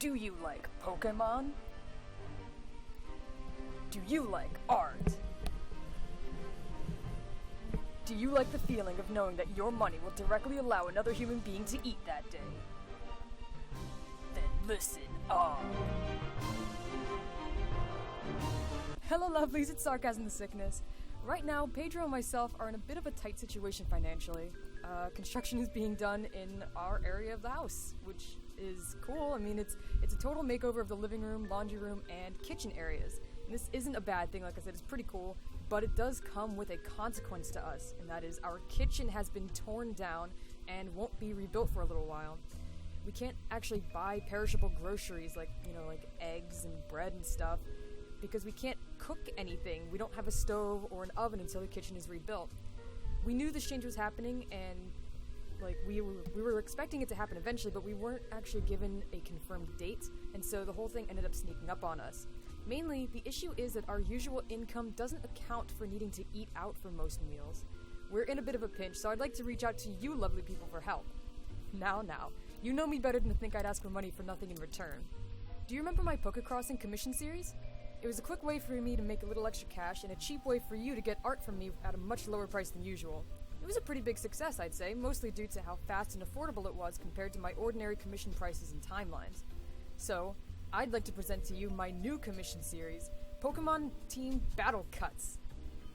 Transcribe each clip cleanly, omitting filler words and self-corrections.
Do you like Pokémon? Do you like art? Do you like the feeling of knowing that your money will directly allow another human being to eat that day? Then listen up. Hello lovelies, it's Sarcasm the Sickness. Right now, Pedro and myself are in a bit of a tight situation financially. Construction is being done in our area of the house, which is cool. I mean, it's a total makeover of the living room, laundry room, and kitchen areas. And this isn't a bad thing, like I said, it's pretty cool, but it does come with a consequence to us, and that is our kitchen has been torn down and won't be rebuilt for a little while. We can't actually buy perishable groceries like eggs and bread and stuff, because we can't cook anything. We don't have a stove or an oven until the kitchen is rebuilt. We knew this change was happening, and we were expecting it to happen eventually, but we weren't actually given a confirmed date, and so the whole thing ended up sneaking up on us. Mainly, the issue is that our usual income doesn't account for needing to eat out for most meals. We're in a bit of a pinch, so I'd like to reach out to you lovely people for help. Now, you know me better than to think I'd ask for money for nothing in return. Do you remember my Pokécrossing commission series? It was a quick way for me to make a little extra cash and a cheap way for you to get art from me at a much lower price than usual. It was a pretty big success, I'd say, mostly due to how fast and affordable it was compared to my ordinary commission prices and timelines. So, I'd like to present to you my new commission series, Pokémon Team Battle Cuts.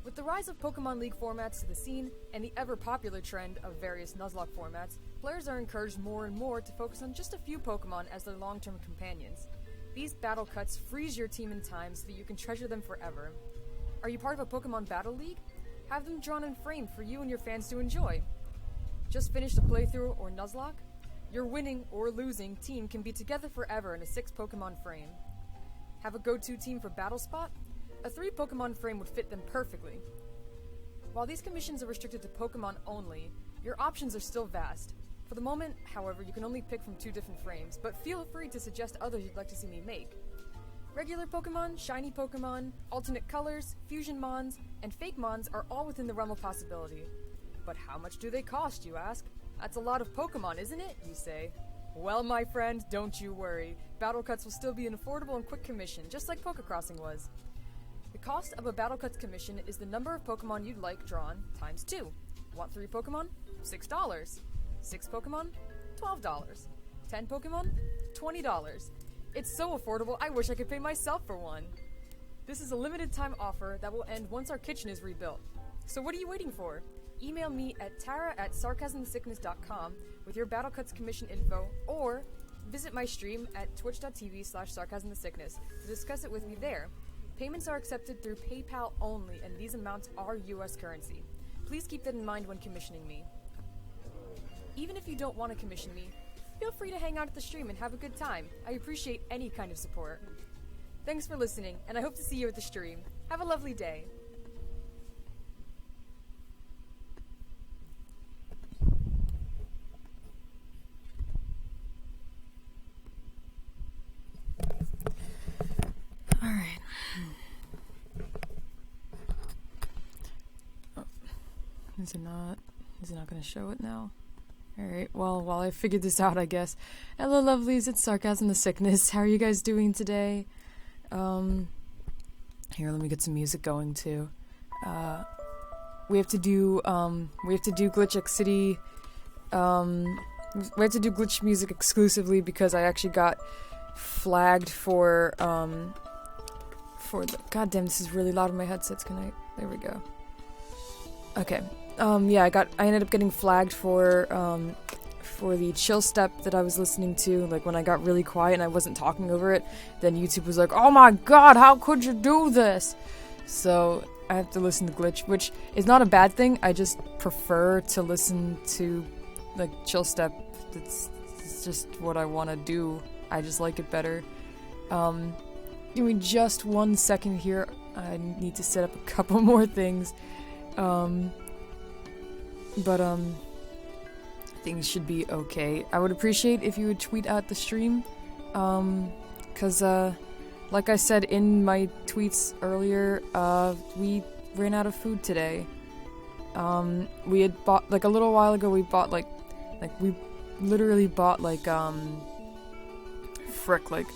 With the rise of Pokémon League formats to the scene, and the ever-popular trend of various Nuzlocke formats, players are encouraged more and more to focus on just a few Pokémon as their long-term companions. These battle cuts freeze your team in time so that you can treasure them forever. Are you part of a Pokémon Battle League? Have them drawn and framed for you and your fans to enjoy. Just finished a playthrough or Nuzlocke? Your winning or losing team can be together forever in a 6 Pokémon frame. Have a go-to team for Battle Spot? A 3 Pokémon frame would fit them perfectly. While these commissions are restricted to Pokémon only, your options are still vast. For the moment, however, you can only pick from 2 different frames, but feel free to suggest others you'd like to see me make. Regular Pokémon, shiny Pokémon, alternate colors, fusion mons, and fake mons are all within the realm of possibility. But how much do they cost, you ask? That's a lot of Pokémon, isn't it? You say. Well, my friend, don't you worry. Battle Cuts will still be an affordable and quick commission, just like Pokécrossing was. The cost of a Battle Cuts commission is the number of Pokémon you'd like drawn times 2. Want 3 Pokémon? $6. 6 Pokémon? $12. 10 Pokémon? $20. It's so affordable, I wish I could pay myself for one. This is a limited time offer that will end once our kitchen is rebuilt. So what are you waiting for? Email me at tara@sarcasmthesickness.com with your Battle Cuts commission info, or visit my stream at twitch.tv/sarcasmthesickness to discuss it with me there. Payments are accepted through PayPal only, and these amounts are US currency. Please keep that in mind when commissioning me. Even if you don't want to commission me, feel free to hang out at the stream and have a good time. I appreciate any kind of support. Thanks for listening, and I hope to see you at the stream. Have a lovely day. Alright. Oh. Is it not gonna show it now? Alright, well, while I figured this out, I guess. Hello, lovelies, it's Sarcasm the Sickness. How are you guys doing today? Here, let me get some music going, too. We have to do Glitch X City, we have to do glitch music exclusively because I actually got flagged for the, goddamn, this is really loud in my headsets, there we go. Okay. Yeah, I ended up getting flagged for the chill step that I was listening to, like when I got really quiet and I wasn't talking over it, then YouTube was like, oh my god, how could you do this? So, I have to listen to glitch, which is not a bad thing, I just prefer to listen to, like, chill step. It's just what I want to do. I just like it better. Give me just 1 second here, I need to set up a couple more things. But things should be okay. I would appreciate if you would tweet out the stream, cause, like I said in my tweets earlier, we ran out of food today. We had bought, like, a little while ago, we bought, we literally bought, frick, like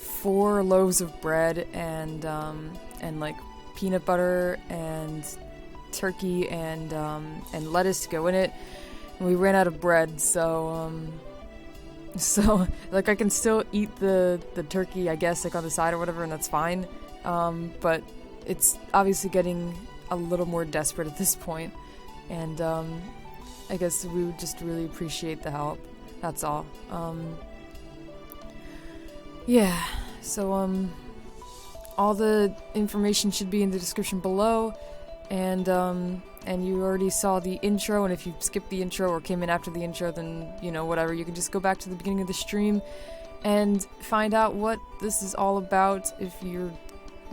4 loaves of bread and like peanut butter and turkey and lettuce to go in it. And we ran out of bread, so like I can still eat the turkey, I guess, like on the side or whatever, and that's fine. But it's obviously getting a little more desperate at this point, and I guess we would just really appreciate the help. That's all. Yeah. So all the information should be in the description below, and you already saw the intro, and if you skipped the intro or came in after the intro, then, you know, whatever, you can just go back to the beginning of the stream and find out what this is all about if you're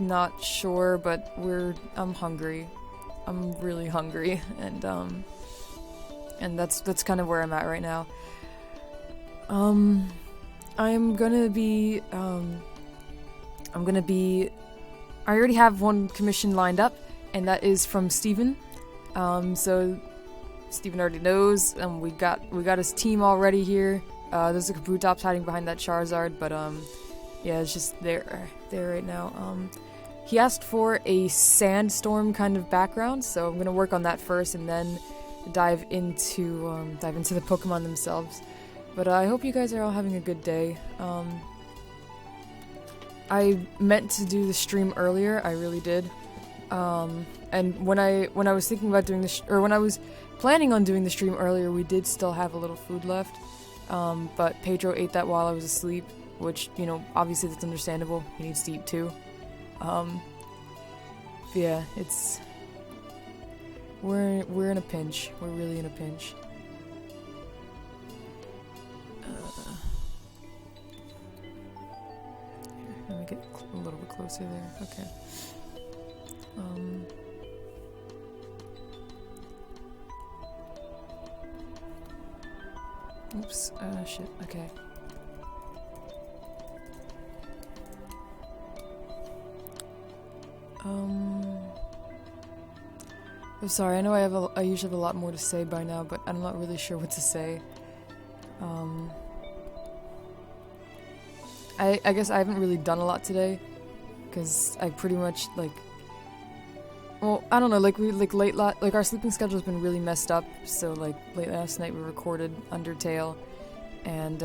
not sure, but I'm hungry. I'm really hungry, and that's kind of where I'm at right now. I already have one commission lined up, and that is from Steven. So Steven already knows, and we got his team already here. There's a Kabutops hiding behind that Charizard, but yeah, it's just there right now. He asked for a sandstorm kind of background, so I'm gonna work on that first, and then dive into the Pokemon themselves. But I hope you guys are all having a good day. I meant to do the stream earlier, I really did. And when I was thinking about doing this, or when I was planning on doing the stream earlier, we did still have a little food left. But Pedro ate that while I was asleep, which, you know, obviously that's understandable. He needs to eat too. Yeah, we're in a pinch. We're really in a pinch. Let me get a little bit closer there. Okay. Oops. Shit. Okay. I'm sorry, I know I usually have a lot more to say by now, but I'm not really sure what to say. I guess I haven't really done a lot today, because I pretty much, like, well, I don't know, like, our sleeping schedule's been really messed up, so, like, late last night we recorded Undertale, and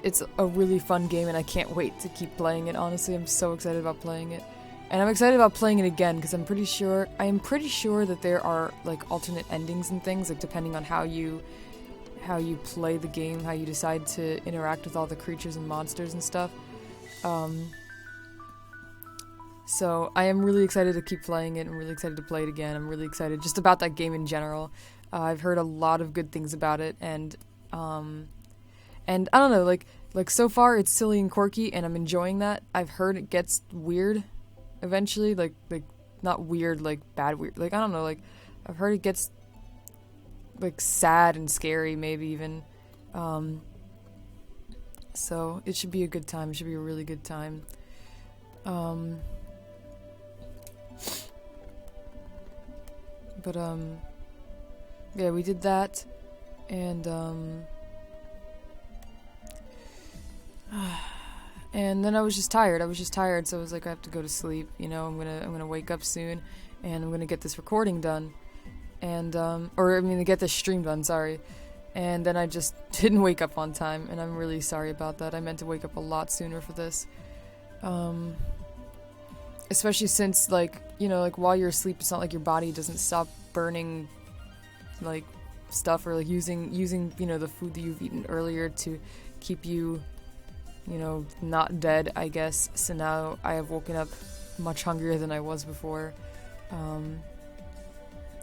it's a really fun game, and I can't wait to keep playing it. Honestly, I'm so excited about playing it. And I'm excited about playing it again, because I am pretty sure that there are, like, alternate endings and things, like, depending on how you play the game, how you decide to interact with all the creatures and monsters and stuff. So I am really excited to keep playing it. I'm really excited to play it again. I'm really excited just about that game in general. I've heard a lot of good things about it, and I don't know, like so far it's silly and quirky, and I'm enjoying that. I've heard it gets weird eventually, like not weird, like bad weird, like I don't know, like I've heard it gets like sad and scary, maybe even. So it should be a good time. It should be a really good time. But yeah, we did that, and and then I was just tired. So I was like, I have to go to sleep. You know, I'm gonna wake up soon, and I'm gonna get this recording done, and to get this stream done. Sorry. And then I just didn't wake up on time, and I'm really sorry about that. I meant to wake up a lot sooner for this. Especially since, like, you know, like, while you're asleep, it's not like your body doesn't stop burning, like, stuff, or, like, using, you know, the food that you've eaten earlier to keep you, you know, not dead, I guess. So now I have woken up much hungrier than I was before,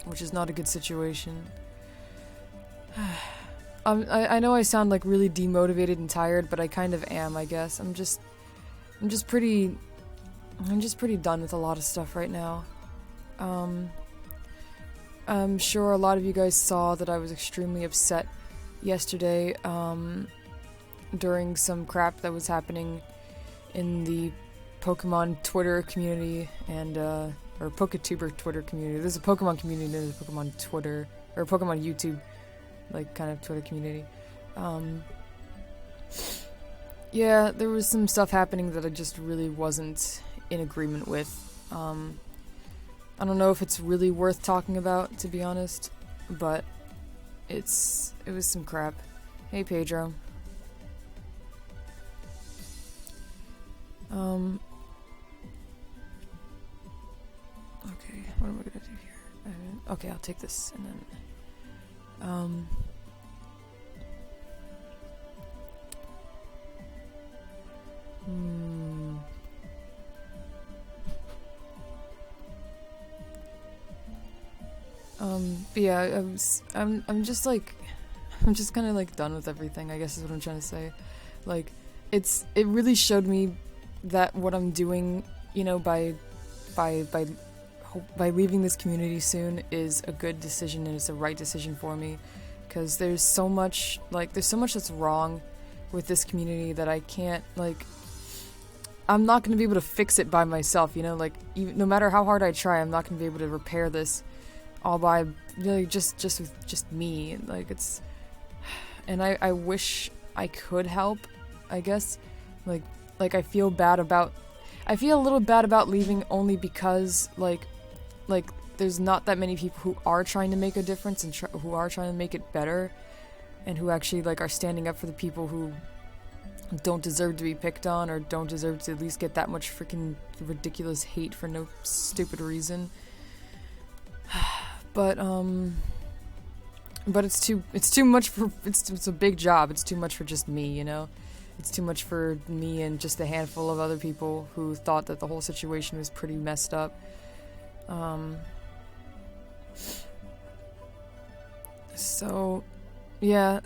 which is not a good situation. I know I sound, like, really demotivated and tired, but I kind of am, I guess. I'm just pretty done with a lot of stuff right now. I'm sure a lot of you guys saw that I was extremely upset yesterday, during some crap that was happening in the Pokemon Twitter community, and, or Poketuber Twitter community. There's a Pokemon community, and there's a Pokemon Twitter, or Pokemon YouTube, like, kind of Twitter community. Yeah, there was some stuff happening that I just really wasn't in agreement with. I don't know if it's really worth talking about, to be honest, but it was some crap. Hey, Pedro. Okay, what am I gonna do here? Okay, I'll take this, and then, but yeah, I'm just like, I'm just kind of like done with everything, I guess is what I'm trying to say. Like, it really showed me that what I'm doing, you know, by leaving this community soon is a good decision, and it's the right decision for me, because there's so much that's wrong with this community that I can't, like, I'm not going to be able to fix it by myself, you know, like, even, no matter how hard I try, I'm not going to be able to repair this all by, really, just me, like, it's, and I wish I could help, I guess, like, I feel a little bad about leaving only because, like, there's not that many people who are trying to make a difference and who are trying to make it better, and who actually, like, are standing up for the people who don't deserve to be picked on, or don't deserve to at least get that much freaking ridiculous hate for no stupid reason. But it's too much for, it's a big job, it's too much for just me, you know? It's too much for me and just a handful of other people who thought that the whole situation was pretty messed up. So, yeah,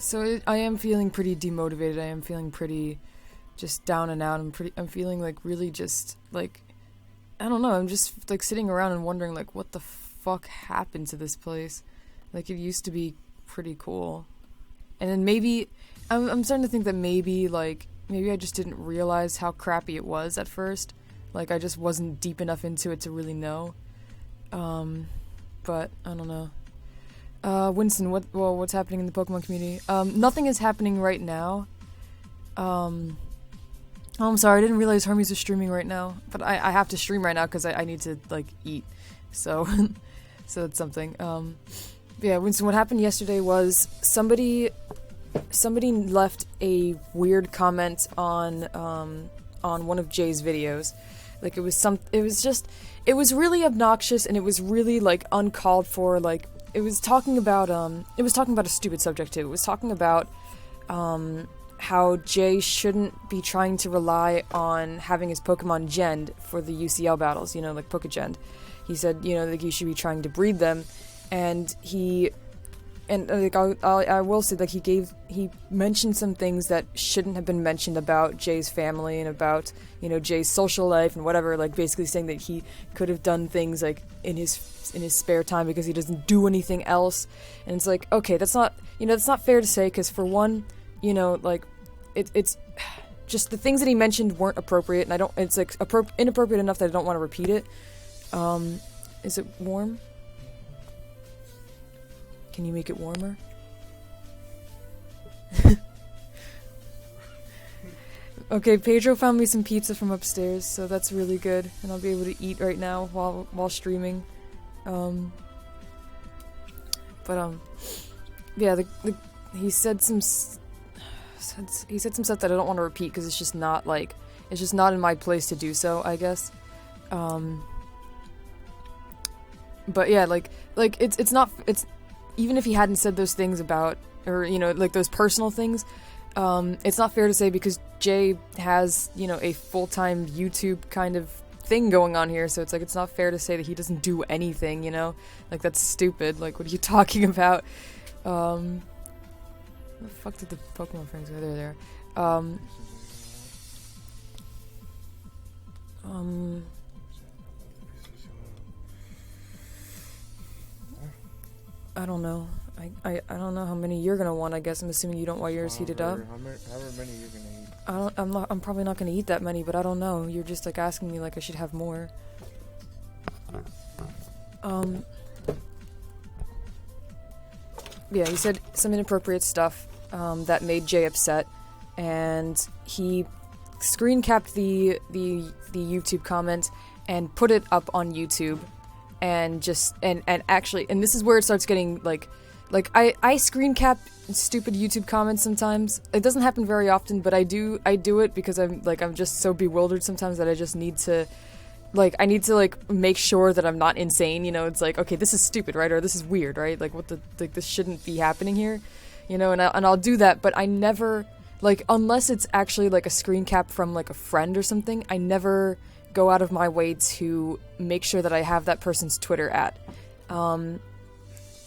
I am feeling pretty demotivated, I am feeling pretty just down and out, I'm feeling like really just, like, I don't know, I'm just, like, sitting around and wondering, like, what the fuck happened to this place? Like, it used to be pretty cool. And then maybe, I'm starting to think that maybe I just didn't realize how crappy it was at first. Like, I just wasn't deep enough into it to really know. But, I don't know. Winston, what's happening in the Pokemon community? Nothing is happening right now. Oh, I'm sorry, I didn't realize Hermes was streaming right now. But I have to stream right now because I need to, like, eat. So, so that's something. Yeah, Winston, what happened yesterday was somebody left a weird comment on one of Jay's videos. Like, it was really obnoxious, and it was really, like, uncalled for. Like, it was talking about a stupid subject too. It was talking about how Jay shouldn't be trying to rely on having his Pokemon genned for the UCL battles, you know, like Pokegenned. He said, you know, like, he should be trying to breed them, and like, I will say, like, he mentioned some thhings that shouldn't have been mentioned about Jay's family and about, you know, Jay's social life and whatever, like, basically saying that he could have done things, like, in his spare time because he doesn't do anything else. And it's like, okay, that's not fair to say, because for one, you know, like, it's just the things that he mentioned weren't appropriate, and it's, like, inappropriate enough that I don't want to repeat it. Is it warm? Can you make it warmer? Okay, Pedro found me some pizza from upstairs, so that's really good, and I'll be able to eat right now while streaming. Yeah, he said some stuff that I don't want to repeat because it's just not, like, it's just not in my place to do so, I guess. But yeah, like it's even if he hadn't said those things about, or, you know, like, those personal things, it's not fair to say, because Jay has, you know, a full-time YouTube kind of thing going on here, so it's like, it's not fair to say that he doesn't do anything, you know? Like, that's stupid. Like, what are you talking about? Where the fuck did the Pokemon friends go? They're there. I don't know. I don't know how many you're gonna want, I guess. I'm assuming you don't want yours heated up. However many you're gonna eat. I'm probably not gonna eat that many, but I don't know. You're just, like, asking me like I should have more. Yeah, he said some inappropriate stuff that made Jay upset, and he screen capped the YouTube comment and put it up on YouTube, and just and actually, and this is where it starts getting like I screen cap stupid YouTube comments sometimes. It doesn't happen very often, but I do it because I'm just so bewildered sometimes that I just need to I need to make sure that I'm not insane, you know. It's like, okay, this is stupid, right? Or this is weird, right? Like, what the this shouldn't be happening here, you know. And I'll do that, but I never unless it's actually a screen cap from a friend or something, I never go out of my way to make sure that I have that person's Twitter at. And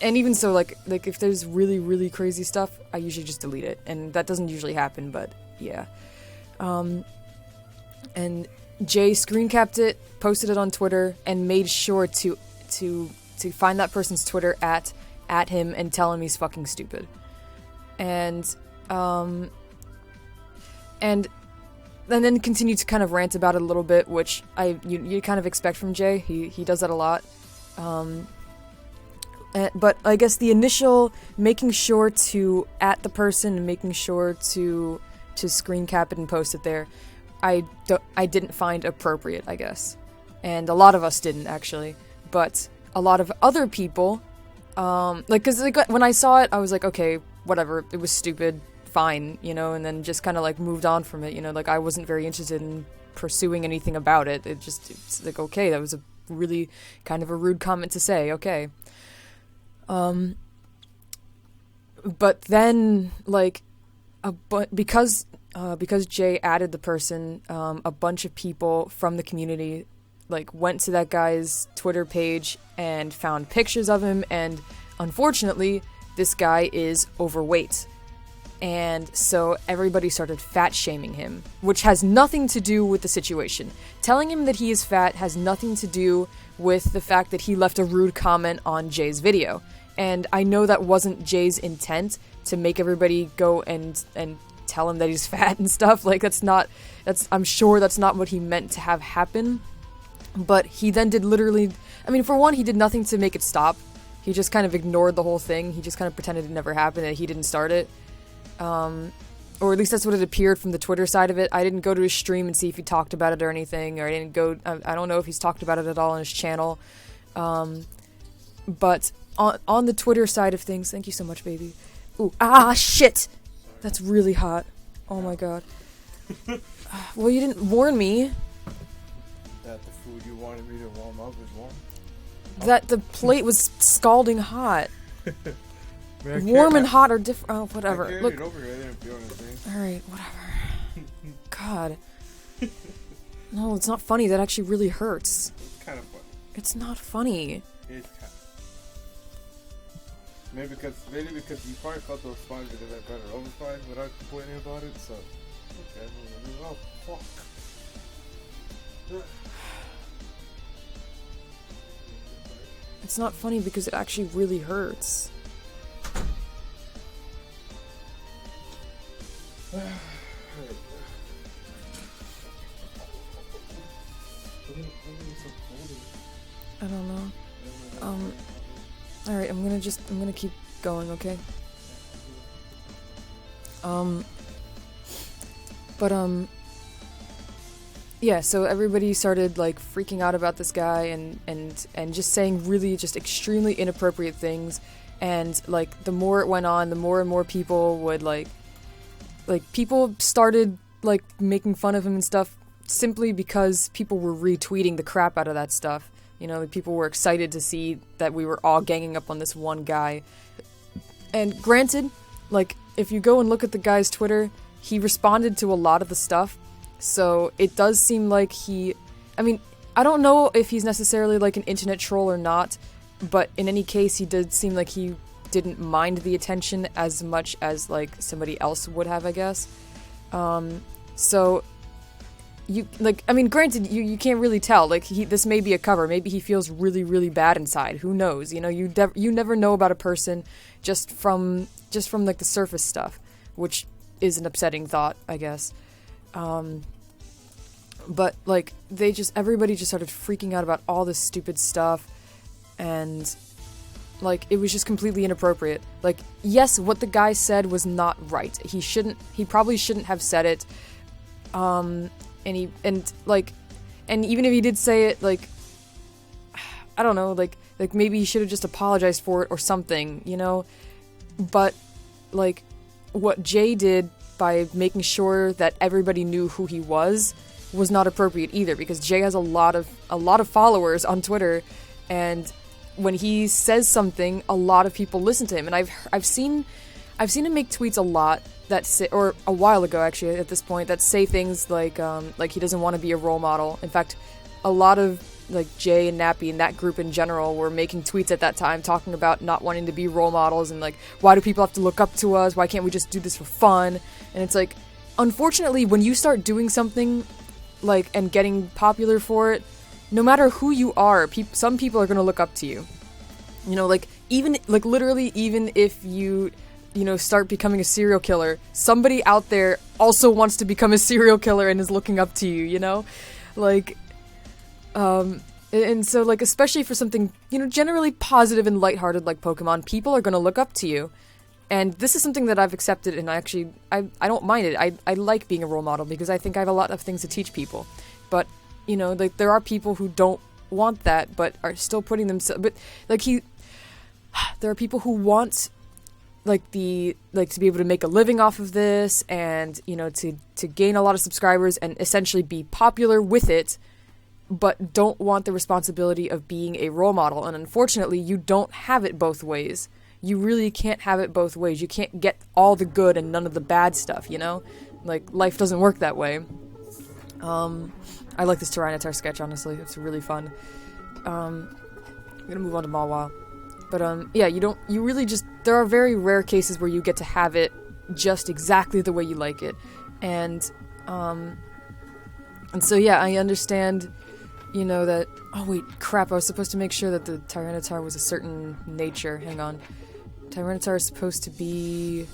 even so, if there's really, really crazy stuff, I usually just delete it. And that doesn't usually happen, but yeah. And Jay screen capped it, posted it on Twitter, and made sure to find that person's Twitter at him and tell him he's fucking stupid. And then continue to kind of rant about it a little bit, which you kind of expect from Jay. He does that a lot. But I guess the initial making sure to at the person and making sure to screen cap it and post it there, I didn't find appropriate, I guess. And a lot of us didn't, actually. But a lot of other people, because when I saw it, I was like, okay, whatever, it was stupid, fine, you know, and then just kind of moved on from it, you know. I wasn't very interested in pursuing anything about it. It's okay, that was a really kind of a rude comment to say, okay. But then, because Jay added the person, a bunch of people from the community, went to that guy's Twitter page and found pictures of him, and unfortunately, this guy is overweight. And so everybody started fat-shaming him, which has nothing to do with the situation. Telling him that he is fat has nothing to do with the fact that he left a rude comment on Jay's video. And I know that wasn't Jay's intent, to make everybody go and tell him that he's fat and stuff. I'm sure that's not what he meant to have happen. But he then did literally, for one, he did nothing to make it stop. He just kind of ignored the whole thing. He just kind of pretended it never happened, that he didn't start it. Or at least that's what it appeared from the Twitter side of it. I didn't go to his stream and see if he talked about it or anything, or I don't know if he's talked about it at all on his channel. But on the Twitter side of things, thank you so much, baby. Ooh, shit! That's really hot. Oh my god. Well, you didn't warn me. That the food you wanted me to warm up is warm? That the plate was scalding hot. Warm and hot are different. Oh, whatever. I Look. it over here. I didn't feel anything. Alright, whatever. God. No, it's not funny. That actually really hurts. It's kind of funny. It's not funny. It's kind of. Maybe because you probably felt those spies because I got it over spies without complaining about it, so. Okay. Oh, fuck. It's not funny because it actually really hurts. I don't know. Alright, I'm gonna keep going, okay? Yeah, so everybody started, freaking out about this guy and just saying really just extremely inappropriate things, and, the more it went on, the more and more people would, people started, making fun of him and stuff simply because people were retweeting the crap out of that stuff. You know, people were excited to see that we were all ganging up on this one guy. And granted, if you go and look at the guy's Twitter, he responded to a lot of the stuff. So it does seem like I don't know if he's necessarily an internet troll or not, but in any case, he did seem like he didn't mind the attention as much as somebody else would have, I guess. So you granted, you can't really tell. This may be a cover. Maybe he feels really, really bad inside. Who knows? You know, you never know about a person just from the surface stuff, which is an upsetting thought, I guess. But everybody just started freaking out about all this stupid stuff, and it was just completely inappropriate. Yes, what the guy said was not right. He probably shouldn't have said it. and even if he did say it, like, I don't know, like maybe he should have just apologized for it or something, you know? But, like, what Jay did by making sure that everybody knew who he was not appropriate either, because Jay has a lot of followers on Twitter, and when he says something, a lot of people listen to him, and I've seen him make tweets a lot that say, or a while ago actually at this point, that say things like he doesn't want to be a role model. In fact, a lot of like Jay and Nappy and that group in general were making tweets at that time talking about not wanting to be role models and like, why do people have to look up to us? Why can't we just do this for fun? And it's like, unfortunately, when you start doing something like and getting popular for it, no matter who you are, some people are going to look up to you. You know, like even like literally even if you know, start becoming a serial killer, somebody out there also wants to become a serial killer and is looking up to you, you know? Like, and so, like, especially for something, you know, generally positive and lighthearted like Pokemon, people are gonna look up to you. And this is something that I've accepted, and I don't mind it. I like being a role model because I think I have a lot of things to teach people. But, you know, like, there are people who don't want that, but are still putting themselves, but, like, there are people who want to be able to make a living off of this and, you know, to gain a lot of subscribers and essentially be popular with it, but don't want the responsibility of being a role model. And unfortunately, you don't have it both ways. You really can't have it both ways. You can't get all the good and none of the bad stuff, you know? Like, life doesn't work that way. I like this Tyranitar sketch, honestly. It's really fun. I'm gonna move on to Mawa. But, yeah, you really just, there are very rare cases where you get to have it just exactly the way you like it. And so, yeah, I understand, you know, that, oh, wait, crap, I was supposed to make sure that the Tyranitar was a certain nature. Hang on. Tyranitar is supposed to be,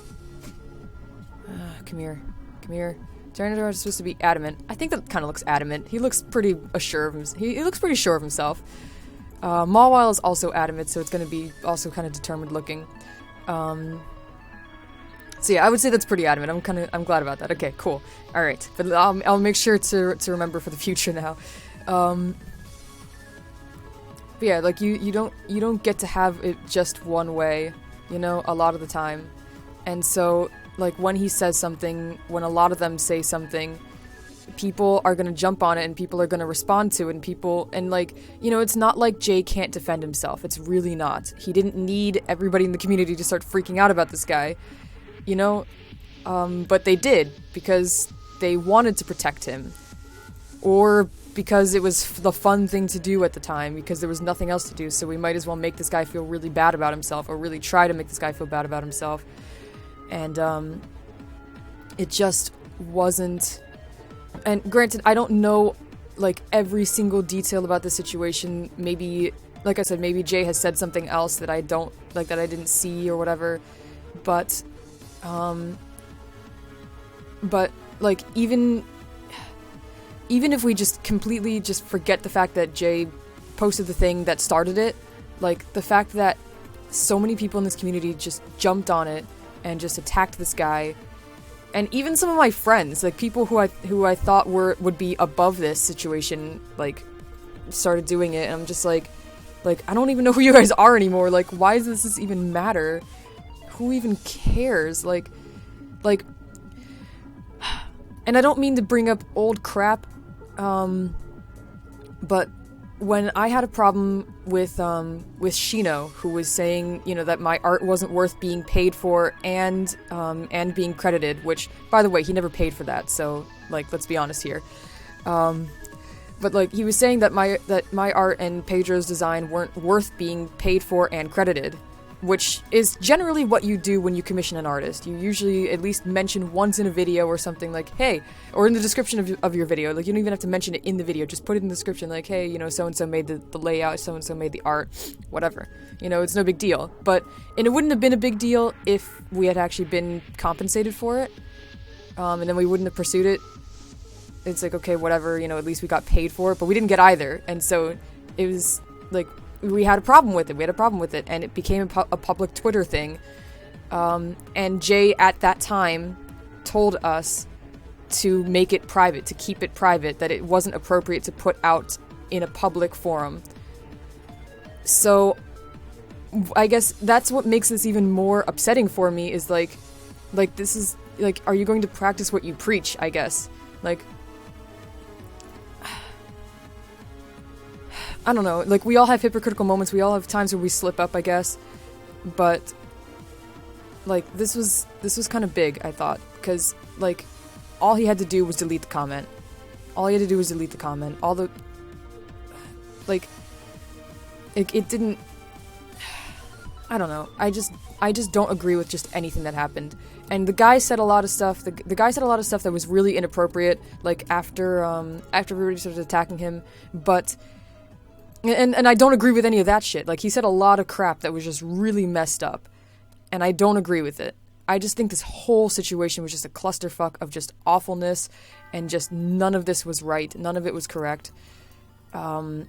come here. Tyranitar is supposed to be adamant. I think that kind of looks adamant. He looks pretty sure of himself. He looks pretty sure of himself. Mawile is also adamant, so it's going to be also kind of determined looking. So yeah, I would say that's pretty adamant. I'm glad about that. Okay, cool. All right, but I'll make sure to remember for the future now. But yeah, like you don't get to have it just one way, you know, a lot of the time. And so like when he says something, when a lot of them say something, people are going to jump on it and people are going to respond to it, and like, you know, it's not like Jay can't defend himself. It's really not. He didn't need everybody in the community to start freaking out about this guy, you know, but they did because they wanted to protect him, or because it was the fun thing to do at the time, because there was nothing else to do, so we might as well make this guy feel really bad about himself, or really try to make this guy feel bad about himself. And it just wasn't. And granted, I don't know, like, every single detail about the situation. Maybe, like I said, maybe Jay has said something else that I don't, like, that I didn't see or whatever. But, like, even if we just completely just forget the fact that Jay posted the thing that started it, like, the fact that so many people in this community just jumped on it and just attacked this guy. And even some of my friends, like people who I thought would be above this situation, like, started doing it, and I'm just like I don't even know who you guys are anymore. Like, why does this even matter? Who even cares? Like, and I don't mean to bring up old crap, but when I had a problem with Shino, who was saying, you know, that my art wasn't worth being paid for and being credited, which, by the way, he never paid for that, so, like, let's be honest here. But, like, he was saying that my art and Pedro's design weren't worth being paid for and credited, which is generally what you do when you commission an artist. You usually at least mention once in a video or something, like, hey, or in the description of your video. Like, you don't even have to mention it in the video, just put it in the description, like, hey, you know, so-and-so made the layout, so-and-so made the art, whatever. You know, it's no big deal. And it wouldn't have been a big deal if we had actually been compensated for it, and then we wouldn't have pursued it. It's like, okay, whatever, you know, at least we got paid for it, but we didn't get either, and so it was, like, we had a problem with it, and it became a public Twitter thing, and Jay at that time told us to make it private, to keep it private, that it wasn't appropriate to put out in a public forum. So I guess that's what makes this even more upsetting for me, is like this is like, are you going to practice what you preach, I guess? Like, I don't know, like, we all have hypocritical moments, we all have times where we slip up, I guess, but like, this was kind of big, I thought, because like, all he had to do was delete the comment. All he had to do was delete the comment. All the, like, it didn't, I don't know, I just don't agree with just anything that happened. And the guy said a lot of stuff, the guy said a lot of stuff that was really inappropriate, like, after everybody started attacking him, but, and I don't agree with any of that shit. Like, he said a lot of crap that was just really messed up, and I don't agree with it. I just think this whole situation was just a clusterfuck of just awfulness, and just none of this was right, none of it was correct. And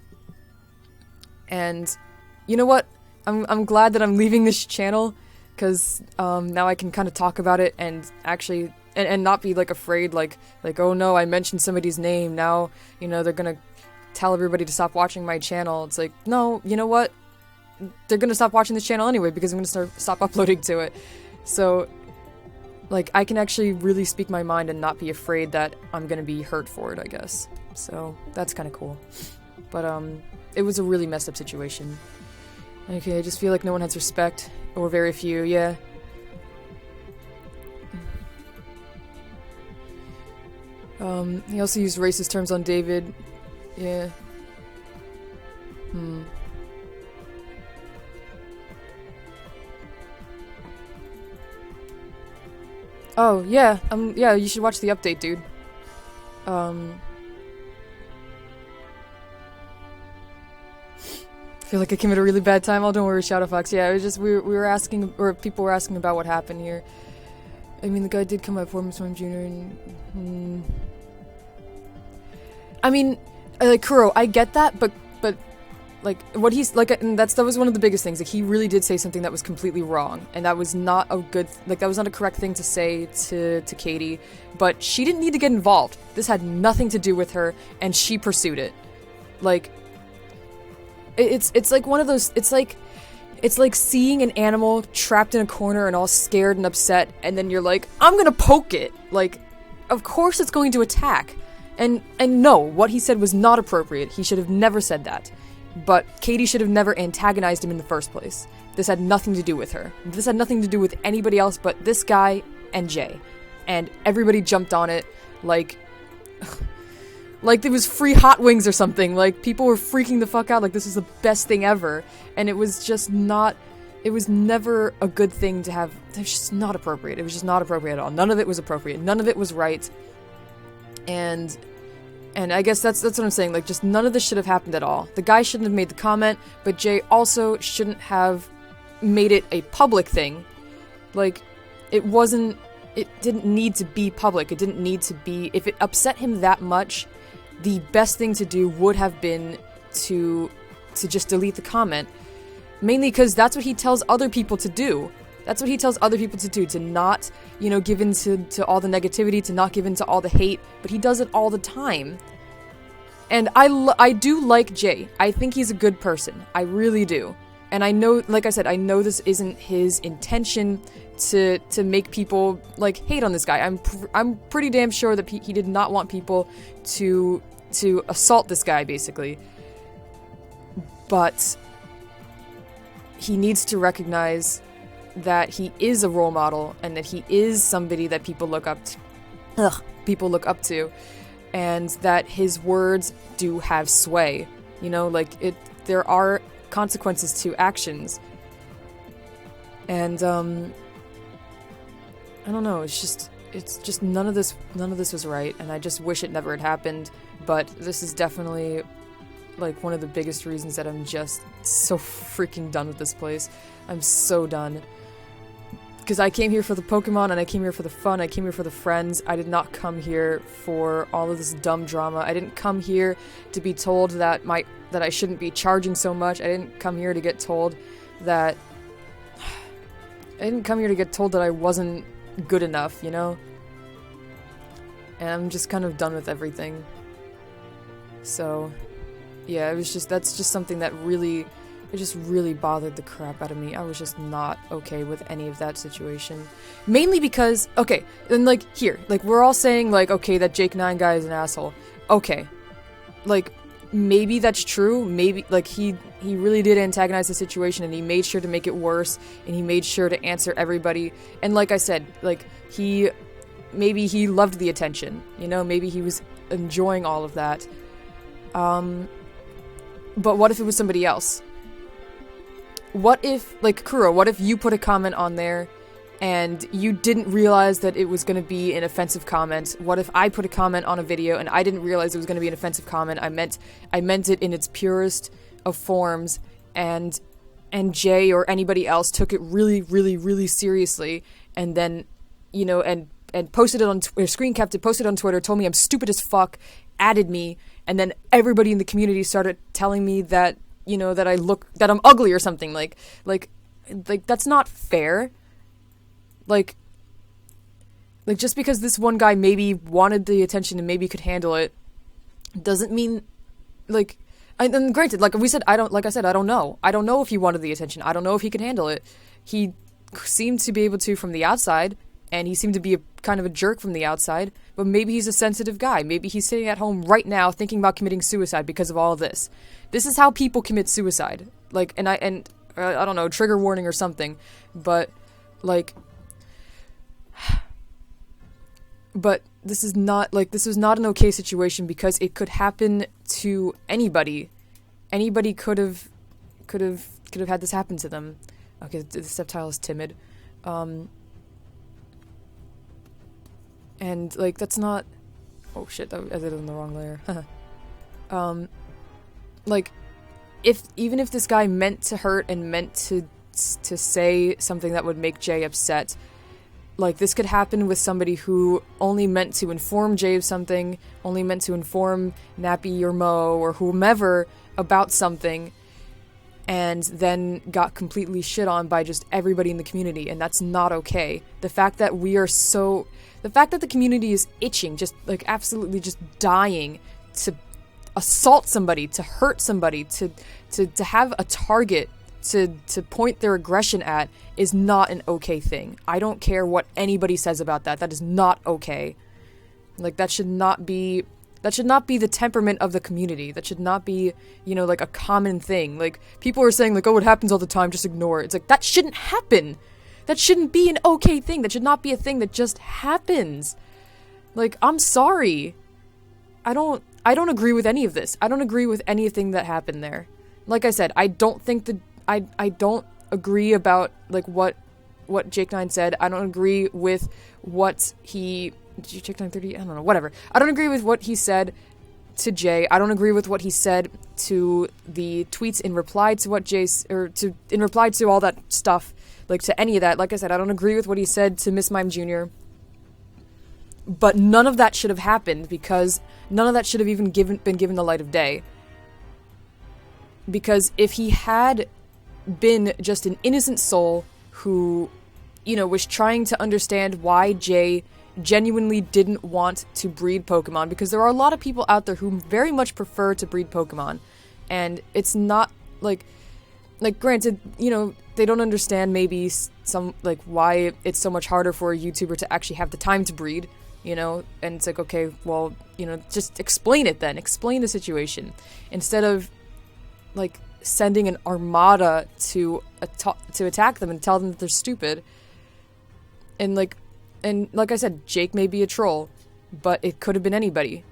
you know what? I'm glad that I'm leaving this channel, because now I can kind of talk about it and actually and not be like afraid, like oh no, I mentioned somebody's name, now, you know, they're gonna tell everybody to stop watching my channel. It's like, no, you know what? They're gonna stop watching this channel anyway, because I'm gonna stop uploading to it. So, like, I can actually really speak my mind and not be afraid that I'm gonna be hurt for it, I guess. So, that's kind of cool. But, it was a really messed up situation. Okay, I just feel like no one has respect, or very few, yeah. He also used racist terms on David. Yeah. Oh, yeah, yeah, you should watch the update, dude. I feel like I came at a really bad time. Oh, don't worry, Shadowfox. Yeah, it was just, we were asking, or people were asking about what happened here. I mean, the guy did come at Formstorm Jr. and, I mean, like, Kuro, I get that, but, like, what he's, like, and that was one of the biggest things. Like, he really did say something that was completely wrong, and that was not a good, like, that was not a correct thing to say to Katie, but she didn't need to get involved. This had nothing to do with her, and she pursued it. Like, it's like one of those, it's like seeing an animal trapped in a corner and all scared and upset, and then you're like, I'm gonna poke it. Like, of course it's going to attack. And no, what he said was not appropriate. He should have never said that. But Katie should have never antagonized him in the first place. This had nothing to do with her. This had nothing to do with anybody else but this guy and Jay. And everybody jumped on it like there was free hot wings or something. Like, people were freaking the fuck out like this was the best thing ever. And it was just not, it was never a good thing to have. It was just not appropriate. It was just not appropriate at all. None of it was appropriate. None of it was right. And I guess that's what I'm saying, like, just none of this should have happened at all. The guy shouldn't have made the comment, but Jay also shouldn't have made it a public thing. Like, it didn't need to be public, it didn't need to be, if it upset him that much, the best thing to do would have been to just delete the comment. Mainly because that's what he tells other people to do. That's what he tells other people to do, to not, you know, give in to all the negativity, to not give in to all the hate, but he does it all the time. And I do like Jay. I think he's a good person. I really do. And I know, like I said, I know this isn't his intention to make people, like, hate on this guy. I'm pretty damn sure that he did not want people to assault this guy, basically. But he needs to recognize that he is a role model and that he is somebody that people look up to, and that his words do have sway. You know, like, there are consequences to actions. And I don't know, it's just none of this was right, and I just wish it never had happened. But this is definitely, like, one of the biggest reasons that I'm just so freaking done with this place. I'm so done. Because I came here for the Pokemon, and I came here for the fun, I came here for the friends. I did not come here for all of this dumb drama. I didn't come here to be told that I shouldn't be charging so much. I didn't come here to get told that I wasn't good enough, you know? and I'm just kind of done with everything. So, yeah, that's just something that really, it just really bothered the crap out of me. I was just not okay with any of that situation. Mainly because, okay, and like, here, like, we're all saying, like, okay, that Jake 9 guy is an asshole. Okay. Like, maybe that's true, maybe, like, he really did antagonize the situation, and he made sure to make it worse, and he made sure to answer everybody, and like I said, like, maybe he loved the attention, you know, maybe he was enjoying all of that, but what if it was somebody else? What if, like, Kuro, what if you put a comment on there, and you didn't realize that it was going to be an offensive comment? What if I put a comment on a video and I didn't realize it was going to be an offensive comment? I meant it in its purest of forms, and Jay or anybody else took it really, really, really seriously, and then, you know, and posted it on screen capped it, posted it on Twitter, told me I'm stupid as fuck, added me, and then everybody in the community started telling me that, you know, that that I'm ugly or something. Like that's not fair. Like, just because this one guy maybe wanted the attention and maybe could handle it, doesn't mean, like, and granted, like I said, I don't know. I don't know if he wanted the attention. I don't know if he could handle it. He seemed to be able to from the outside, and he seemed to be kind of a jerk from the outside, but maybe he's a sensitive guy. Maybe he's sitting at home right now thinking about committing suicide because of all of this. This is how people commit suicide. Like, and I don't know, trigger warning or something, but, like, but this is not an okay situation, because it could happen to anybody. Anybody could have had this happen to them. Okay, the subtitle is timid. And, like, that's not... Oh, shit, I did it on the wrong layer. Like, even if this guy meant to hurt and meant to say something that would make Jay upset, like, this could happen with somebody who only meant to inform Jay of something, only meant to inform Nappy or Mo or whomever about something, and then got completely shit on by just everybody in the community, and that's not okay. The fact that the community is itching, just, like, absolutely just dying to assault somebody, to hurt somebody, to have a target to point their aggression at, is not an okay thing. I don't care what anybody says about that. That is not okay. Like, that should not be the temperament of the community. That should not be, you know, like, a common thing. Like, people are saying, like, oh, it happens all the time, just ignore it. It's like, that shouldn't happen. That shouldn't be an okay thing. That should not be a thing that just happens. Like, I'm sorry. I don't agree with any of this. I don't agree with anything that happened there. Like I said, I don't agree about, like, what Jake 9 said. I don't agree with what he... Did you Jake 930? I don't know, whatever. I don't agree with what he said to Jay. I don't agree with what he said to the tweets in reply to what in reply to all that stuff, like, to any of that. Like I said, I don't agree with what he said to Miss Mime Jr., but none of that should have happened, because none of that should have even been given the light of day. Because if he had been just an innocent soul who, you know, was trying to understand why Jay genuinely didn't want to breed Pokemon, because there are a lot of people out there who very much prefer to breed Pokemon, and it's not, like, granted, you know, they don't understand maybe some, like, why it's so much harder for a YouTuber to actually have the time to breed, you know, and it's like, okay, well, you know, just explain it then. Explain the situation. Instead of, like, sending an armada to attack them and tell them that they're stupid. And like I said, Jake may be a troll, but it could have been anybody.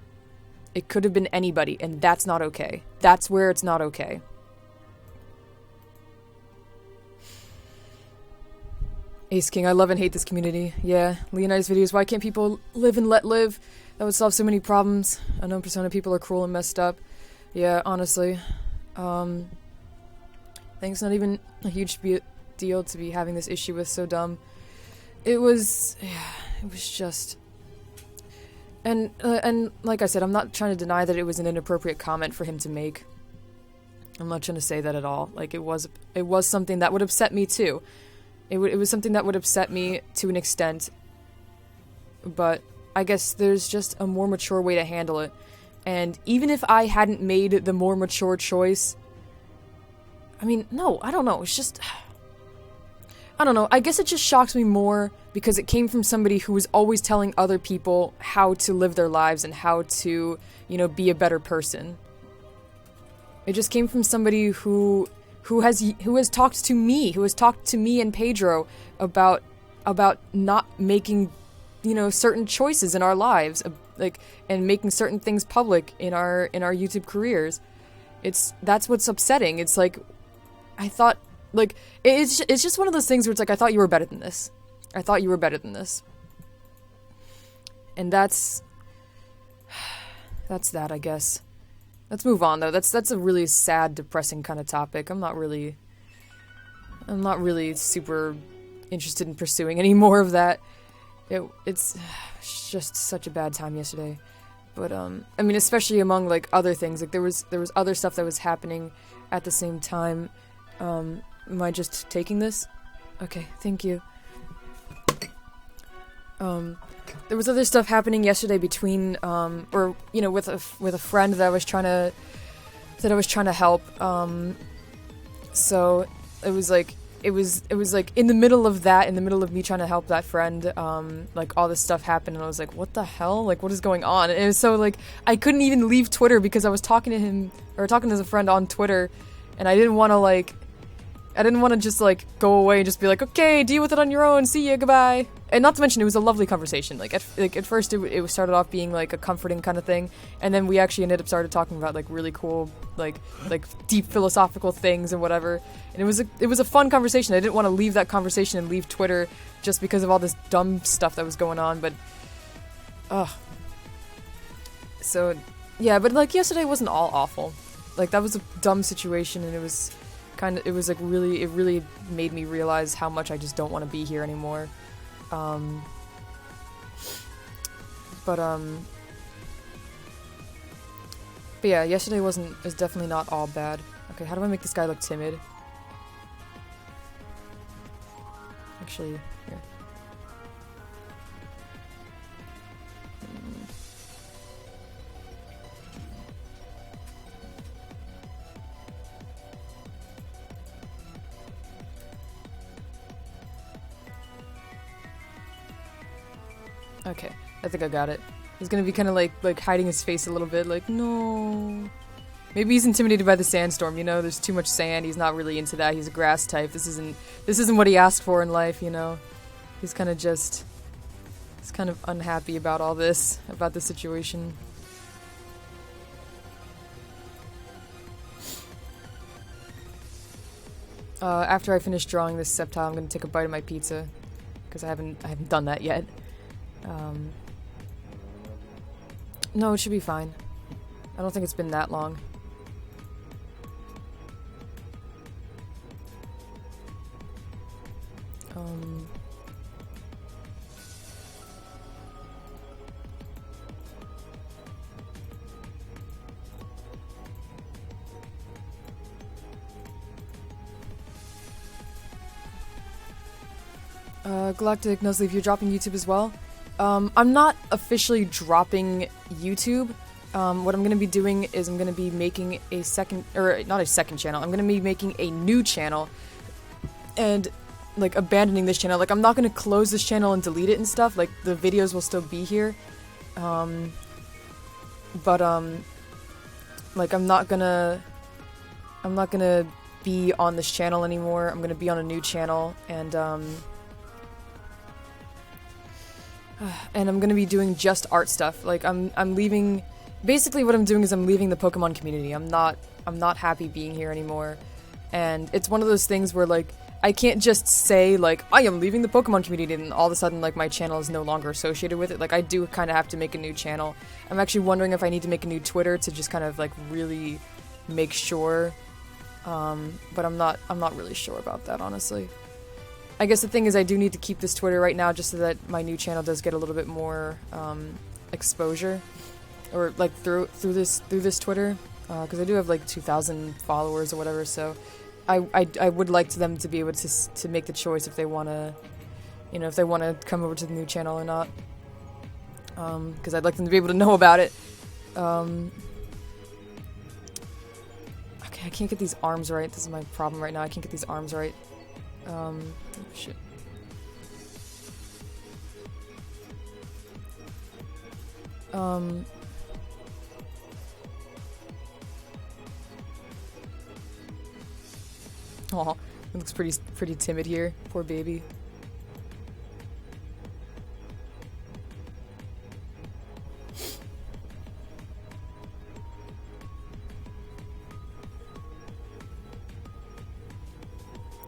It could have been anybody, and that's not okay. That's where it's not okay. Ace King, I love and hate this community. Yeah, Leonidas videos, why can't people live and let live? That would solve so many problems. I know Persona people are cruel and messed up. Yeah, honestly. I think it's not even a huge deal to be having this issue with so dumb. It was just... And like I said, I'm not trying to deny that it was an inappropriate comment for him to make. I'm not trying to say that at all. Like, it was something that would upset me too. It was something that would upset me to an extent, but I guess there's just a more mature way to handle it. And even if I hadn't made the more mature choice, I mean, no, I don't know. It's just, I don't know. I guess it just shocks me more because it came from somebody who was always telling other people how to live their lives and how to, you know, be a better person. It just came from somebody who has talked to me and Pedro about not making, you know, certain choices in our lives, like, and making certain things public in our YouTube careers. That's what's upsetting. It's like, I thought, like, it's just one of those things where it's like, I thought you were better than this. I thought you were better than this. And that's that, I guess. Let's move on, though. That's a really sad, depressing kind of topic. I'm not really super interested in pursuing any more of that. It's just such a bad time yesterday. But, I mean, especially among, like, other things. Like, there was other stuff that was happening at the same time. Am I just taking this? Okay, thank you. There was other stuff happening yesterday between, or, you know, with a friend that I was trying to help. So it was like in the middle of that, in the middle of me trying to help that friend, like, all this stuff happened, and I was like, what the hell? Like, what is going on? And it was so, like, I couldn't even leave Twitter because I was talking to him, or talking to a friend on Twitter, and I didn't want to just, like, go away and just be like, okay, deal with it on your own, see ya, goodbye. And not to mention, it was a lovely conversation. Like, at first, it started off being, like, a comforting kind of thing, and then we actually started talking about, like, really cool, like deep philosophical things and whatever. And it was a fun conversation. I didn't want to leave that conversation and leave Twitter just because of all this dumb stuff that was going on, but, so, yeah, but, like, yesterday wasn't all awful. Like, that was a dumb situation, and it really made me realize how much I just don't want to be here anymore. But yeah, yesterday was definitely not all bad. Okay, how do I make this guy look timid? Actually, here. Okay, I think I got it. He's gonna be kind of like hiding his face a little bit, like, no. Maybe he's intimidated by the sandstorm, you know? There's too much sand, he's not really into that, he's a grass type. This isn't what he asked for in life, you know? He's kind of unhappy about all this, about the situation. After I finish drawing this septile, I'm gonna take a bite of my pizza, because I haven't done that yet. No, it should be fine. I don't think it's been that long. Galactic Nuzleaf, you're dropping YouTube as well? I'm not officially dropping YouTube. What I'm going to be doing is I'm going to be making a second, or not a second channel, I'm going to be making a new channel, and, like, abandoning this channel. Like, I'm not going to close this channel and delete it and stuff, like, the videos will still be here, but, like, I'm not gonna be on this channel anymore. I'm gonna be on a new channel, and I'm gonna be doing just art stuff. Like, I'm leaving. Basically, what I'm doing is I'm leaving the Pokemon community. I'm not happy being here anymore, and it's one of those things where, like, I can't just say, like, I am leaving the Pokemon community, and all of a sudden, like, my channel is no longer associated with it. Like, I do kind of have to make a new channel. I'm actually wondering if I need to make a new Twitter to just kind of, like, really make sure. But I'm not really sure about that, honestly. I guess the thing is I do need to keep this Twitter right now just so that my new channel does get a little bit more, exposure. Or, like, through this Twitter. Because I do have, like, 2,000 followers or whatever, so I would like them to be able to make the choice if they want to, you know, if they want to come over to the new channel or not. because I'd like them to be able to know about it. Okay, I can't get these arms right. This is my problem right now. I can't get these arms right. Shit. Aw, it looks pretty timid here. Poor baby.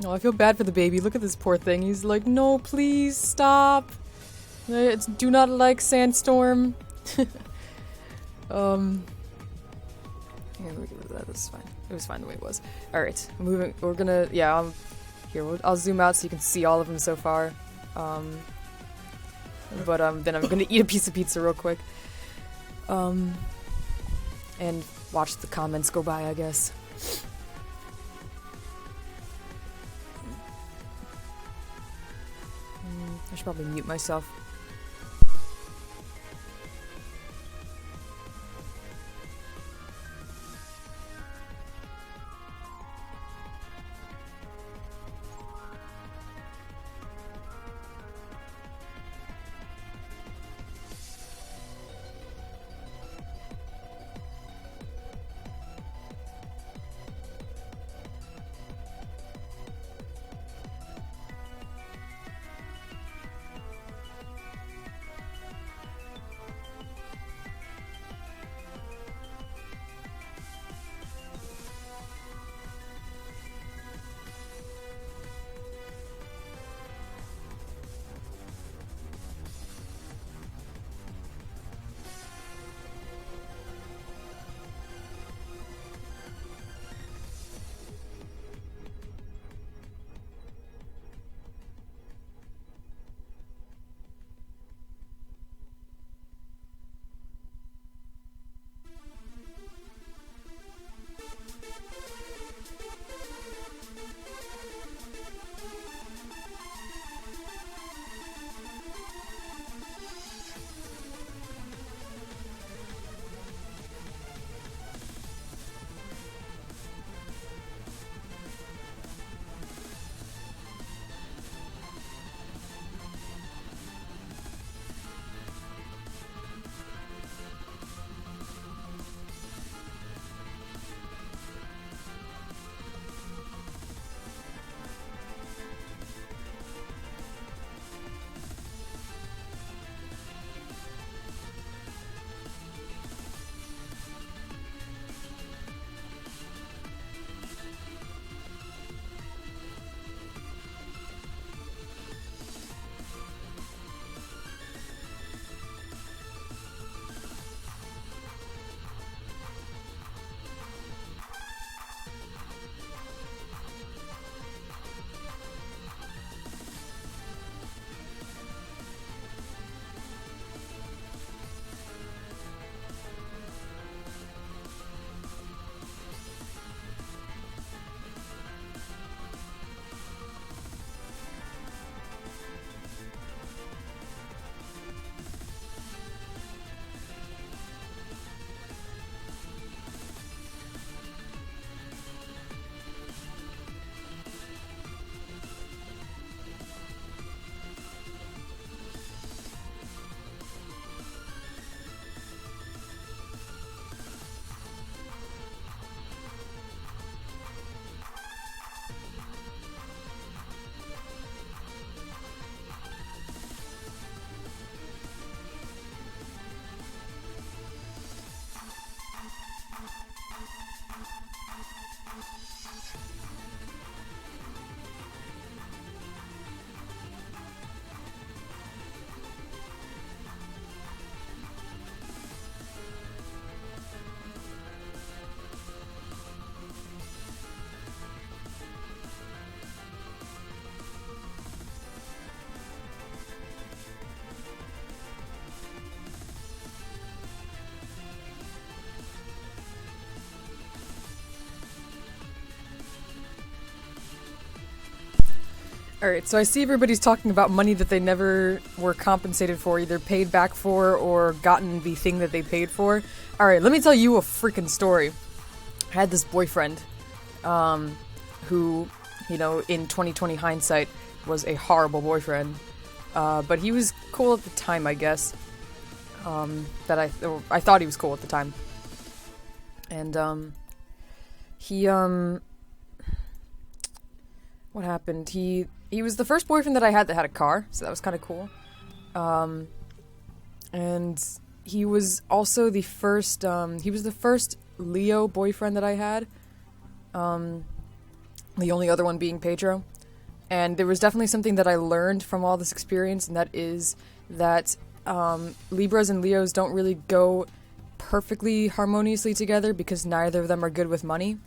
Oh, I feel bad for the baby. Look at this poor thing. He's like, no, please stop. It's do not like sandstorm. Here, we get rid of that. This is fine. It was fine the way it was. All right, moving. We're gonna, yeah. Here, I'll zoom out so you can see all of them so far. Then I'm gonna eat a piece of pizza real quick. And watch the comments go by, I guess. I should probably mute myself. Alright, so I see everybody's talking about money that they never were compensated for, either paid back for or gotten the thing that they paid for. Alright, let me tell you a freaking story. I had this boyfriend, who, you know, in 2020 hindsight, was a horrible boyfriend. But he was cool at the time, I guess. I thought he was cool at the time. And, what happened? He was the first boyfriend that I had a car, so that was kind of cool. And he was also the first Leo boyfriend that I had. The only other one being Pedro. And there was definitely something that I learned from all this experience, and that is that Libras and Leos don't really go perfectly harmoniously together because neither of them are good with money.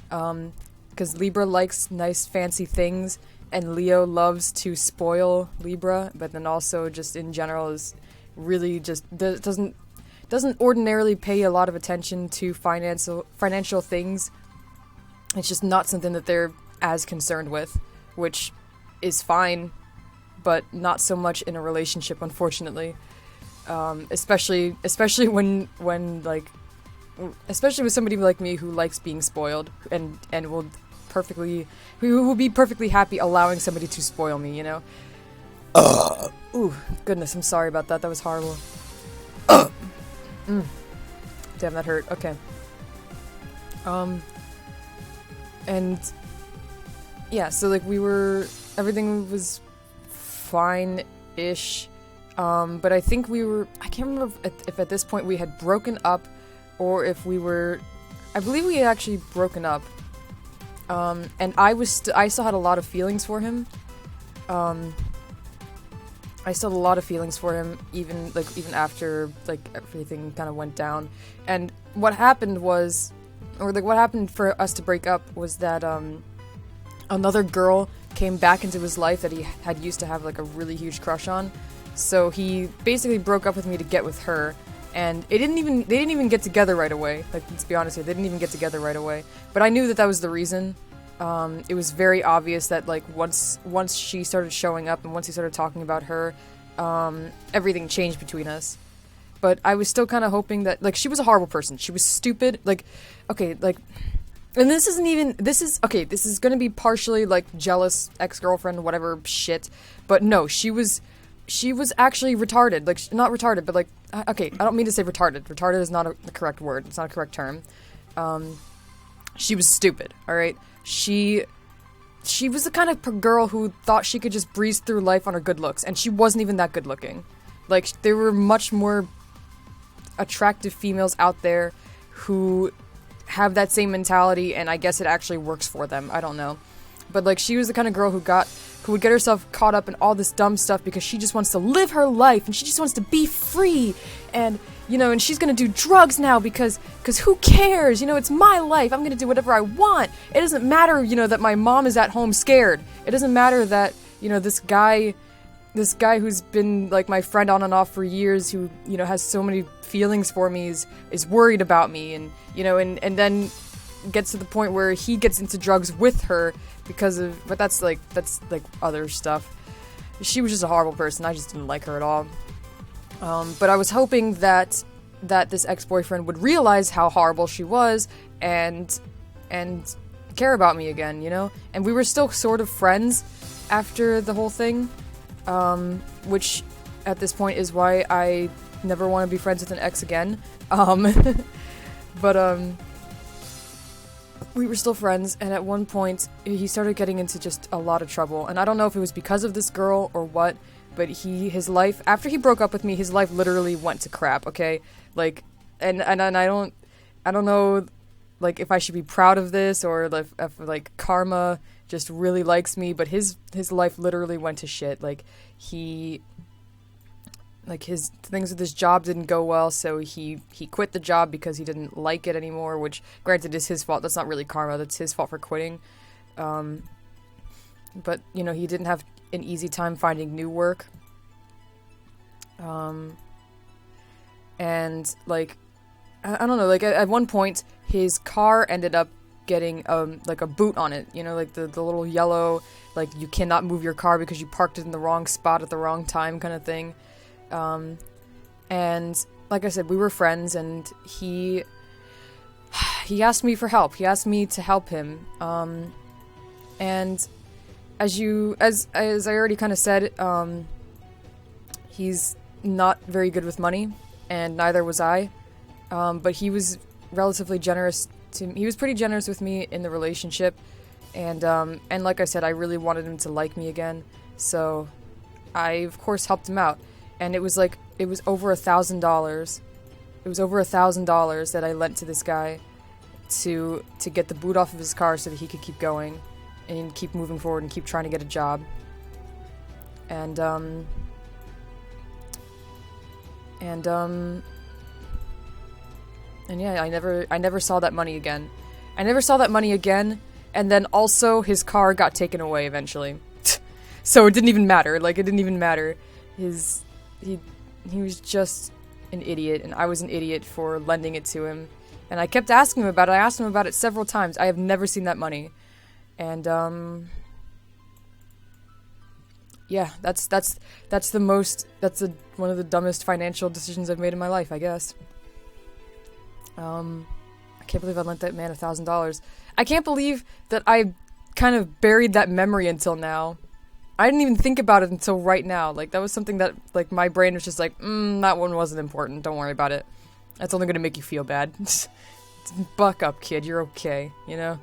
Because Libra likes nice fancy things, and Leo loves to spoil Libra, but then also just in general is really just doesn't ordinarily pay a lot of attention to financial things. It's just not something that they're as concerned with, which is fine, but not so much in a relationship, unfortunately. Especially when like, especially with somebody like me who likes being spoiled and who will be perfectly happy allowing somebody to spoil me, you know? Ooh, goodness, I'm sorry about that. That was horrible. Damn, that hurt. Okay. And yeah, so like everything was fine-ish. But I think I can't remember if at this point we had broken up or if I believe we had actually broken up. And I still had a lot of feelings for him. I still had a lot of feelings for him, even after, like, everything kind of went down. And what happened for us to break up was that, another girl came back into his life that he had used to have, like, a really huge crush on. So he basically broke up with me to get with her. And they didn't even get together right away. Like, let's be honest here, they didn't even get together right away. But I knew that was the reason. It was very obvious that, like, once she started showing up and once he started talking about her, everything changed between us. But I was still kind of hoping that, like, she was a horrible person. She was stupid. Like, okay, like, and this is gonna be partially, like, jealous ex-girlfriend, whatever shit. But no, she was actually retarded. Like, not retarded, but, like, okay, I don't mean to say retarded. Retarded is not the correct word. It's not a correct term. She was stupid, alright? She was the kind of girl who thought she could just breeze through life on her good looks, and she wasn't even that good looking. Like, there were much more attractive females out there who have that same mentality, and I guess it actually works for them. I don't know. But, like, she was the kind of girl who would get herself caught up in all this dumb stuff because she just wants to live her life, and she just wants to be free, and, you know, and she's gonna do drugs now because who cares? You know, it's my life. I'm gonna do whatever I want. It doesn't matter, you know, that my mom is at home scared. It doesn't matter that, you know, this guy who's been, like, my friend on and off for years, who, you know, has so many feelings for me, is worried about me, and, you know, and then gets to the point where he gets into drugs with her but that's other stuff. She was just a horrible person. I just didn't like her at all. But I was hoping that this ex-boyfriend would realize how horrible she was and care about me again, you know? And we were still sort of friends after the whole thing, which at this point is why I never want to be friends with an ex again. But we were still friends, and at one point, he started getting into just a lot of trouble, and I don't know if it was because of this girl or what, but his life, after he broke up with me, his life literally went to crap, okay? Like, and I don't know, like, if I should be proud of this, or if like, karma just really likes me, but his life literally went to shit. Like, his things with his job didn't go well, so he quit the job because he didn't like it anymore, which, granted, is his fault. That's not really karma. That's his fault for quitting. But, you know, he didn't have an easy time finding new work. And, like, I don't know, like, at one point, his car ended up getting like a boot on it, you know, like the little yellow, like you cannot move your car because you parked it in the wrong spot at the wrong time kind of thing. And like I said, we were friends, and he asked me for help. He asked me to help him. And as I already kind of said, he's not very good with money, and neither was I. But he was relatively generous he was pretty generous with me in the relationship, and like I said, I really wanted him to like me again, so I of course helped him out, and it was over $1,000. It was over $1,000 that I lent to this guy to get the boot off of his car so that he could keep going and keep moving forward and keep trying to get a job. And yeah, I never saw that money again. I never saw that money again, and then also his car got taken away eventually. So it didn't even matter. Like, it didn't even matter. He was just an idiot, and I was an idiot for lending it to him. And I kept asking him about it. I asked him about it several times. I have never seen that money. And yeah, that's one of the dumbest financial decisions I've made in my life, I guess. I can't believe I lent that man $1,000. I can't believe that I kind of buried that memory until now. I didn't even think about it until right now. Like, that was something that, like, my brain was just like, that one wasn't important. Don't worry about it. That's only gonna make you feel bad. Buck up, kid. You're okay, you know?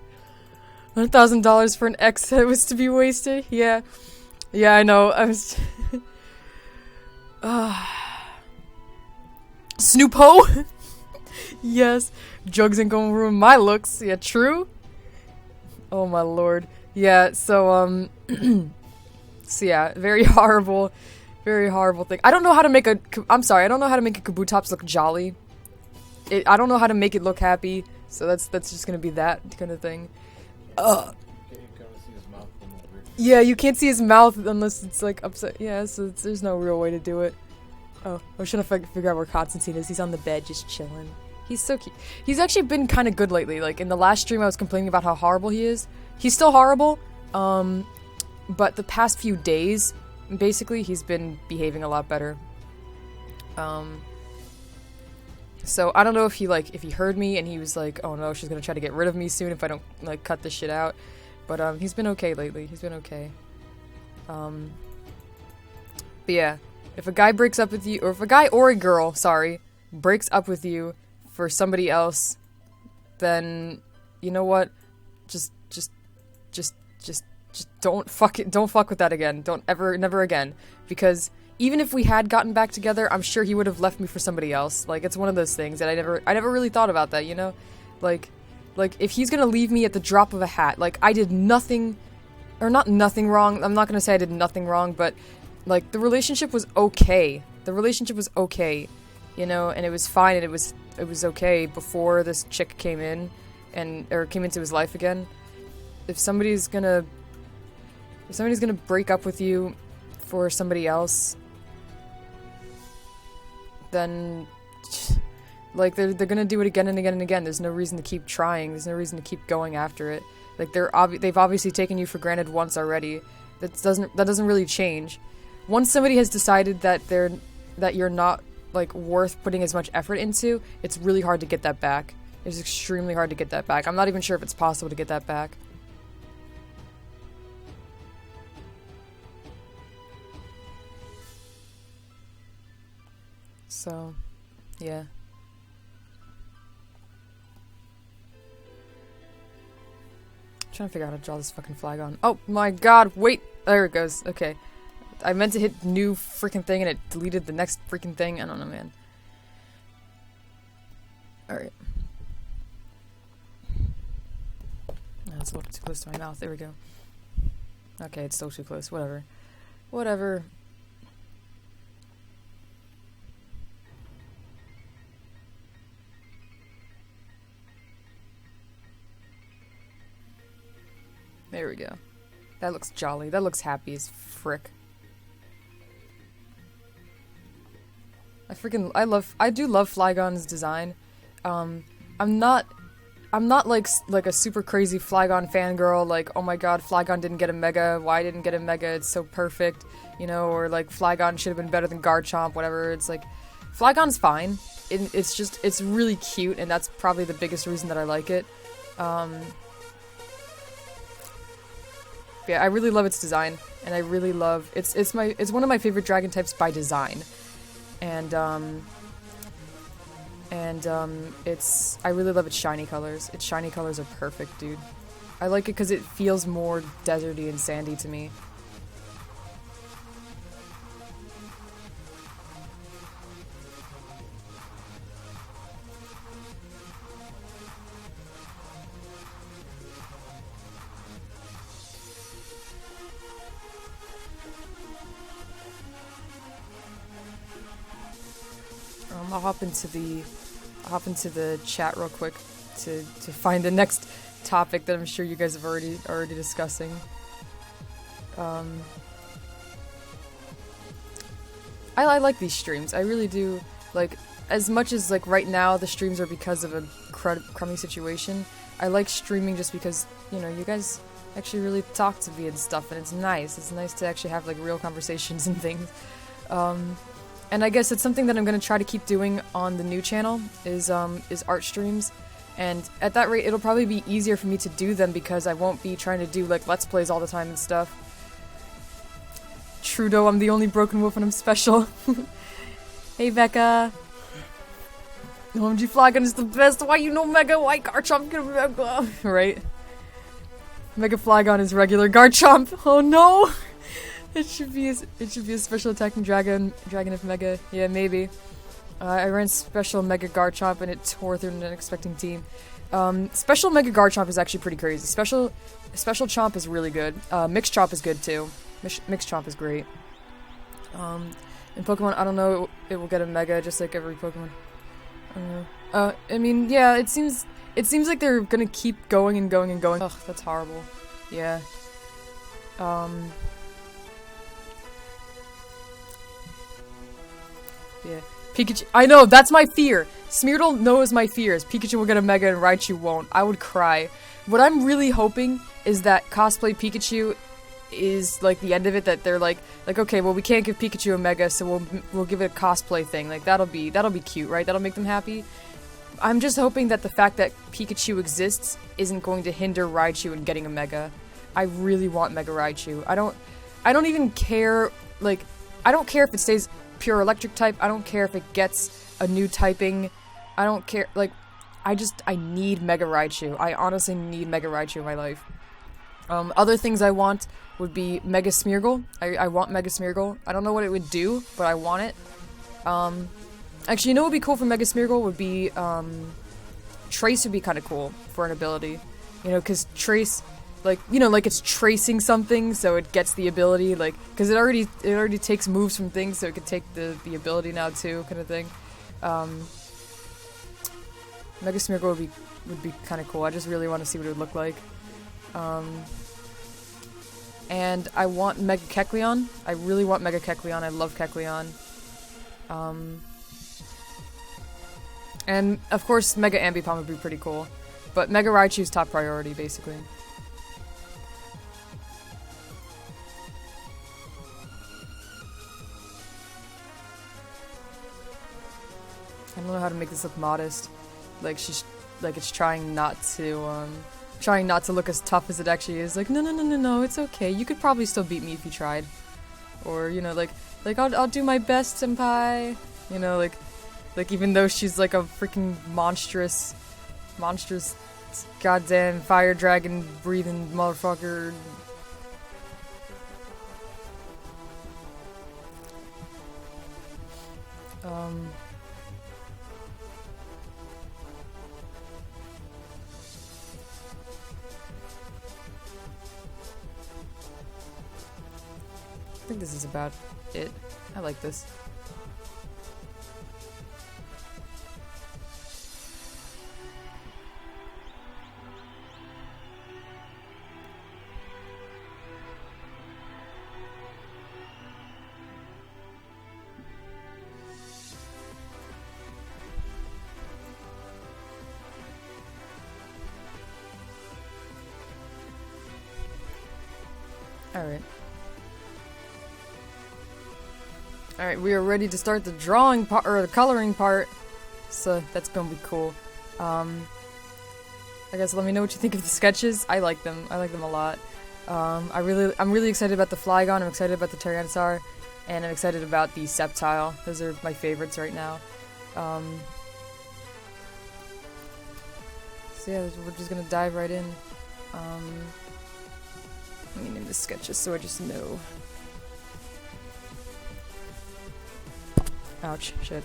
$1,000 for an ex that was to be wasted? Yeah. Yeah, I know. I was... Snoop-ho? Yes. Drugs ain't gonna ruin my looks. Yeah, true? Oh my lord. Yeah, so, so yeah, very horrible thing. I don't know how to make I'm sorry, I don't know how to make a Kabutops look jolly. I don't know how to make it look happy, so that's just gonna be that kind of thing. Yeah, you can't see his mouth unless it's like upside. Yeah, so there's no real way to do it. Oh, I should have figure out where Constantine is. He's on the bed, just chilling. He's so cute. He's actually been kind of good lately. Like, in the last stream, I was complaining about how horrible he is. He's still horrible, but the past few days, basically, he's been behaving a lot better. So I don't know if he heard me and he was like, oh no, she's gonna try to get rid of me soon if I don't, like, cut this shit out. But, he's been okay lately. He's been okay. But yeah, if a guy breaks up with you, or if a guy or a girl, sorry, breaks up with you for somebody else, then, you know what? Just don't fuck with that again. Never again. Because even if we had gotten back together, I'm sure he would have left me for somebody else. Like, it's one of those things that I never really thought about that, you know? Like, if he's gonna leave me at the drop of a hat, like, I did nothing, or not nothing wrong, I'm not gonna say I did nothing wrong, but, like, the relationship was okay. The relationship was okay, you know, and it was fine, and it was okay before this chick came in, or came into his life again. If somebody's gonna break up with you for somebody else, then, like, they're gonna do it again and again and again. There's no reason to keep trying. There's no reason to keep going after it. Like, they've obviously taken you for granted once already. That doesn't really change. Once somebody has decided that you're not, like, worth putting as much effort into, it's really hard to get that back. It's extremely hard to get that back. I'm not even sure if it's possible to get that back. So, yeah. I'm trying to figure out how to draw this fucking flag on. Oh my god, wait! There it goes. Okay. I meant to hit new freaking thing and it deleted the next freaking thing. I don't know, man. Alright. That's a little too close to my mouth. There we go. Okay, it's still too close. Whatever. Whatever. There we go. That looks jolly. That looks happy as frick. I do love Flygon's design. I'm not I'm not like a super crazy Flygon fangirl, like, oh my god, Flygon didn't get a Mega, why didn't get a Mega, it's so perfect, you know, or like, Flygon should have been better than Garchomp, whatever. It's like, Flygon's fine. It's really cute, and that's probably the biggest reason that I like it. Yeah, I really love its design, and I really love, it's one of my favorite dragon types by design. And I really love its shiny colors. Its shiny colors are perfect, dude. I like it because it feels more deserty and sandy to me. I'll hop into the chat real quick to find the next topic that I'm sure you guys have already discussing. I like these streams. I really do. Like, as much as like right now the streams are because of a crummy situation, I like streaming just because, you know, you guys actually really talk to me and stuff, and it's nice. It's nice to actually have like real conversations and things. And I guess it's something that I'm gonna try to keep doing on the new channel is art streams, and at that rate it'll probably be easier for me to do them because I won't be trying to do like Let's Plays all the time and stuff. Trudeau, I'm the only broken wolf and I'm special. Hey Becca. OMG Flygon is the best. Why you know Mega? Why Garchomp get a Mega? Right? Mega Flygon is regular Garchomp. Oh no. It should be a special attacking dragon if Mega. Yeah, maybe. I ran special Mega Garchomp and it tore through an unexpected team. Special Mega Garchomp is actually pretty crazy. Special Chomp is really good. Mixed Chomp is good too. Mixed Chomp is great. In Pokemon, I don't know, it will get a Mega just like every Pokemon. I don't know. I mean, yeah, it seems like they're gonna keep going and going and going. Ugh, that's horrible. Yeah. Yeah. Pikachu. I know, that's my fear. Smeargle knows my fears. Pikachu will get a Mega and Raichu won't. I would cry. What I'm really hoping is that cosplay Pikachu is like the end of it. That they're like okay, well we can't give Pikachu a Mega, so we'll give it a cosplay thing. Like that'll be cute, right? That'll make them happy. I'm just hoping that the fact that Pikachu exists isn't going to hinder Raichu in getting a Mega. I really want Mega Raichu. I don't even care. Like I don't care if it stays pure electric type. I don't care if it gets a new typing. I don't care. Like, I need Mega Raichu. I honestly need Mega Raichu in my life. Other things I want would be Mega Smeargle. I want Mega Smeargle. I don't know what it would do, but I want it. Actually, you know what would be cool for Mega Smeargle would be, Trace would be kind of cool for an ability. You know, because Trace, like, you know, like it's tracing something, so it gets the ability, like, because it already takes moves from things, so it could take the ability now too, kind of thing. Mega Smeargle would be kind of cool. I just really want to see what it would look like. And I want Mega Kecleon. I really want Mega Kecleon. I love Kecleon. And of course, Mega Ambipom would be pretty cool, but Mega Raichu's top priority, basically. I don't know how to make this look modest. Like it's trying not to look as tough as it actually is. Like, no, it's okay. You could probably still beat me if you tried. Or, you know, like I'll do my best, senpai. You know, like even though she's like a freaking monstrous goddamn fire dragon breathing motherfucker. I think this is about it. I like this. Alright. Alright, we are ready to start the drawing part, or the coloring part. So, that's gonna be cool. I guess let me know what you think of the sketches. I like them. I like them a lot. I'm really excited about the Flygon, I'm excited about the Tyrannosaur, and I'm excited about the Sceptile. Those are my favorites right now. So yeah, we're just gonna dive right in. Let me name the sketches so I just know. Ouch, shit.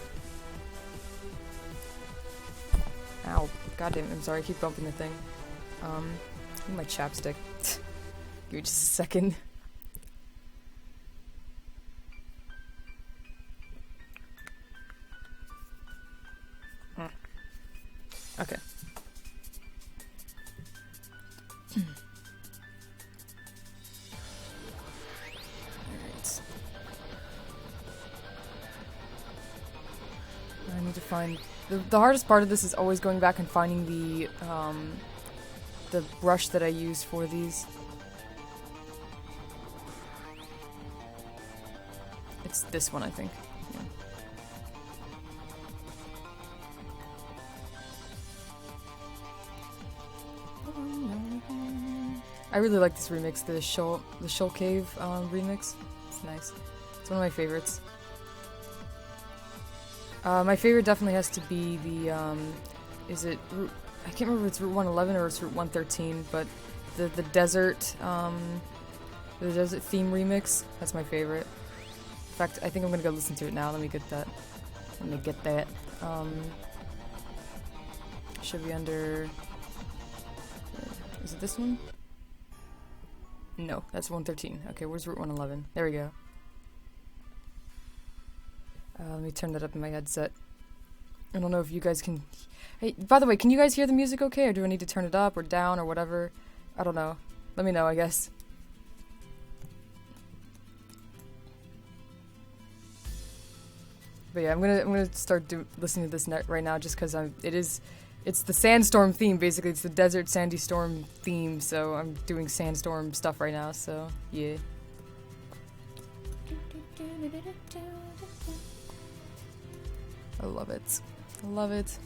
Ow. Goddamn, I'm sorry, I keep bumping the thing. Give me my chapstick. Give me just a second. Okay. Alright. I need to find... The hardest part of this is always going back and finding the brush that I used for these. It's this one, I think. Yeah. I really like this remix, the Shoal Cave remix. It's nice. It's one of my favorites. My favorite definitely has to be the, is it Route, I can't remember if it's Route 111 or it's Route 113, but the desert theme remix, that's my favorite. In fact, I think I'm gonna go listen to it now. Let me get that. Should be under, is it this one? No, that's 113. Okay, where's Route 111? There we go. Let me turn that up in my headset. I don't know if you guys can... Hey, by the way, can you guys hear the music okay? Or do I need to turn it up or down or whatever? I don't know. Let me know, I guess. But yeah, I'm gonna start listening to this right now just because it's the sandstorm theme, basically. It's the desert sandy storm theme, so I'm doing sandstorm stuff right now, so yeah. I love it. I love it.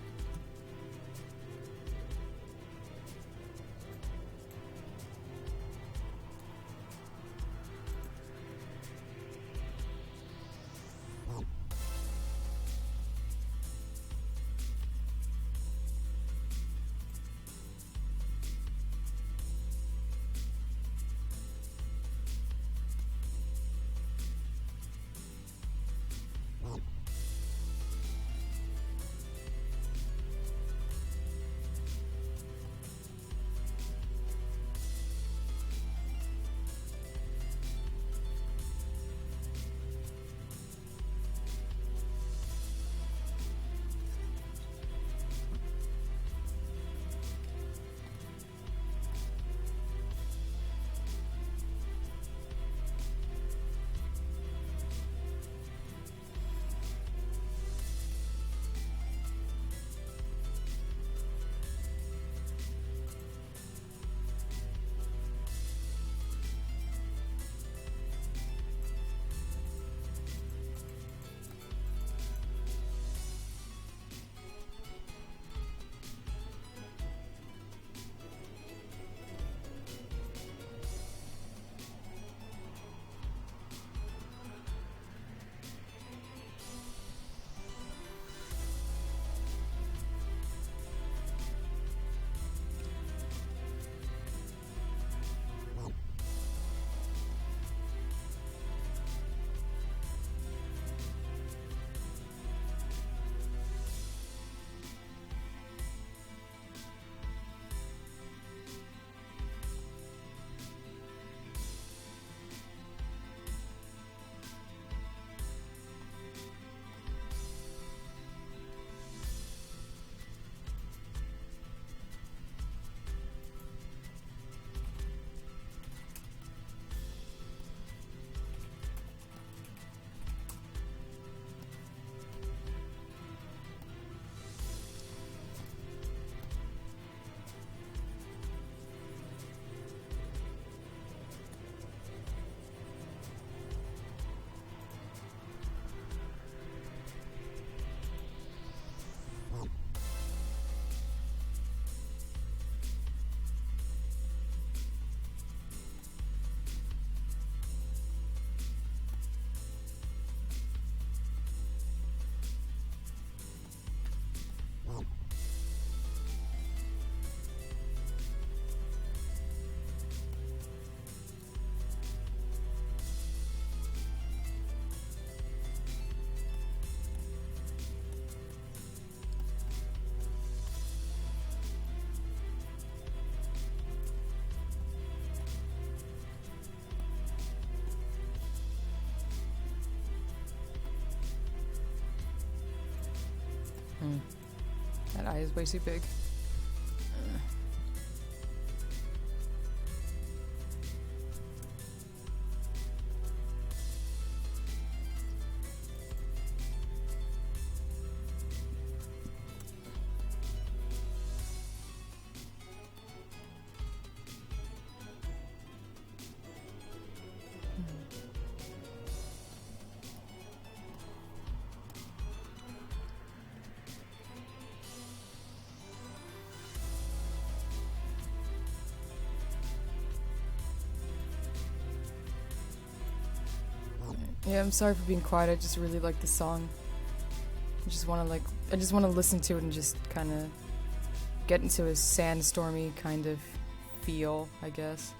That eye is way too big. Yeah, I'm sorry for being quiet. I just really like the song. I just want to listen to it and just kind of get into a sandstormy kind of feel, I guess.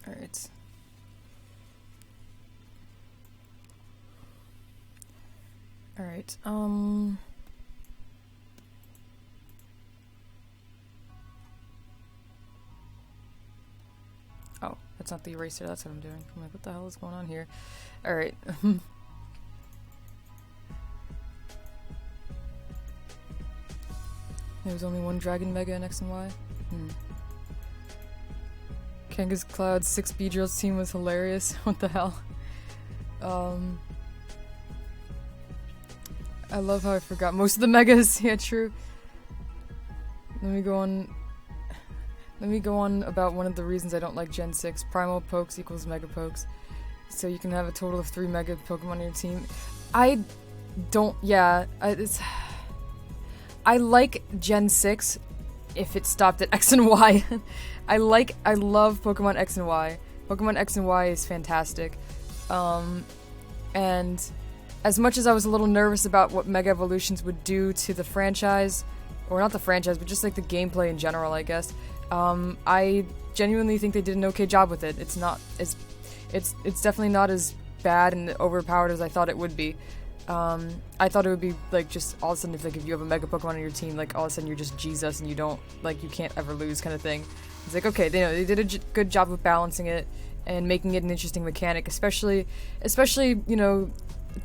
All right. Alright, oh, that's not the eraser, that's what I'm doing. I'm like, what the hell is going on here? Alright. There was only one Dragon Mega in X and Y? Kanga's Cloud's 6 Beedrills team was hilarious. What the hell? I love how I forgot most of the megas. Yeah, true. Let me go on about one of the reasons I don't like Gen 6. Primal Pokes equals Mega Pokes. So you can have a total of 3 Mega Pokemon in your team. I like Gen 6 if it stopped at X and Y. I love Pokemon X and Y. Pokemon X and Y is fantastic. And as much as I was a little nervous about what Mega Evolutions would do to the franchise, or not the franchise, but just like the gameplay in general, I guess, I genuinely think they did an okay job with it. It's definitely not as bad and overpowered as I thought it would be. I thought it would be like just all of a sudden if you have a Mega Pokemon on your team, like all of a sudden you're just Jesus and you can't ever lose kind of thing. It's like, okay, they did a good job of balancing it and making it an interesting mechanic, especially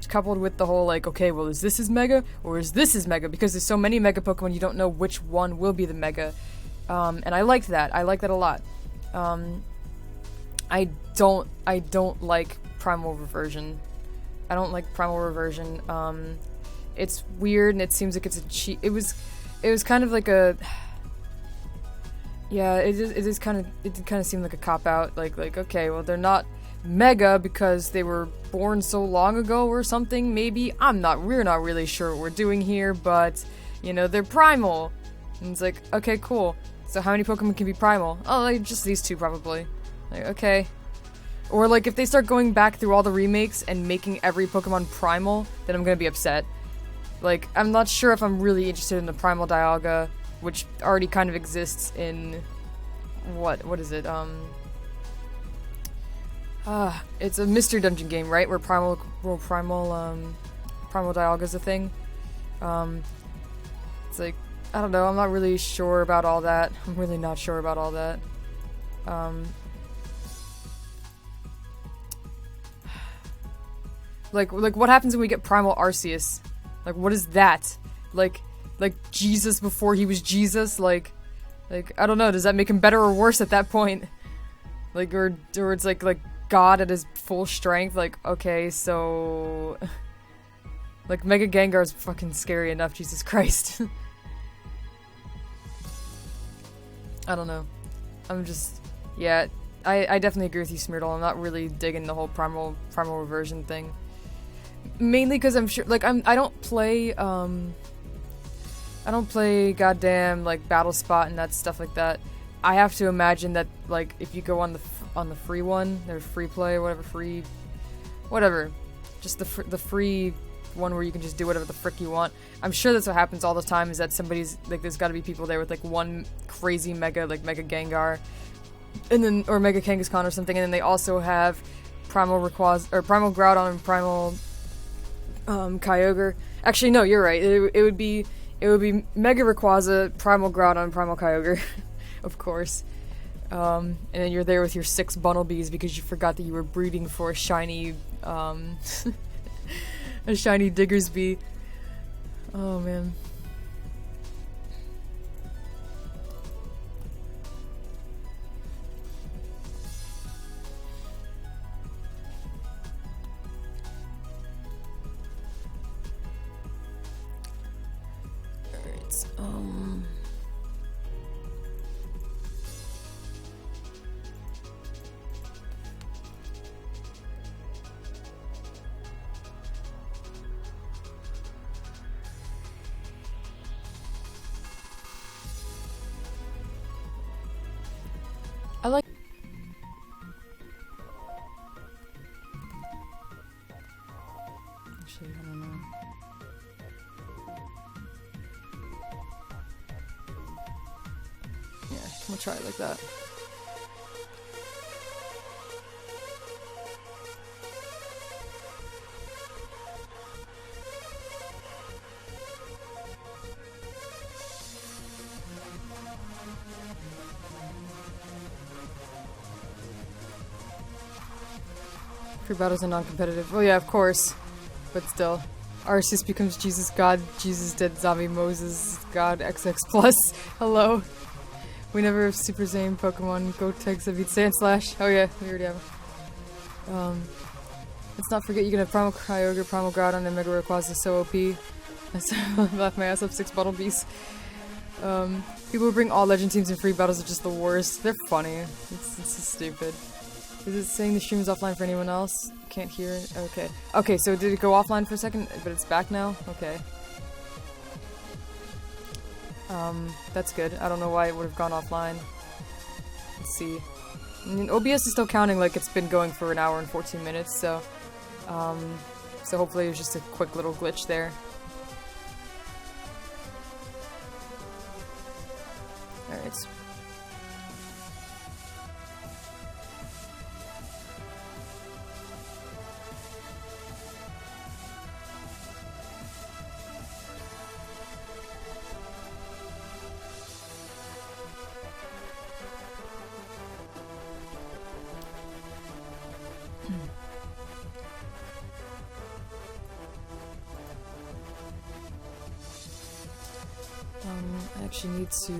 coupled with the whole like, okay, well, is this his Mega or is this his Mega? Because there's so many Mega Pokemon, you don't know which one will be the Mega. And I liked that. I like that a lot. I don't like Primal Reversion. I don't like Primal Reversion. It's weird and it seems like it's a cheat. It was kind of like a. Yeah, it did kind of seem like a cop out. Like okay, well, they're not Mega because they were born so long ago or something. Maybe we're not really sure what we're doing here, but they're primal. And it's like, okay, cool. So how many Pokemon can be primal? Oh, like just these two probably. Like, okay. Or like if they start going back through all the remakes and making every Pokemon primal, then I'm gonna be upset. Like, I'm not sure if I'm really interested in the Primal Dialga, which already kind of exists in what is it? It's a mystery dungeon game, right? Where Primal Dialga's a thing. It's like, I don't know, I'm not really sure about all that. I'm really not sure about all that. Like what happens when we get Primal Arceus? Like, what is that? Like Jesus before he was Jesus? Like, I don't know, does that make him better or worse at that point? Like, or it's like God at his full strength? Like, okay, so... like, Mega Gengar's fucking scary enough, Jesus Christ. I don't know. I'm just... yeah, I definitely agree with you, Smeartle. I'm not really digging the whole primal reversion thing. Mainly because I'm sure... like, I don't play goddamn, like, Battle Spot and that stuff like that. I have to imagine that, like, if you go on the free one, there's free play, whatever. Just the free one where you can just do whatever the frick you want. I'm sure that's what happens all the time, is that somebody's, like, there's gotta be people there with, like, one crazy Mega, like, Mega Gengar, and then, or Mega Kangaskhan or something, and then they also have Primal Groudon and Primal Kyogre. Actually, no, you're right. It would be Mega Rayquaza, Primal Groudon, Primal Kyogre, of course. And then you're there with your 6 Bunnelbees because you forgot that you were breeding for a shiny, a shiny Diggersby. Oh man. Alright, I like. Actually, I don't know. Yeah, we'll try it like that. Free battles are non-competitive. Oh yeah, of course. But still. Arceus becomes Jesus God, Jesus dead zombie, Moses God, XX plus. Hello. We never have Super Saiyan Pokemon. Gotenks have beat Sandslash. Oh yeah, we already have. Let's not forget you can have Primal Kyogre, Primal Groudon, and Mega Rayquaza so OP. I laughed my ass up 6 Bunnelbees. People who bring all legend teams in free battles are just the worst. They're funny. It's so stupid. Is it saying the stream is offline for anyone else? Can't hear it? Okay. Okay, so did it go offline for a second, but it's back now? Okay. That's good. I don't know why it would have gone offline. Let's see. I mean, OBS is still counting like it's been going for an hour and 14 minutes, so... so hopefully it was just a quick little glitch there. Alright. I actually need to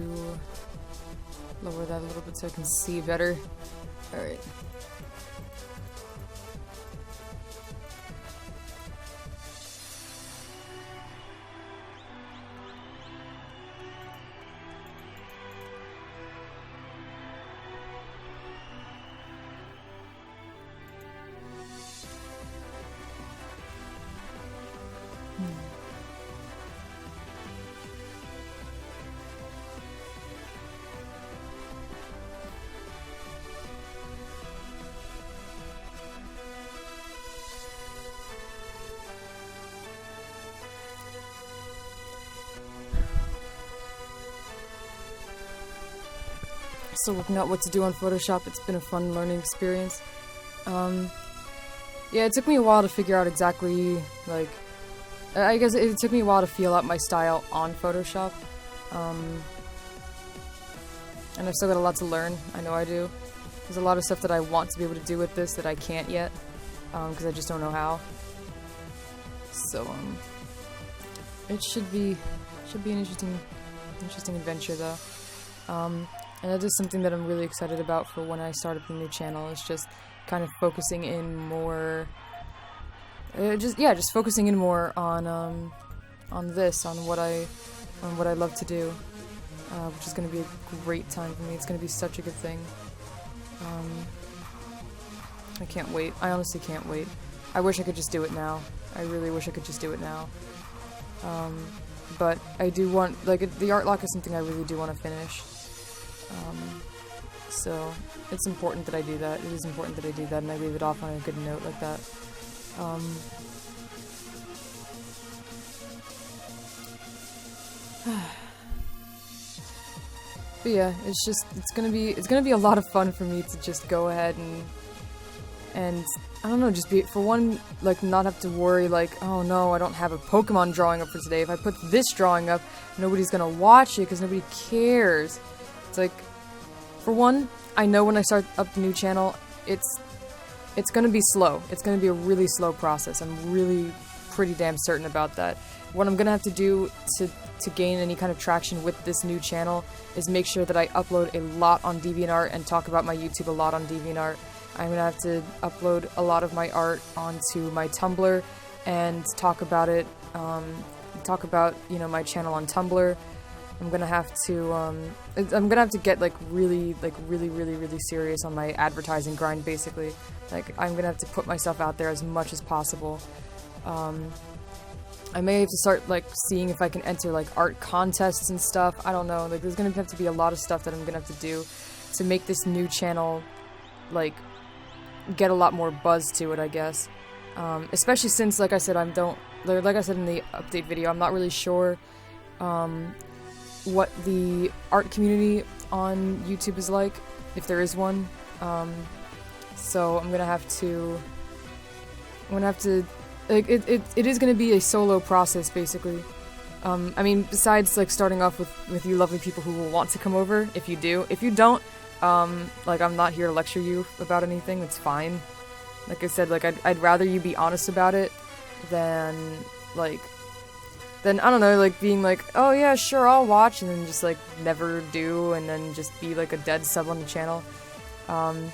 lower that a little bit so I can see better. Alright. Still working out what to do on Photoshop. It's been a fun learning experience. Yeah, it took me a while to figure out exactly, like... I guess it took me a while to feel out my style on Photoshop. And I've still got a lot to learn. I know I do. There's a lot of stuff that I want to be able to do with this that I can't yet. Because I just don't know how. So, it should be an interesting adventure, though. And that is something that I'm really excited about for when I start up the new channel. It's just kind of focusing in more, just focusing in more on what I love to do, which is going to be a great time for me. It's going to be such a good thing. I can't wait. I honestly can't wait. I wish I could just do it now. I really wish I could just do it now. But I do want, like, the art lock is something I really do want to finish. So it's important that I do that. It is important that I do that, and I leave it off on a good note like that. But yeah, it's gonna be a lot of fun for me to just go ahead and I don't know, just be, for one, like, not have to worry, like, oh no, I don't have a Pokemon drawing up for today. If I put this drawing up, nobody's gonna watch it because nobody cares. It's like, for one, I know when I start up the new channel, it's gonna be slow. It's gonna be a really slow process. I'm really pretty damn certain about that. What I'm gonna have to do to gain any kind of traction with this new channel is make sure that I upload a lot on DeviantArt and talk about my YouTube a lot on DeviantArt. I'm gonna have to upload a lot of my art onto my Tumblr and talk about it, you know, my channel on Tumblr. I'm gonna have to get like really serious on my advertising grind, basically. Like, I'm gonna have to put myself out there as much as possible. I may have to start, like, seeing if I can enter, like, art contests and stuff. I don't know. Like, there's gonna have to be a lot of stuff that I'm gonna have to do to make this new channel, like, get a lot more buzz to it, I guess. Especially since, like I said, like I said in the update video, I'm not really sure, what the art community on YouTube is like, if there is one. So I'm gonna have to, like, it is gonna be a solo process, basically. I mean, besides, like, starting off with you lovely people who will want to come over, if you do. If you don't, like, I'm not here to lecture you about anything, that's fine. Like I said, like, I'd rather you be honest about it than, like, I don't know, like, being like, oh yeah, sure, I'll watch, and then just, like, never do, and then just be, like, a dead sub on the channel. And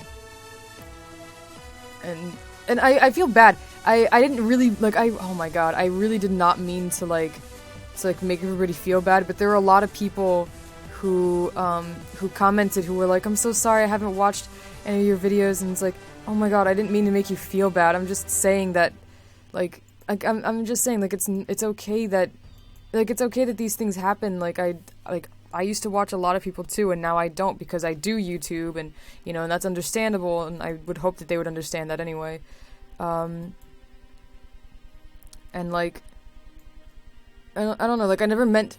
I feel bad. I didn't really, like, oh my god, I really did not mean to make everybody feel bad, but there were a lot of people who commented who were like, I'm so sorry, I haven't watched any of your videos, and it's like, oh my god, I didn't mean to make you feel bad. I'm just saying that, I'm just saying, like, it's okay that, like, it's okay that these things happen. Like, I used to watch a lot of people too, and now I don't because I do YouTube, and, you know, and that's understandable, and I would hope that they would understand that anyway. And, like, I don't know, like, I never meant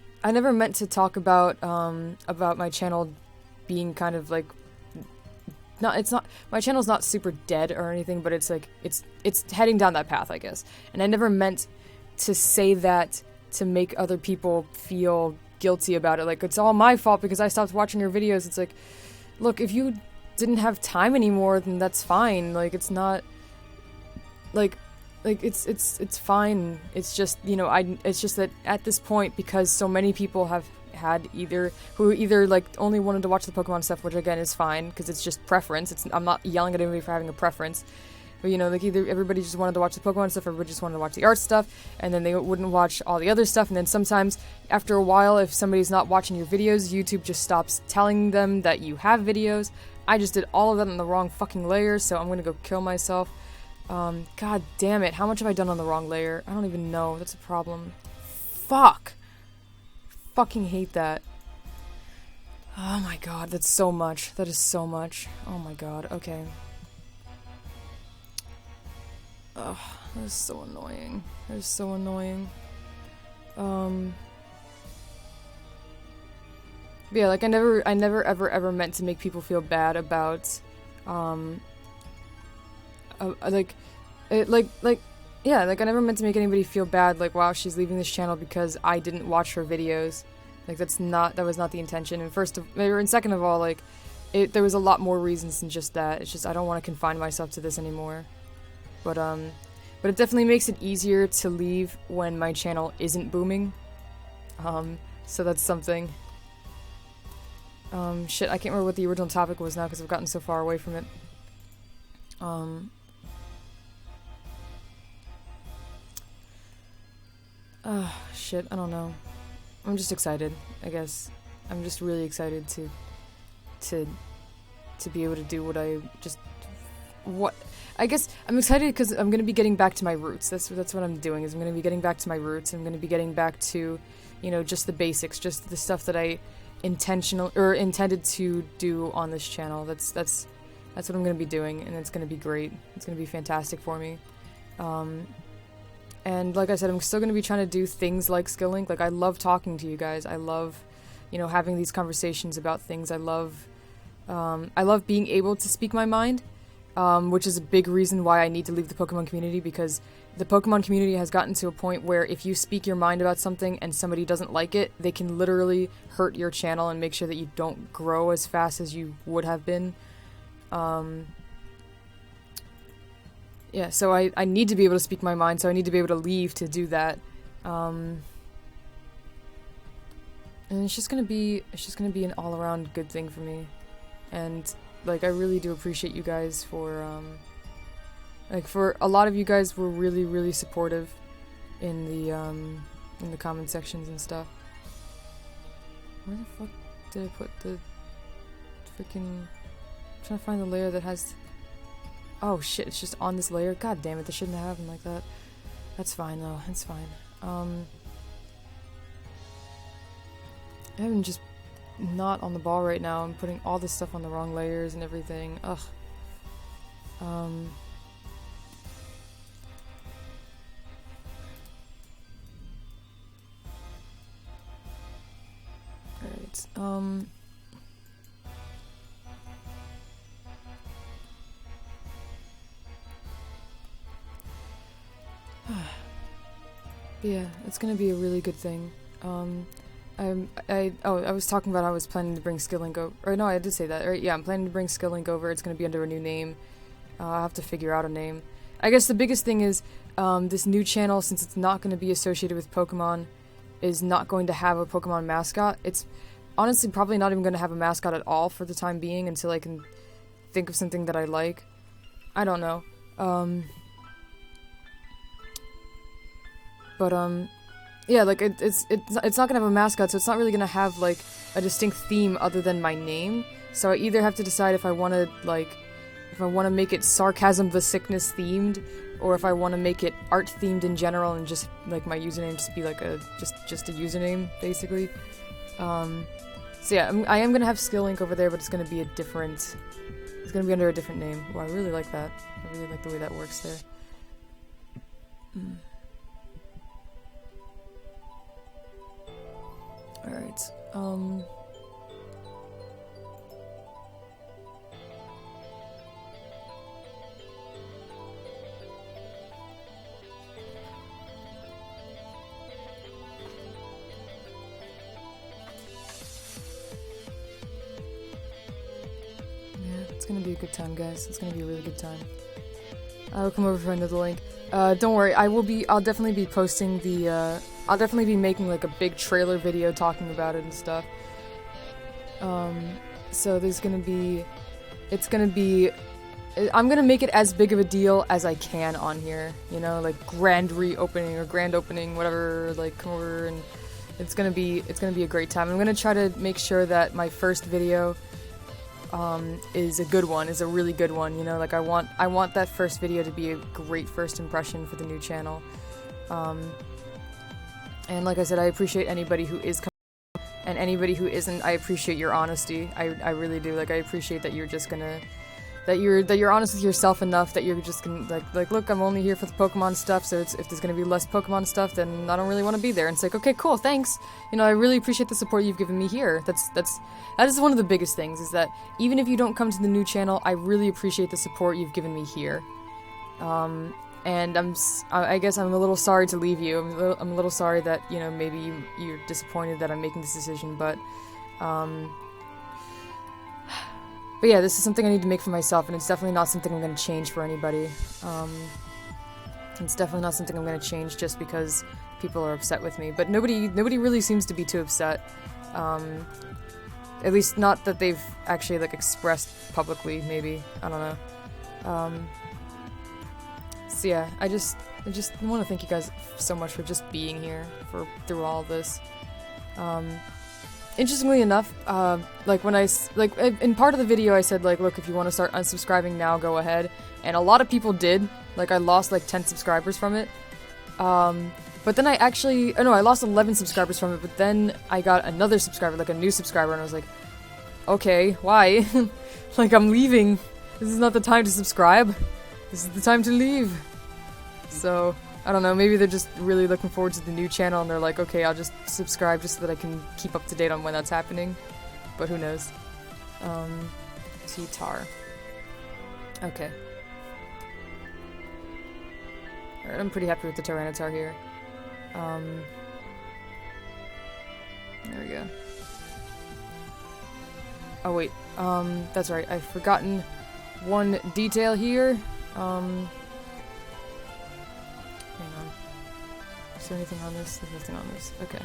to talk about my channel being kind of, like, my channel's not super dead or anything, but it's, like, it's heading down that path, I guess. And I never meant to say that to make other people feel guilty about it. Like, it's all my fault because I stopped watching your videos. It's like, look, if you didn't have time anymore, then that's fine. Like, it's not, like, it's fine. It's just, you know, it's just that at this point, because so many people have had either like only wanted to watch the Pokemon stuff, which again is fine because it's just preference. I'm not yelling at anybody for having a preference, but, you know, like, either everybody just wanted to watch the Pokemon stuff, or everybody just wanted to watch the art stuff, and then they wouldn't watch all the other stuff. And then sometimes after a while, if somebody's not watching your videos, YouTube just stops telling them that you have videos. I just did all of that on the wrong fucking layer, so I'm gonna go kill myself. God damn it, how much have I done on the wrong layer? I don't even know, that's a problem. Fuck! Fucking hate that. Oh my god, that's so much. That is so much. Oh my god, okay. Ugh, that is so annoying. That is so annoying. Yeah, like, I never ever meant to make people feel bad about, yeah, like, I never meant to make anybody feel bad, like, wow, she's leaving this channel because I didn't watch her videos. Like, that was not the intention. And second of all, like, there was a lot more reasons than just that. It's just, I don't want to confine myself to this anymore. But it definitely makes it easier to leave when my channel isn't booming. So that's something. Shit, I can't remember what the original topic was now because I've gotten so far away from it. Shit, I don't know. I'm just excited, I guess. I'm just really excited to be able to do I guess I'm excited because I'm going to be getting back to my roots. That's what I'm doing, is I'm going to be getting back to my roots. I'm going to be getting back to, you know, just the basics, just the stuff that I intended to do on this channel. That's what I'm going to be doing, and it's going to be great. It's going to be fantastic for me. And like I said, I'm still going to be trying to do things like Skill Link. Like, I love talking to you guys. I love, you know, having these conversations about things. I love being able to speak my mind. which is a big reason why I need to leave the Pokemon community, because the Pokemon community has gotten to a point where if you speak your mind about something and somebody doesn't like it, they can literally hurt your channel and make sure that you don't grow as fast as you would have been. Yeah, so I need to be able to speak my mind, so I need to be able to leave to do that. And it's just gonna be an all-around good thing for me. And, like, I really do appreciate you guys for, like, for a lot of you guys were really, really supportive in the comment sections and stuff. Where the fuck did I put the freaking... I'm trying to find the layer that has... Oh shit, it's just on this layer? God damn it, they shouldn't have happened like that. That's fine though, it's fine. I'm just not on the ball right now. I'm putting all this stuff on the wrong layers and everything. Ugh. Alright, yeah, it's gonna be a really good thing. I was talking about how I was planning to bring Skilling over. Or no, I did say that. Right? Yeah, I'm planning to bring Skilling over. It's gonna be under a new name. I'll have to figure out a name. I guess the biggest thing is this new channel, since it's not going to be associated with Pokemon, is not going to have a Pokemon mascot. It's honestly probably not even going to have a mascot at all for the time being until I can think of something that I like. I don't know. Yeah, like, it's not gonna have a mascot, so it's not really gonna have, like, a distinct theme other than my name. So I either have to decide if I wanna, like, if I wanna make it Sarcasm the Sickness themed, or if I wanna make it art themed in general and just, like, my username just be, like, just a username, basically. So yeah, I am gonna have Skill over there, but it's gonna be a different... It's gonna be under a different name. Oh, I really like that. I really like the way that works there. Alright, yeah, it's gonna be a good time, guys. It's gonna be a really good time. I'll come over for another link. Don't worry, I'll definitely be posting the, I'll definitely be making, like, a big trailer video talking about it and stuff. So there's gonna be... It's gonna be... I'm gonna make it as big of a deal as I can on here. You know, like, grand reopening or grand opening, whatever, like, come over and... It's gonna be a great time. I'm gonna try to make sure that my first video... is a good one, is a really good one, you know, like I want that first video to be a great first impression for the new channel. And like I said, I appreciate anybody who is coming, and anybody who isn't, I appreciate your honesty. I really do. Like, I appreciate that you're just gonna, that you're honest with yourself enough that you're just gonna, like, look, I'm only here for the Pokemon stuff, so if there's gonna be less Pokemon stuff, then I don't really want to be there. And it's like, okay, cool, thanks. You know, I really appreciate the support you've given me here. That is one of the biggest things, is that even if you don't come to the new channel, I really appreciate the support you've given me here. And I guess I'm a little sorry to leave you. I'm a little sorry that, you know, maybe you're disappointed that I'm making this decision, but yeah, this is something I need to make for myself, and it's definitely not something I'm going to change for anybody. It's definitely not something I'm going to change just because people are upset with me, but nobody really seems to be too upset. At least not that they've actually, like, expressed publicly, maybe. I don't know. So yeah, I just want to thank you guys so much for just being here through all of this. Interestingly enough, like, when in part of the video I said, like, look, if you want to start unsubscribing now, go ahead. And a lot of people did. Like, I lost, like, 10 subscribers from it. But then I lost 11 subscribers from it, but then I got another subscriber, like a new subscriber, and I was like, okay, why? Like, I'm leaving. This is not the time to subscribe. This is the time to leave. So, I don't know, maybe they're just really looking forward to the new channel, and they're like, okay, I'll just subscribe just so that I can keep up to date on when that's happening. But who knows. T-Tar. Okay. Alright, I'm pretty happy with the Tyranitar here. There we go. Oh wait, that's right, I've forgotten one detail here. Hang on. Is there anything on this? There's nothing on this. Okay.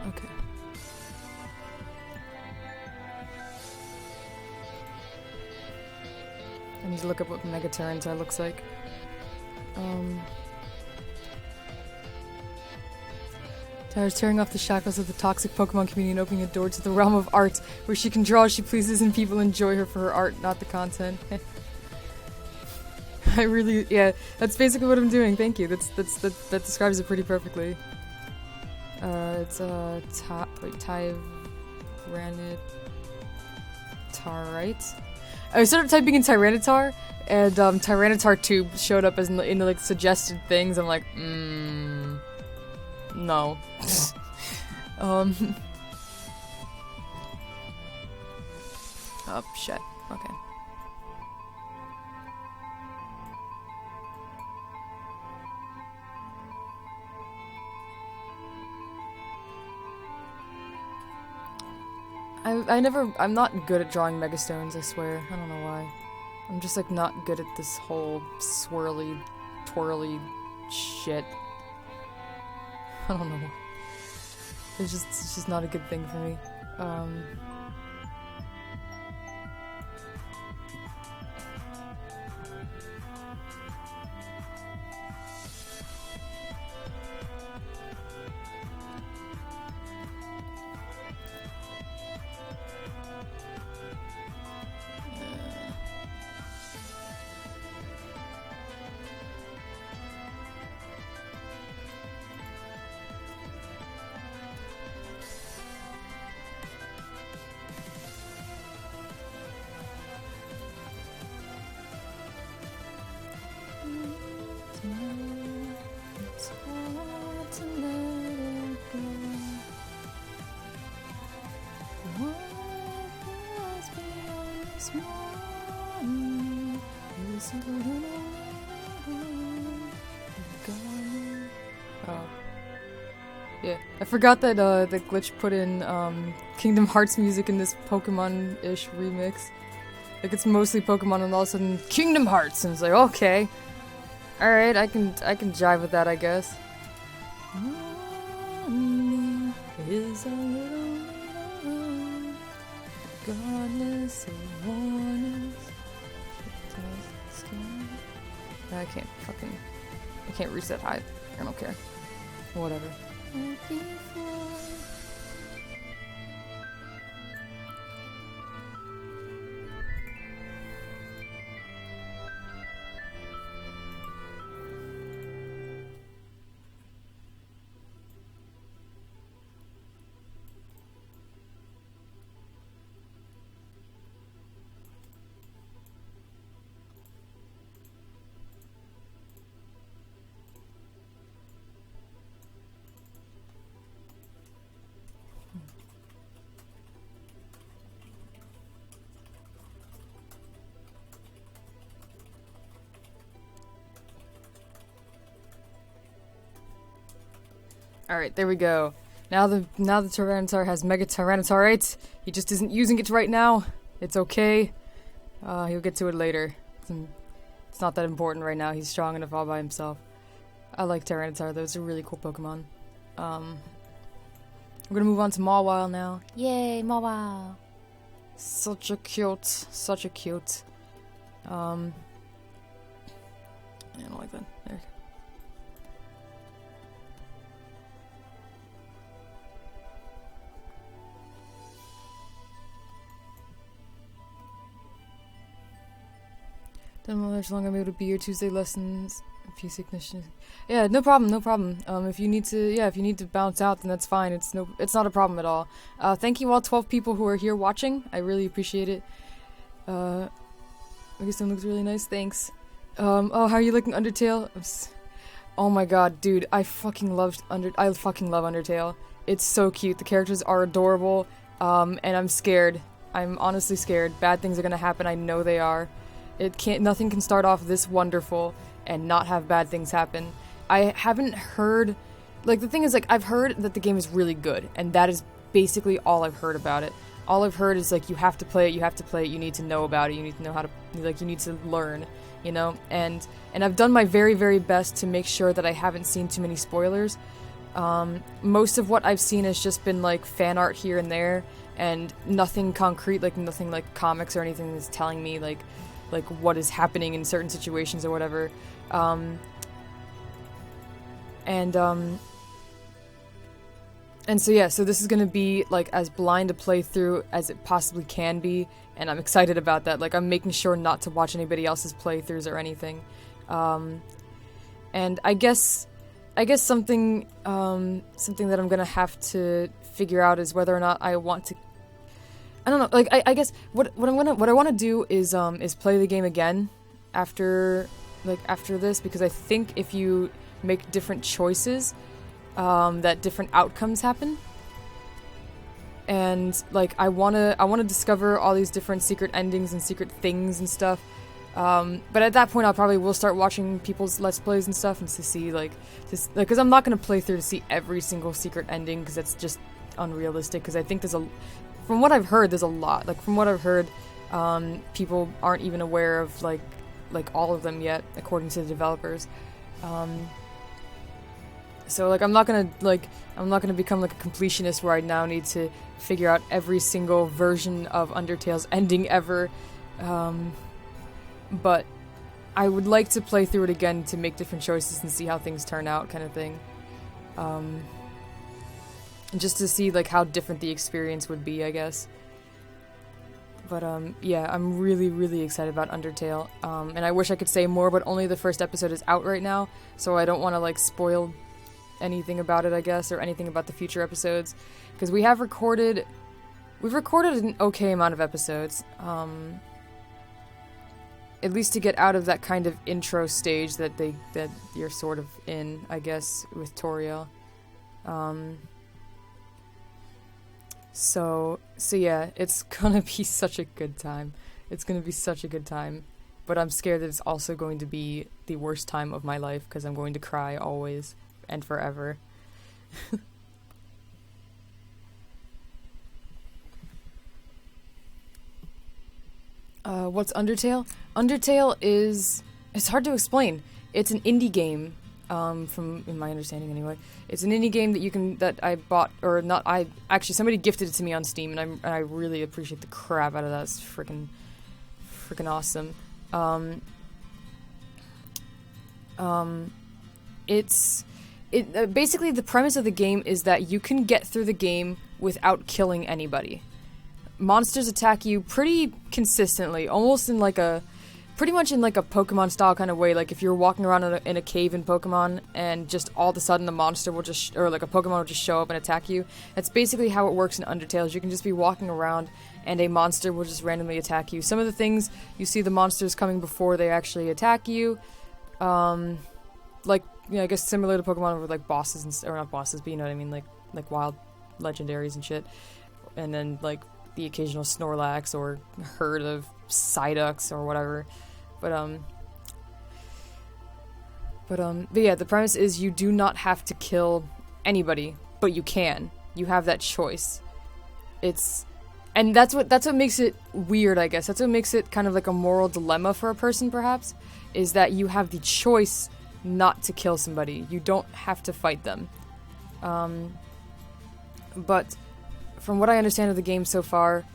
Okay. I need to look up what Mega Tyranitar looks like. Tyra's tearing off the shackles of the toxic Pokemon community and opening a door to the realm of art, where she can draw as she pleases and people enjoy her for her art, not the content. Yeah, that's basically what I'm doing. Thank you. That describes it pretty perfectly. It's Tyranitarite. I started typing in Tyranitar, and Tyranitar Tube showed up as in the like suggested things. I'm like, no. Oh shit. Okay. I'm not good at drawing Megastones, I swear. I don't know why. I'm just like not good at this whole swirly, twirly shit. I don't know. It's just not a good thing for me. Oh. Yeah, I forgot that that Glitch put in Kingdom Hearts music in this Pokemon-ish remix. Like it's mostly Pokemon and all of a sudden Kingdom Hearts, and it's like, okay. Alright, I can jive with that, I guess. Is a little regardless of warnings. I can't reset high. I don't care. Whatever. Alright, there we go. Now the Tyranitar has Mega Tyranitarite. He just isn't using it right now. It's okay. He'll get to it later. It's not that important right now. He's strong enough all by himself. I like Tyranitar though. It's a really cool Pokemon. We're gonna move on to Mawile now. Yay, Mawile! Such a cute. I don't like that. There. Don't know how long I'm able to be here. Tuesday lessons, PC ignition. Yeah, no problem, no problem. If you need to bounce out, then that's fine. It's not a problem at all. Thank you all 12 people who are here watching. I really appreciate it. I guess that looks really nice. Thanks. Oh, how are you looking, Undertale? Oh my god, dude, I fucking love Undertale. It's so cute. The characters are adorable. And I'm scared. I'm honestly scared. Bad things are gonna happen. I know they are. Nothing can start off this wonderful and not have bad things happen. I haven't heard, like, the thing is, like, I've heard that the game is really good, and that is basically all I've heard about it. All I've heard is, like, you have to play it, you need to know about it, you need to know how to, like, you need to learn, you know? And I've done my very, very best to make sure that I haven't seen too many spoilers. Most of what I've seen has just been, like, fan art here and there, and nothing concrete, like, nothing like comics or anything that's telling me, like what is happening in certain situations or whatever. And so yeah, so this is gonna be, like, as blind a playthrough as it possibly can be, and I'm excited about that. Like, I'm making sure not to watch anybody else's playthroughs or anything. And I guess something that I'm gonna have to figure out is whether or not I want to, I don't know, like, I guess what I want to do is play the game again after this, because I think if you make different choices, that different outcomes happen. And, like, I want to discover all these different secret endings and secret things and stuff. But at that point, I probably will start watching people's Let's Plays and stuff, and to see, like, because I'm not going to play through to see every single secret ending, because that's just unrealistic, because I think from what I've heard, there's a lot. Like, from what I've heard, people aren't even aware of, like all of them yet, according to the developers. So, like, I'm not gonna become, like, a completionist where I now need to figure out every single version of Undertale's ending ever. But I would like to play through it again to make different choices and see how things turn out, kind of thing. Just to see, like, how different the experience would be, I guess. But, yeah, I'm really, really excited about Undertale. And I wish I could say more, but only the first episode is out right now, so I don't want to, like, spoil anything about it, I guess, or anything about the future episodes. Because we've recorded an okay amount of episodes, at least to get out of that kind of intro stage that you're sort of in, I guess, with Toriel. So yeah, it's gonna be such a good time. It's gonna be such a good time. But I'm scared that it's also going to be the worst time of my life, because I'm going to cry always and forever. What's Undertale? Undertale is... It's hard to explain. It's an indie game. In my understanding anyway. It's an indie game that I bought, or not, actually somebody gifted it to me on Steam, and I really appreciate the crap out of that. It's freaking awesome. Basically the premise of the game is that you can get through the game without killing anybody. Monsters attack you pretty consistently, pretty much in, like, a Pokemon style kind of way. Like, if you're walking around in a cave in Pokemon, and just all of a sudden the monster will just, or like a Pokemon will just show up and attack you. That's basically how it works in Undertale. You can just be walking around, and a monster will just randomly attack you. Some of the things, you see the monsters coming before they actually attack you. Like, you know, I guess similar to Pokemon with, like, bosses, or not bosses, but you know what I mean, like wild legendaries and shit. And then, like, the occasional Snorlax or herd of Psyducks or whatever. But yeah, the premise is you do not have to kill anybody, but you can. You have that choice. And that's what makes it weird, I guess. That's what makes it kind of like a moral dilemma for a person, perhaps, is that you have the choice not to kill somebody. You don't have to fight them. But from what I understand of the game so far,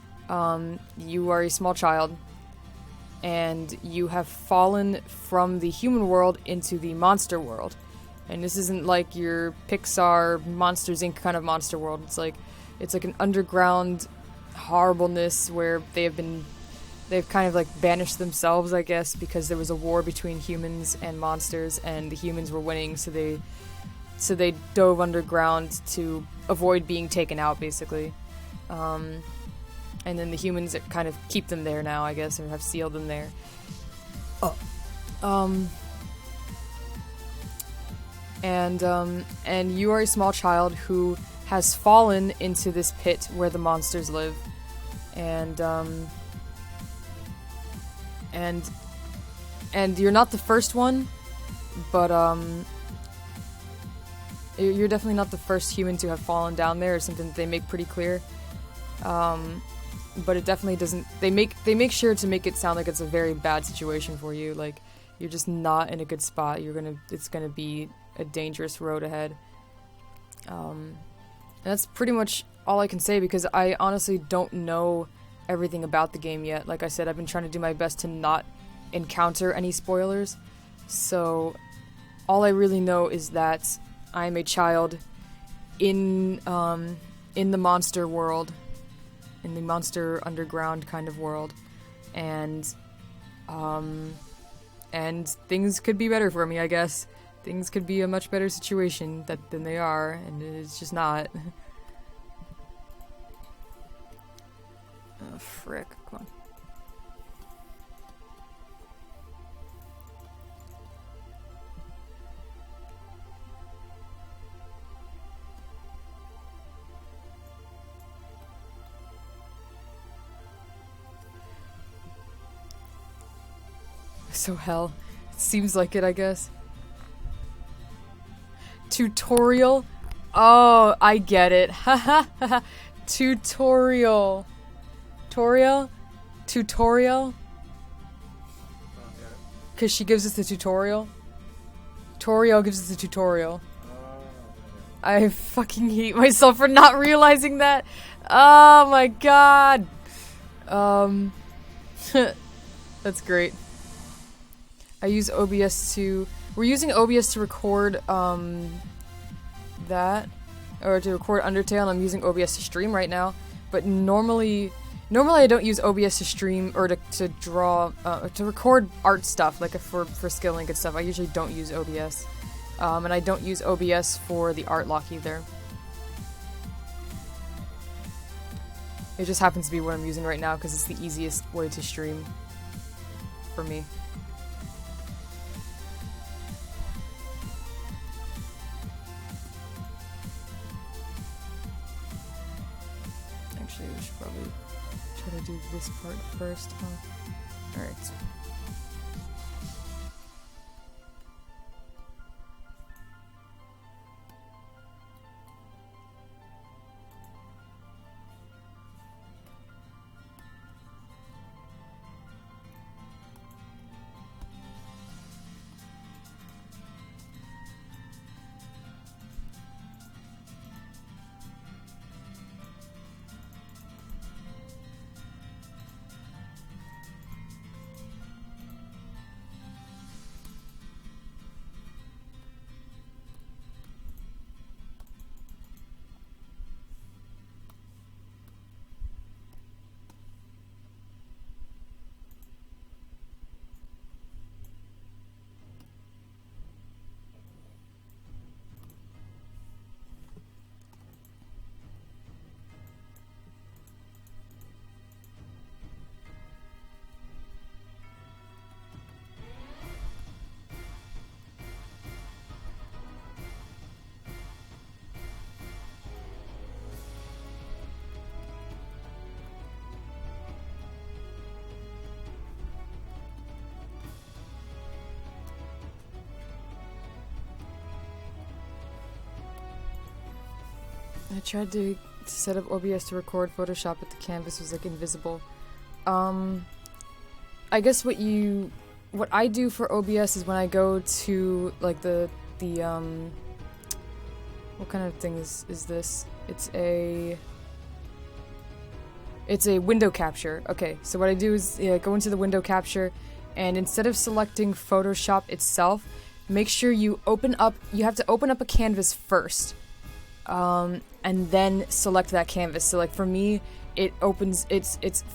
you are a small child, and you have fallen from the human world into the monster world. And this isn't like your Pixar Monsters Inc. kind of monster world. It's like an underground horribleness where they've kind of like banished themselves, I guess, because there was a war between humans and monsters, and the humans were winning, so they dove underground to avoid being taken out, basically. And then the humans kind of keep them there now, I guess, or have sealed them there. And you are a small child who has fallen into this pit where the monsters live, and you're not the first one, but you're definitely not the first human to have fallen down there, or something that they make pretty clear. But it definitely doesn't. They make sure to make it sound like it's a very bad situation for you. Like you're just not in a good spot. It's gonna be a dangerous road ahead. And that's pretty much all I can say, because I honestly don't know everything about the game yet. Like I said, I've been trying to do my best to not encounter any spoilers. So all I really know is that I'm a child in the monster world, in the monster underground kind of world, and things could be better for me, I guess. Things could be a much better situation than they are, and it's just not. Oh, frick. Come on. So hell. It seems like it, I guess. Tutorial? Oh, I get it. Haha. Tutorial. Tutorial? Because she gives us the tutorial. Toriel gives us the tutorial. I fucking hate myself for not realizing that. Oh my god. That's great. I use OBS to... We're using OBS to record, that. Or to record Undertale, and I'm using OBS to stream right now. But normally I don't use OBS to stream, or to draw, to record art stuff, like for skill link and stuff. I usually don't use OBS. And I don't use OBS for the art lock either. It just happens to be what I'm using right now, because it's the easiest way to stream for me. Actually, we should probably try to do this part first, huh? Alright. I tried to set up OBS to record Photoshop, but the canvas was like invisible. I guess what I do for OBS is when I go to like the what kind of thing is this? It's a It's a window capture. Okay, so what I do is go into the window capture, and instead of selecting Photoshop itself, make sure you have to open up a canvas first, and then select that canvas. So like for me, it's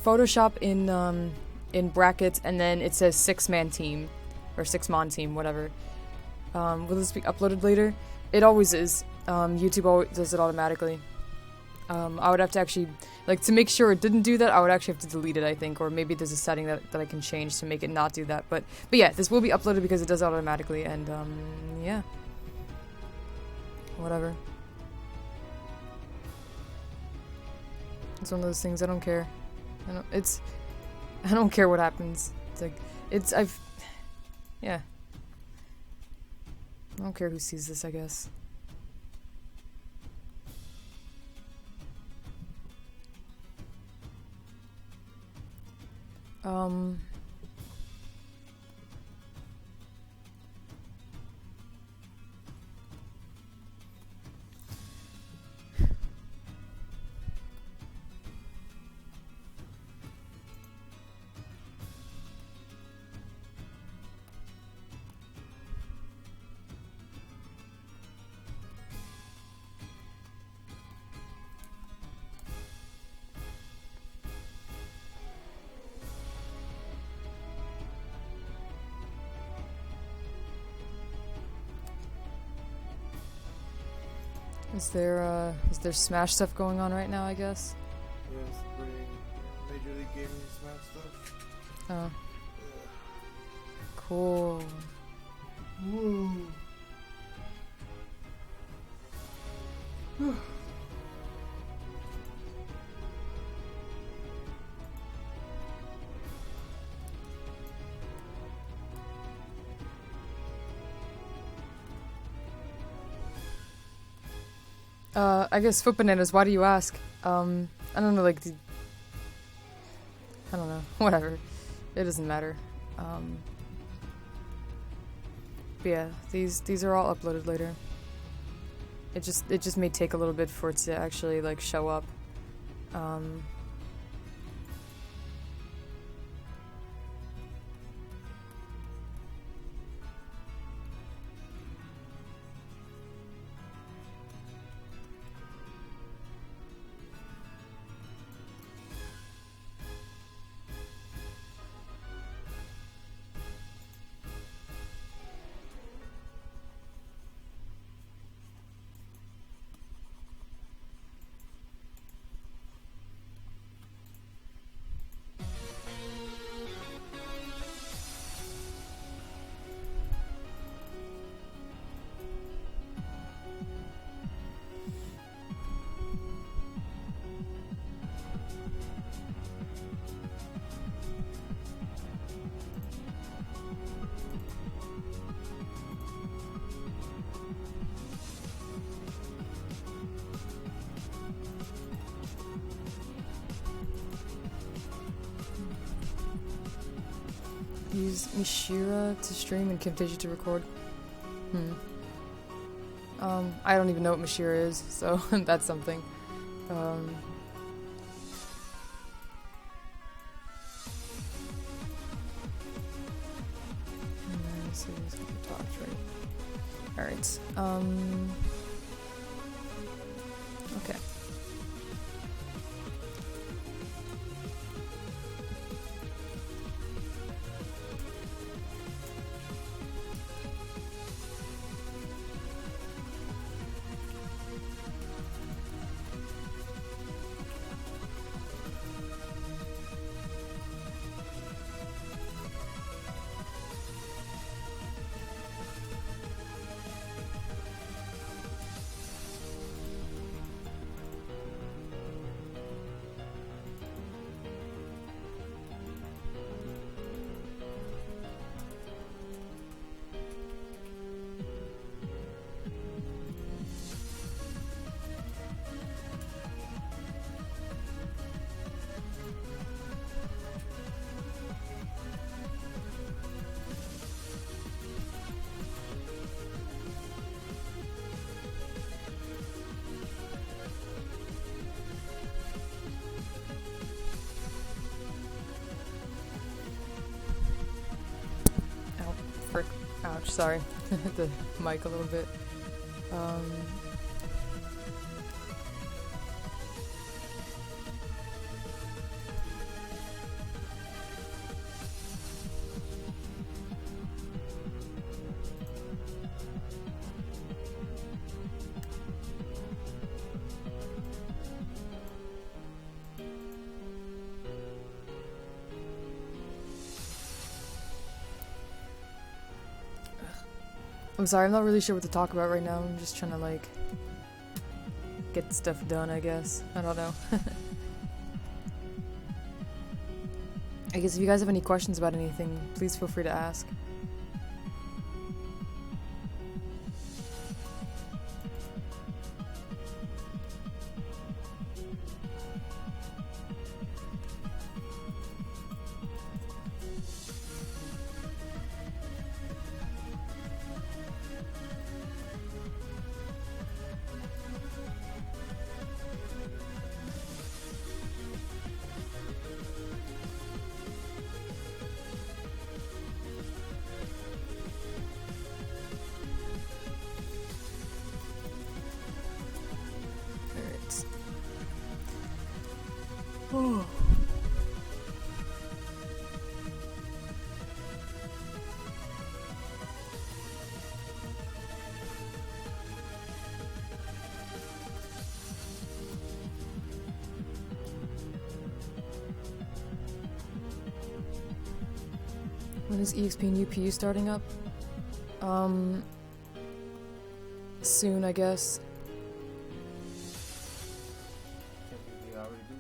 Photoshop in brackets, and then it says 6-man team, or 6-mon team, whatever. Will this be uploaded later? It always is. YouTube always does it automatically. I would have to actually, like, to make sure it didn't do that, I would actually have to delete it, I think, or maybe there's a setting that I can change to make it not do that, but yeah, this will be uploaded because it does it automatically, and, yeah. Whatever. It's one of those things, I don't care. I don't care what happens. It's like, yeah. I don't care who sees this, I guess. Is there Smash stuff going on right now, I guess? Yeah, it's pretty Major League Gaming Smash stuff. Oh. Yeah. Cool. Woo. I guess Foot Bananas, why do you ask? I don't know, like, I don't know, whatever. It doesn't matter. But yeah, these are all uploaded later. It just may take a little bit for it to actually, like, show up. Use Mishira to stream and Camtasia to record. I don't even know what Mishira is, so that's something. Let's see who's gonna talk, right? Alright, okay. Ouch, sorry. Hit the mic a little bit. I'm sorry, I'm not really sure what to talk about right now. I'm just trying to, like, get stuff done, I guess. I don't know. I guess if you guys have any questions about anything, please feel free to ask. Oh. When is EXP and UPU starting up? Soon, I guess. Technically, I already did.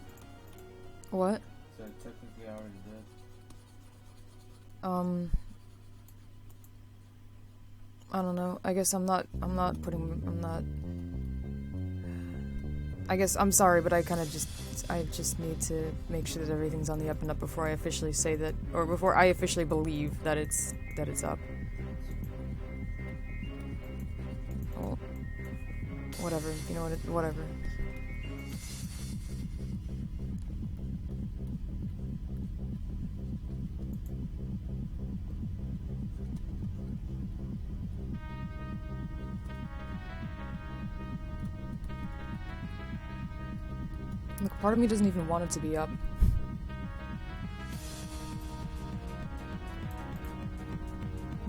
What? So technically, I already did. I don't know. I guess I guess I'm sorry, but I just need to make sure that everything's on the up and up before I officially say that, or before I officially believe that it's up. Well, whatever, you know what, whatever. Look, part of me doesn't even want it to be up.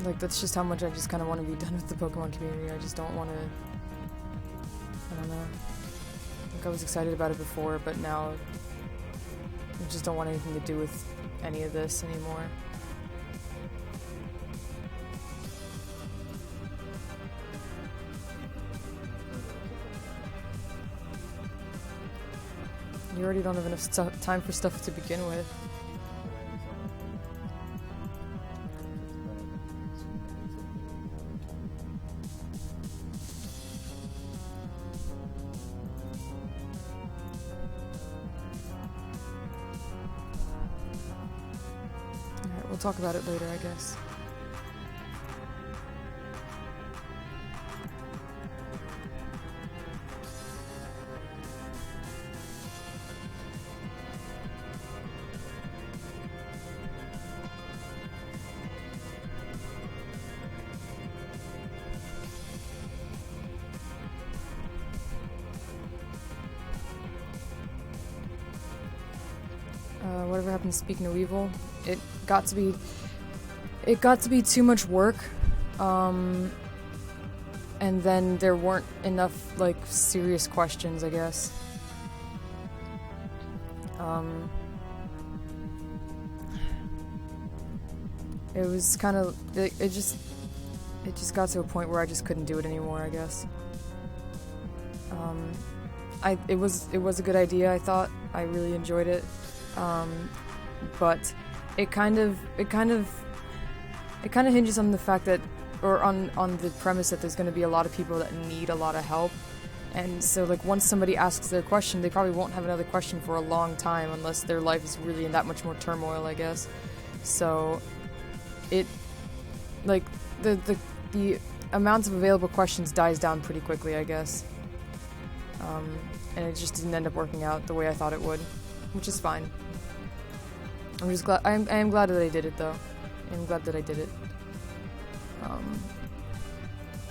Like, that's just how much I just kind of want to be done with the Pokemon community. I just don't want to... I don't know. Like, I was excited about it before, but now I just don't want anything to do with any of this anymore. You already don't have enough time for stuff to begin with. Alright, we'll talk about it later, I guess. Whatever happened to Speaking of Evil, it got to be too much work, and then there weren't enough, like, serious questions, I guess. It was kind of, it just got to a point where I just couldn't do it anymore, I guess. It was a good idea, I thought. I really enjoyed it. But it kind of hinges on the fact that, or on the premise that there's going to be a lot of people that need a lot of help, and so, like, once somebody asks their question, they probably won't have another question for a long time unless their life is really in that much more turmoil, I guess. So it, like, the amount of available questions dies down pretty quickly, I guess. And it just didn't end up working out the way I thought it would, which is fine. I'm just glad. I am glad that I did it, though. I'm glad that I did it.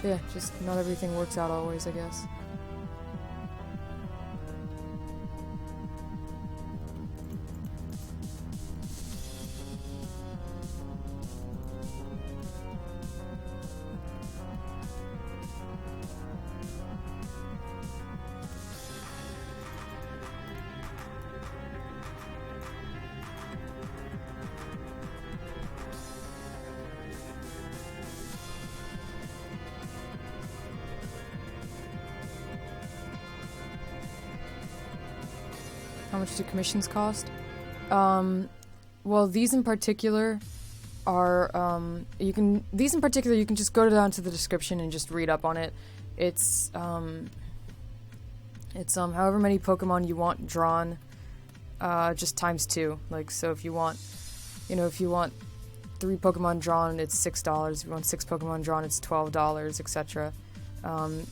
Yeah, just not everything works out always, I guess. How much do commissions cost? Well, these in particular are, you can just go down to the description and just read up on it. It's however many Pokemon you want drawn, just times 2. Like, so if you want 3 Pokemon drawn, it's $6. If you want 6 Pokemon drawn, it's $12, etc.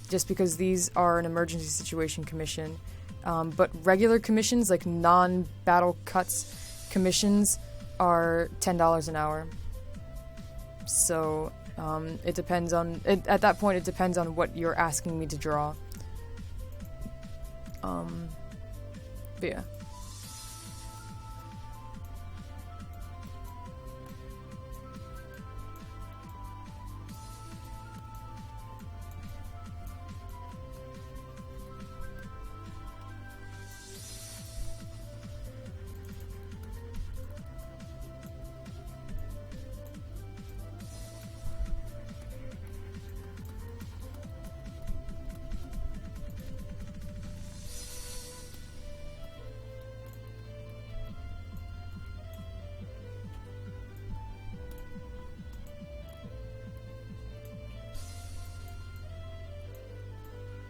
Just because these are an emergency situation commission. But regular commissions, like non-battle cuts commissions, are $10 an hour. So, it depends on... at that point, it depends on what you're asking me to draw. But yeah.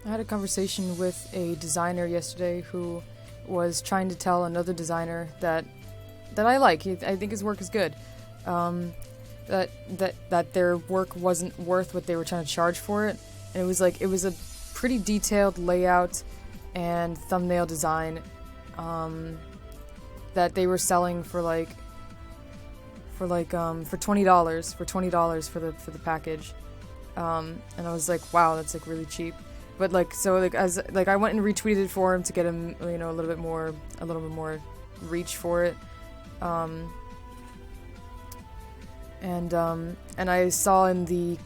I had a conversation with a designer yesterday who was trying to tell another designer that I like. I think his work is good. That their work wasn't worth what they were trying to charge for it. And it was a pretty detailed layout and thumbnail design that they were selling for $20 for the package. And I was like, wow, that's like really cheap. But I went and retweeted it for him to get him, a little bit more reach for it. And I saw in the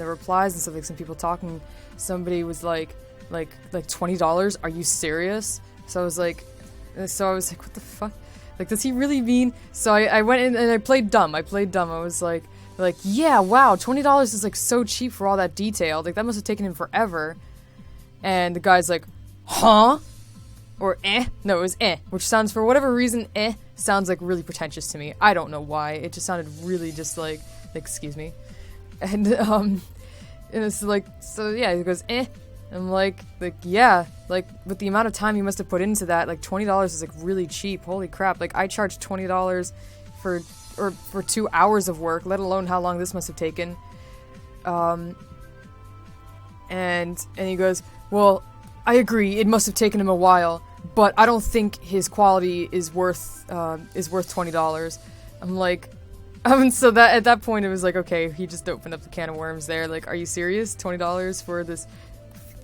replies and stuff, like some people talking, somebody was like $20? Are you serious? So I was like, what the fuck? Like, does he really mean? So I went in and I played dumb. I was like, yeah, wow, $20 is like so cheap for all that detail. Like, that must have taken him forever. And the guy's like, huh? Or eh? No, it was eh, which sounds, for whatever reason, eh sounds like really pretentious to me. I don't know why. It just sounded really just like excuse me. And it's like, so yeah, he goes, eh. I'm like, yeah, like, with the amount of time you must have put into that, like, $20 is like really cheap. Holy crap. Like, I charged $20 for 2 hours of work, let alone how long this must have taken. And he goes, well, I agree, it must have taken him a while, but I don't think his quality is worth $20. I'm like, so that at that point it was like, okay, he just opened up the can of worms there. Like, are you serious? $20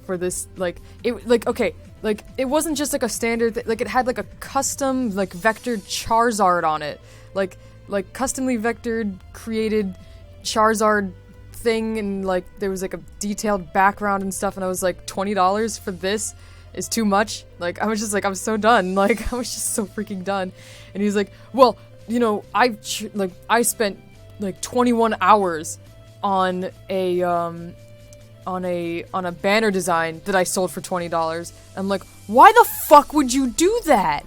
for this, like, it, like, okay, like, it wasn't just like a standard, like, it had like a custom, like, vectored Charizard on it, like customly vectored, created Charizard thing, and like there was like a detailed background and stuff, and I was like, $20 for this is too much. Like, I was just like, I'm so done. Like, I was just so freaking done. And he's like, well, I spent like 21 hours on a banner design that I sold for $20. I'm like, why the fuck would you do that?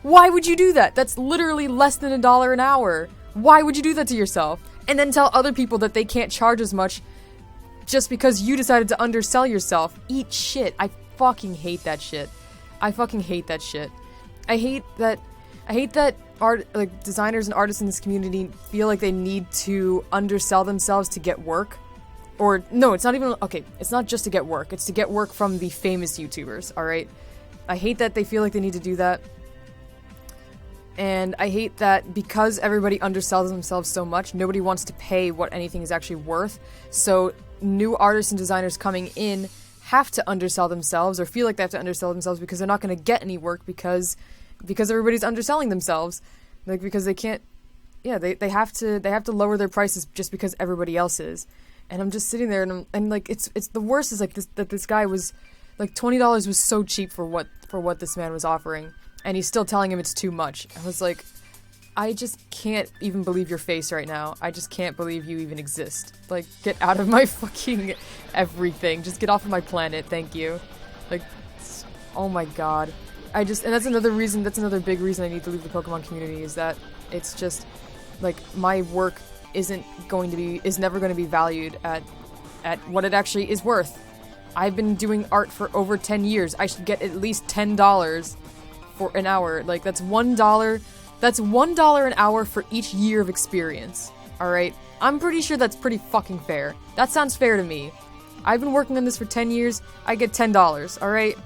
Why would you do that? That's literally less than $1 an hour. Why would you do that to yourself? And then tell other people that they can't charge as much just because you decided to undersell yourself. Eat shit. I fucking hate that shit. I hate that designers and artists in this community feel like they need to undersell themselves to get work. Or, no, it's not even, okay, it's not just to get work. It's to get work from the famous YouTubers, alright? I hate that they feel like they need to do that. And I hate that because everybody undersells themselves so much, nobody wants to pay what anything is actually worth. So new artists and designers coming in have to undersell themselves or feel like they have to undersell themselves because they're not going to get any work because everybody's underselling themselves. Like, because they can't, yeah, they have to lower their prices just because everybody else is. And I'm just sitting there and like, it's the worst is like this guy was, like, $20 was so cheap for what this man was offering. And he's still telling him it's too much. I was like, I just can't even believe your face right now. I just can't believe you even exist. Like, get out of my fucking everything. Just get off of my planet, thank you. Like, oh my god. And that's another big reason I need to leave the Pokemon community, is that it's just, like, my work is never going to be valued at what it actually is worth. I've been doing art for over 10 years. I should get at least $10 for an hour. Like, that's $1. That's $1 an hour for each year of experience. Alright? I'm pretty sure that's pretty fucking fair. That sounds fair to me. I've been working on this for 10 years. I get $10. Alright?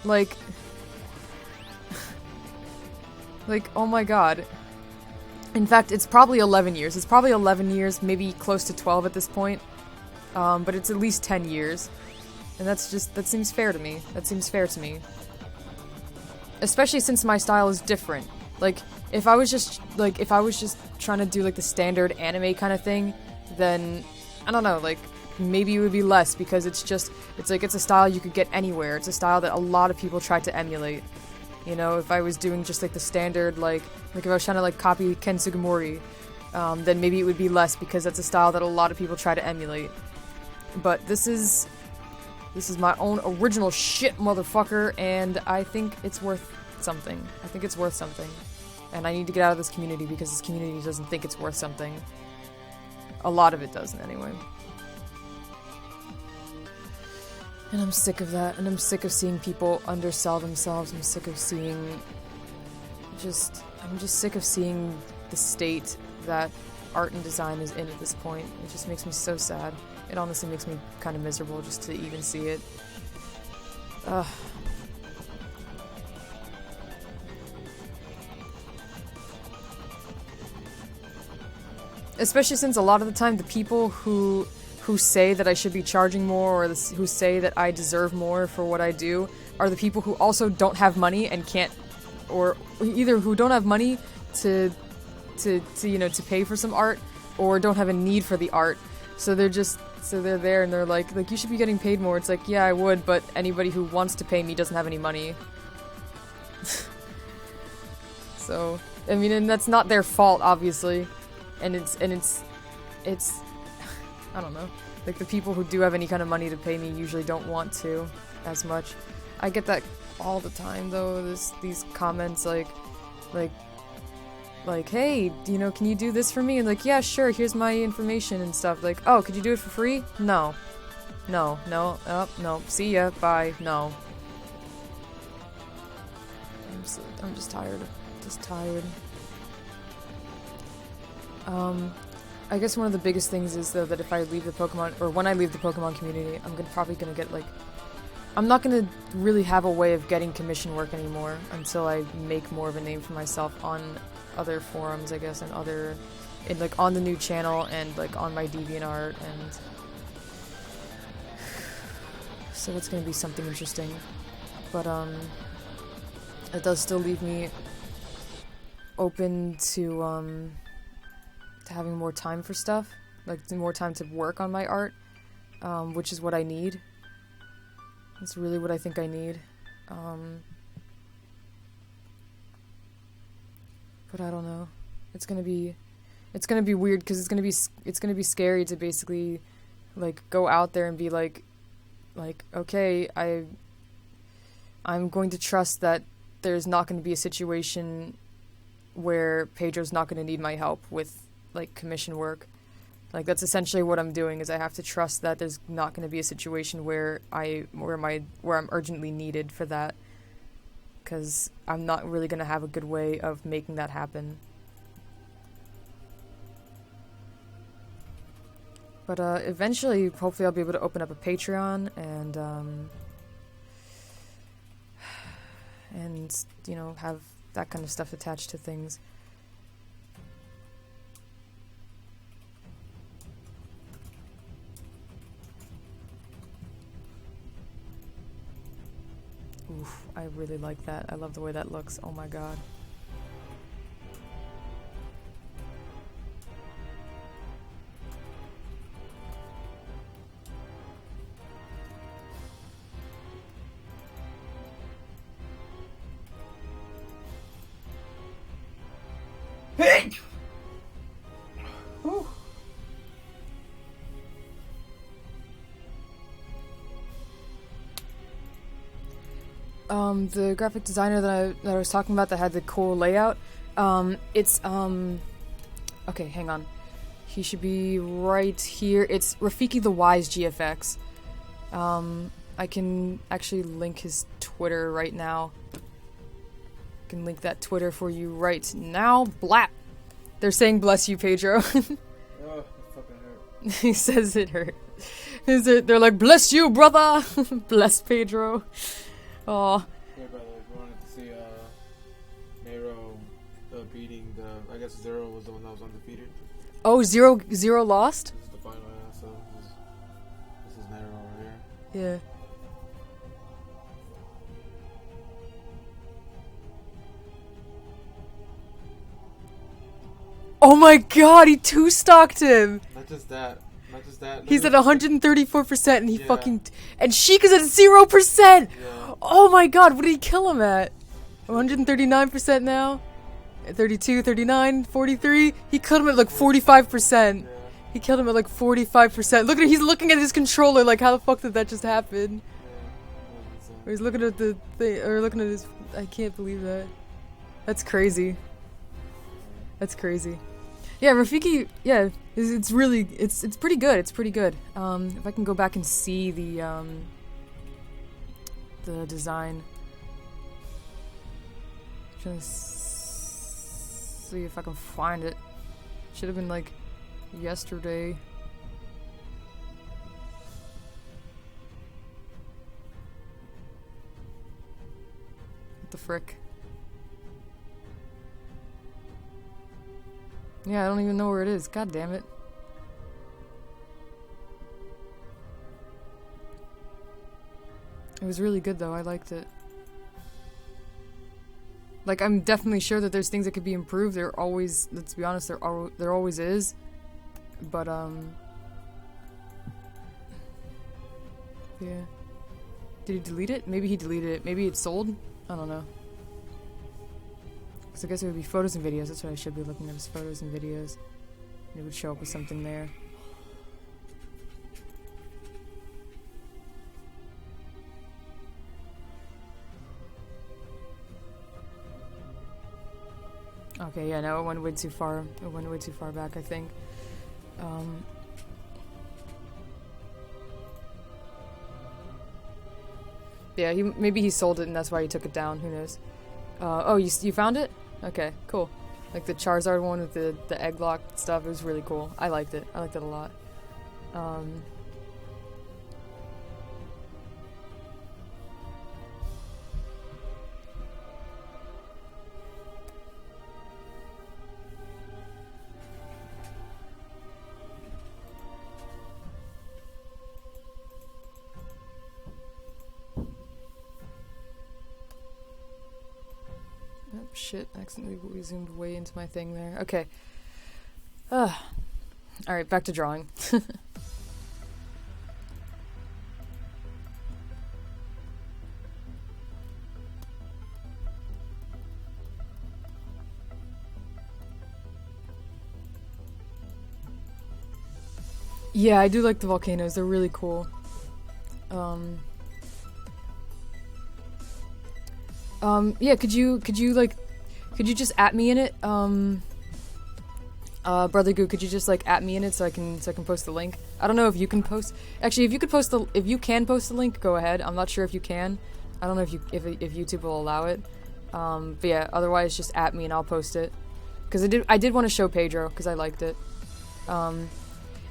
Like, oh my god. In fact, it's probably 11 years. It's probably 11 years, maybe close to 12 at this point. But it's at least 10 years. And that seems fair to me. That seems fair to me. Especially since my style is different. Like, if I was just trying to do, like, the standard anime kind of thing, then, I don't know, like, maybe it would be less, because it's a style you could get anywhere. It's a style that a lot of people try to emulate. You know, if I was doing just, like, the standard, like if I was trying to, like, copy Ken Sugimori, then maybe it would be less, because that's a style that a lot of people try to emulate. But this is my own original shit, motherfucker, and I think it's worth something. I think it's worth something. And I need to get out of this community because this community doesn't think it's worth something. A lot of it doesn't, anyway. And I'm sick of that, and I'm sick of seeing people undersell themselves. I'm sick of seeing I'm just sick of seeing the state that art and design is in at this point. It just makes me so sad. It honestly makes me kind of miserable just to even see it. Ugh. Especially since a lot of the time the people who say that I should be charging more, or who say that I deserve more for what I do, are the people who also don't have money and can't, or either who don't have money to pay for some art, or don't have a need for the art. So they're there and they're like, you should be getting paid more. It's like, yeah, I would, but anybody who wants to pay me doesn't have any money. So, I mean, and that's not their fault, obviously. And it's I don't know. Like, the people who do have any kind of money to pay me usually don't want to as much. I get that all the time, though. These comments like, hey, can you do this for me? And like, yeah, sure, here's my information and stuff. Like, oh, could you do it for free? No. No, see ya, bye, no. I'm just tired. I guess one of the biggest things is, though, that if I leave the Pokemon, or when I leave the Pokemon community, I'm probably gonna get, like, I'm not gonna really have a way of getting commission work anymore until I make more of a name for myself on other forums, I guess, and like, on the new channel, and, like, on my DeviantArt, and so it's gonna be something interesting. But, it does still leave me open to having more time for stuff, like more time to work on my art, which is what I need. It's really what I think I need. But I don't know. It's gonna be weird, because it's gonna be scary to basically, like, go out there and be like, okay, I'm going to trust that there's not going to be a situation where Pedro's not going to need my help with, like, commission work. Like, that's essentially what I'm doing, is I have to trust that there's not going to be a situation where I'm urgently needed for that, because I'm not really going to have a good way of making that happen. But eventually, hopefully, I'll be able to open up a Patreon and that kind of stuff attached to things. Oof, I really like that. I love the way that looks. Oh my god. The graphic designer that I was talking about that had the cool layout, it's, okay, hang on. He should be right here. It's Rafiki the Wise GFX. I can actually link his Twitter right now. I can link that Twitter for you right now. Blap! They're saying bless you, Pedro. Oh, it fucking hurt. He says it hurt. They're like, bless you, brother! Bless Pedro. Aw. Yeah, brother, we wanted to see, Nero, beating the, I guess Zero was the one that was undefeated. Oh, zero lost? This is the final, yeah, so this is Nero over here. Yeah. Oh my god, he two-stocked him! Not just that. He's at 134% and he Yeah. fucking... And Sheik is at 0%! Yeah. Oh my god, what did he kill him at? 139% now? 32, 39, 43? He killed him at like 45%. Yeah. He killed him at like 45%. Look at it, he's looking at his controller like, how the fuck did that just happen? Yeah. Or he's looking at the thing, or looking at his... I can't believe that. That's crazy. That's crazy. Yeah, Rafiki, yeah, it's really, it's pretty good, it's pretty good. If I can go back and see the design. I'm trying to see if I can find it. Should have been like yesterday. What the frick? Yeah, I don't even know where it is. God damn it. It was really good though, I liked it. Like, I'm definitely sure that there's things that could be improved. There always, let's be honest, there always is. But, yeah. Did he delete it? Maybe he deleted it. Maybe it's sold? I don't know. Because I guess it would be photos and videos. That's what I should be looking at, is photos and videos. And it would show up with something there. Okay, yeah, no, it went way too far. It went way too far back, I think. Yeah, maybe he sold it and that's why he took it down. Who knows? Oh, you found it? Okay, cool. Like the Charizard one with the egg lock stuff, it was really cool. I liked it. I liked it a lot. Oh, shit, accidentally zoomed way into my thing there. Okay. Alright, back to drawing. Yeah, I do like the volcanoes. They're really cool. Yeah, could you just at me in it? Brother Goo, could you just like at me in it so I can post the link? I don't know if you can post. Actually, if you can post the link, go ahead. I'm not sure if you can. I don't know if YouTube will allow it. But yeah, otherwise just at me and I'll post it. Cause I did want to show Pedro because I liked it.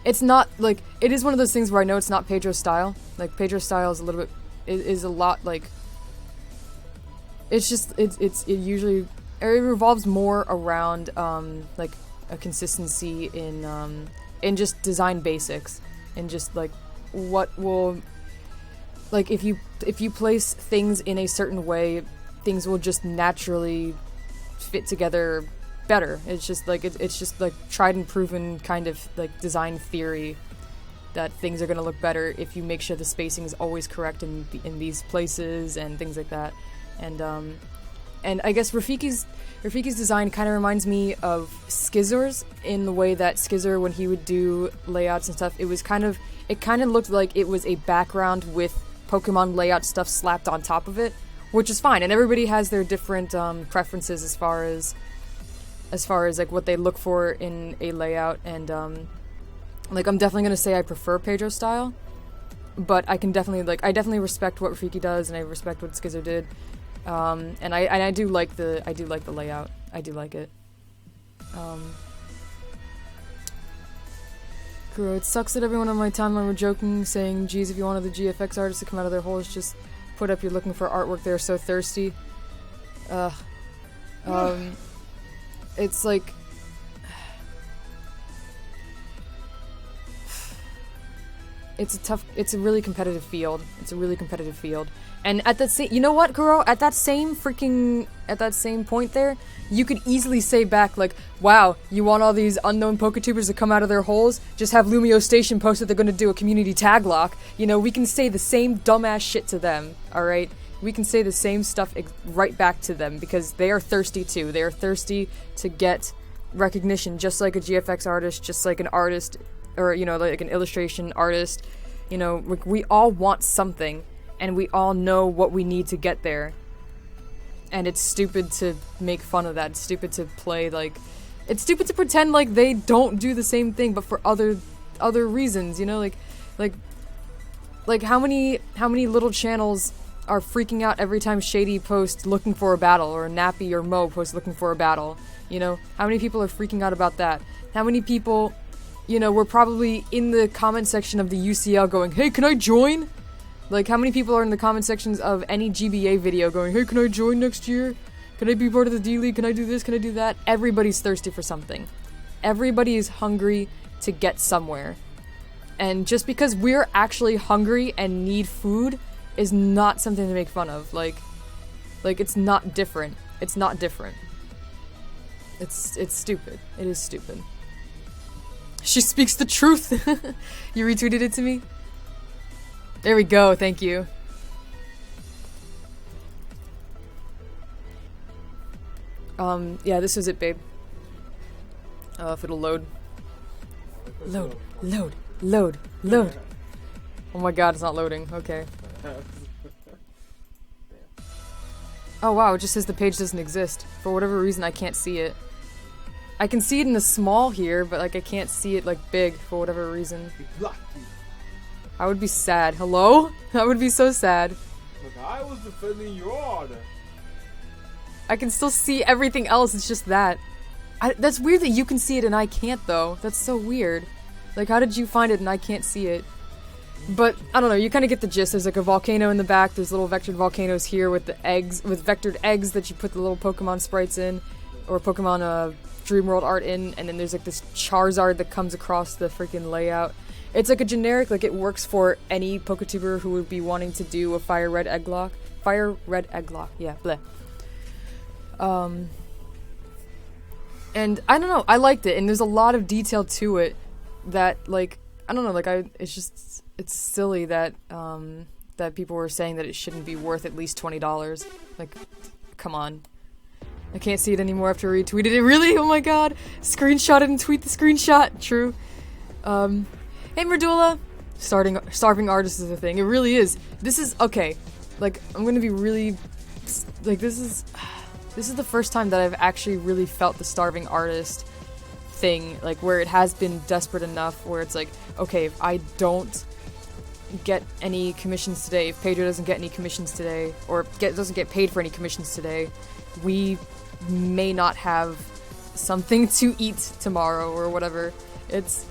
It's not like, it is one of those things where I know it's not Pedro's style. Like Pedro's style is a little bit, is a lot like. It's just it usually revolves more around like a consistency in just design basics, and just like what will, like if you place things in a certain way, things will just naturally fit together better. It's just like it's just like tried and proven kind of like design theory that things are going to look better if you make sure the spacing is always correct in these places and things like that. And I guess Rafiki's design kind of reminds me of Skizzer's, in the way that Skizzer, when he would do layouts and stuff, it kind of looked like it was a background with Pokemon layout stuff slapped on top of it, which is fine. And everybody has their different preferences as far as like what they look for in a layout. And like I'm definitely gonna say I prefer Pedro's style, but I definitely respect what Rafiki does, and I respect what Skizzer did. And I do like the layout. I do like it. Kuro, it sucks that everyone on my timeline were joking, saying, geez, if you wanted the GFX artists to come out of their holes, just put up you're looking for artwork, they're so thirsty. It's like... It's a really competitive field. And at that same, you know what, Kuro? At that same point there, you could easily say back, like, wow, you want all these unknown Poketubers to come out of their holes? Just have Lumio Station post that they're gonna do a community tag lock. You know, we can say the same dumbass shit to them, alright? We can say the same stuff right back to them, because they are thirsty too. They are thirsty to get recognition, just like a GFX artist, just like an artist, or, you know, like an illustration artist. You know, we all want something, and we all know what we need to get there. And it's stupid to make fun of that. It's stupid to play like... It's stupid to pretend like they don't do the same thing, but for other reasons, you know? Like how many little channels are freaking out every time Shady posts looking for a battle, or Nappy or Mo posts looking for a battle? You know? How many people are freaking out about that? How many people... You know, we're probably in the comment section of the UCL going, hey, can I join? Like, how many people are in the comment sections of any GBA video going, hey, can I join next year? Can I be part of the D-League? Can I do this? Can I do that? Everybody's thirsty for something. Everybody is hungry to get somewhere. And just because we're actually hungry and need food is not something to make fun of. Like it's not different. It's not different. It's stupid. It is stupid. She speaks the truth. You retweeted it to me? There we go, thank you. Yeah, this was it, babe. If it'll load. Load. Oh my god, it's not loading. Okay. Oh wow, it just says the page doesn't exist. For whatever reason, I can't see it. I can see it in the small here, but like I can't see it like big for whatever reason. I would be sad. Hello? I would be so sad. Look, I was defending your honor. I can still see everything else, it's just that. That's weird that you can see it and I can't though. That's so weird. Like, how did you find it and I can't see it? But, I don't know, you kind of get the gist. There's like a volcano in the back, there's little vectored volcanoes here with the eggs, with vectored eggs that you put the little Pokemon sprites in, or Pokemon, Dreamworld art in, and then there's like this Charizard that comes across the freaking layout. It's like a generic, like it works for any Poketuber who would be wanting to do a Fire Red Egglock. Fire Red Egglock, yeah, bleh. And I don't know, I liked it, and there's a lot of detail to it that, like, I don't know, like, it's silly that, that people were saying that it shouldn't be worth at least $20. Like, come on. I can't see it anymore after I retweeted it. Really? Oh my god. Screenshot it and tweet the screenshot. True. Hey Merdula. Starving artist is a thing. It really is. This is, okay. Like, I'm gonna be really, like, this is the first time that I've actually really felt the starving artist thing, like, where it has been desperate enough, where it's like, okay, if I don't get any commissions today, if Pedro doesn't get any commissions today, or doesn't get paid for any commissions today, we may not have something to eat tomorrow or whatever. It's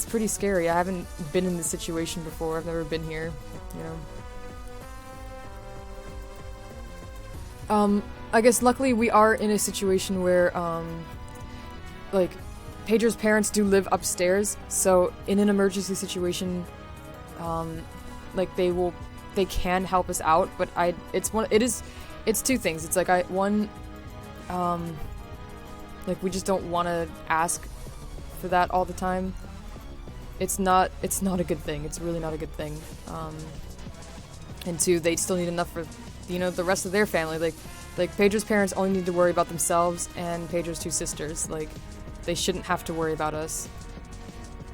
pretty scary. I haven't been in this situation before. I've never been here, you I guess luckily we are in a situation where, like, Pedro's parents do live upstairs, so in an emergency situation, like, they can help us out, but it's two things. It's like, like, we just don't want to ask for that all the time. It's not a good thing. It's really not a good thing. And two, they still need enough for, the rest of their family. Like Pedro's parents only need to worry about themselves and Pedro's two sisters. Like, they shouldn't have to worry about us.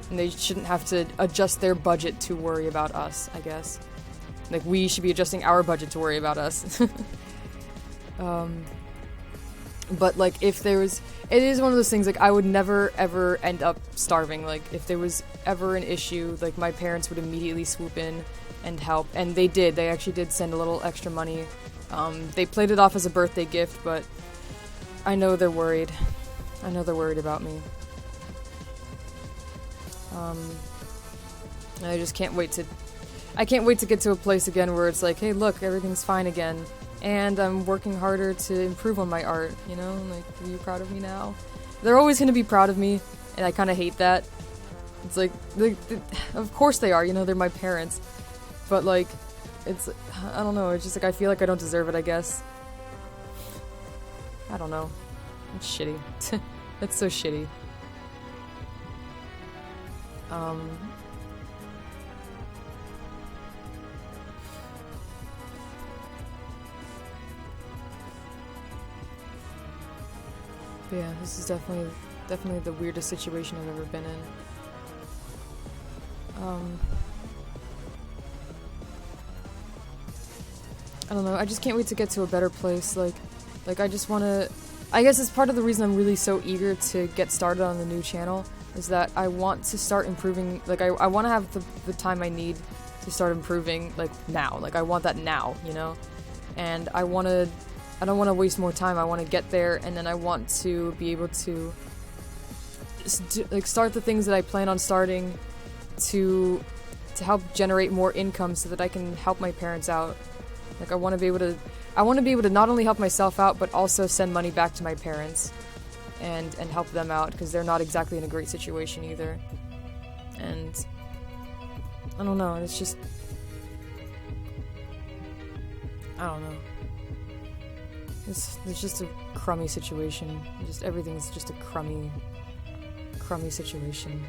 And they shouldn't have to adjust their budget to worry about us, I guess. Like, we should be adjusting our budget to worry about us. But, like, it is one of those things, like, I would never, ever end up starving. Like, if there was ever an issue, like, my parents would immediately swoop in and help. And they did. They actually did send a little extra money. They played it off as a birthday gift, but I know they're worried. I know they're worried about me. I just can't wait to get to a place again where it's like, hey, look, everything's fine again. And I'm working harder to improve on my art, like, are you proud of me now? They're always gonna be proud of me, and I kinda hate that. It's like, of course they are, they're my parents. But, like, I don't know, it's just like, I feel like I don't deserve it, I guess. I don't know. It's shitty. That's so shitty. Yeah, this is definitely the weirdest situation I've ever been in. I don't know, I just can't wait to get to a better place. Like I just wanna... I guess it's part of the reason I'm really so eager to get started on the new channel, is that I want to start improving. Like, I want to have the time I need to start improving, like, now. Like, I want that now, And I don't want to waste more time. I want to get there, and then I want to be able to start the things that I plan on starting to help generate more income so that I can help my parents out. Like, I want to be able to not only help myself out, but also send money back to my parents and help them out, because they're not exactly in a great situation either. And I don't know, it's just... I don't know. It's just a crummy situation. Everything's just a crummy situation.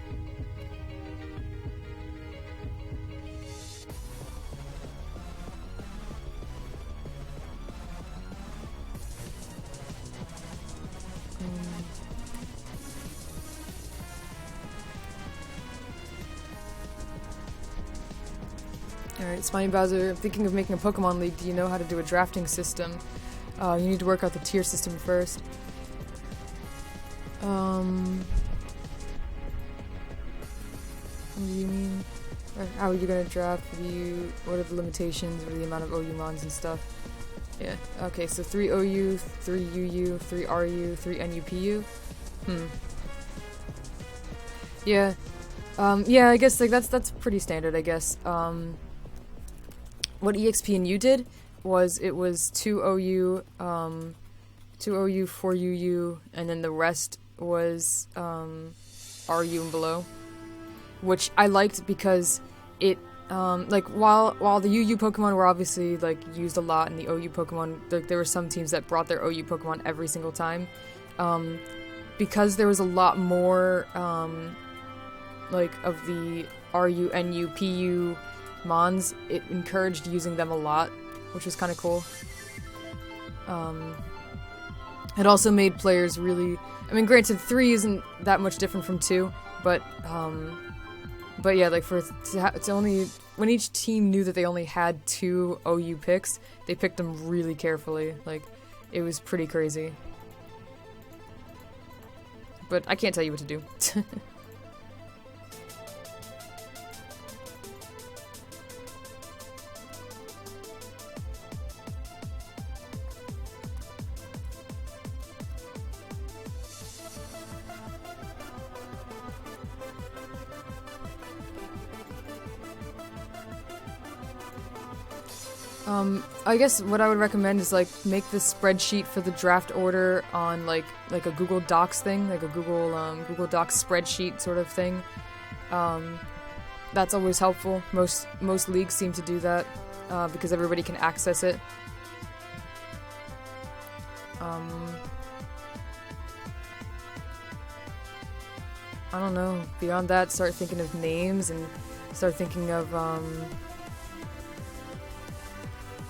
Alright, Spiny Bowser, I'm thinking of making a Pokemon League. Do you know how to do a drafting system? You need to work out the tier system first. What do you mean? How are you gonna draft? What are the limitations? What are the amount of OU mons and stuff? Yeah, okay, so 3 OU, 3 UU, 3 RU, 3 NUPU? Yeah. Yeah, I guess, like, that's pretty standard, I guess. What EXP and U did was, it was 2 OU, 2 OU, 4 UU, and then the rest was RU and below, which I liked because it, like, while the UU Pokemon were obviously, like, used a lot, and the OU Pokemon, there were some teams that brought their OU Pokemon every single time, because there was a lot more, like, of the RU, NU, PU mons, it encouraged using them a lot, which was kind of cool. It also made players really... I mean, granted, 3 isn't that much different from 2, but yeah, like, when each team knew that they only had 2 OU picks, they picked them really carefully. Like, it was pretty crazy. But I can't tell you what to do. I guess what I would recommend is, like, make this spreadsheet for the draft order on, like a Google Docs thing, like a Google Docs spreadsheet sort of thing. That's always helpful. Most leagues seem to do that, because everybody can access it. I don't know. Beyond that, start thinking of names and start thinking of,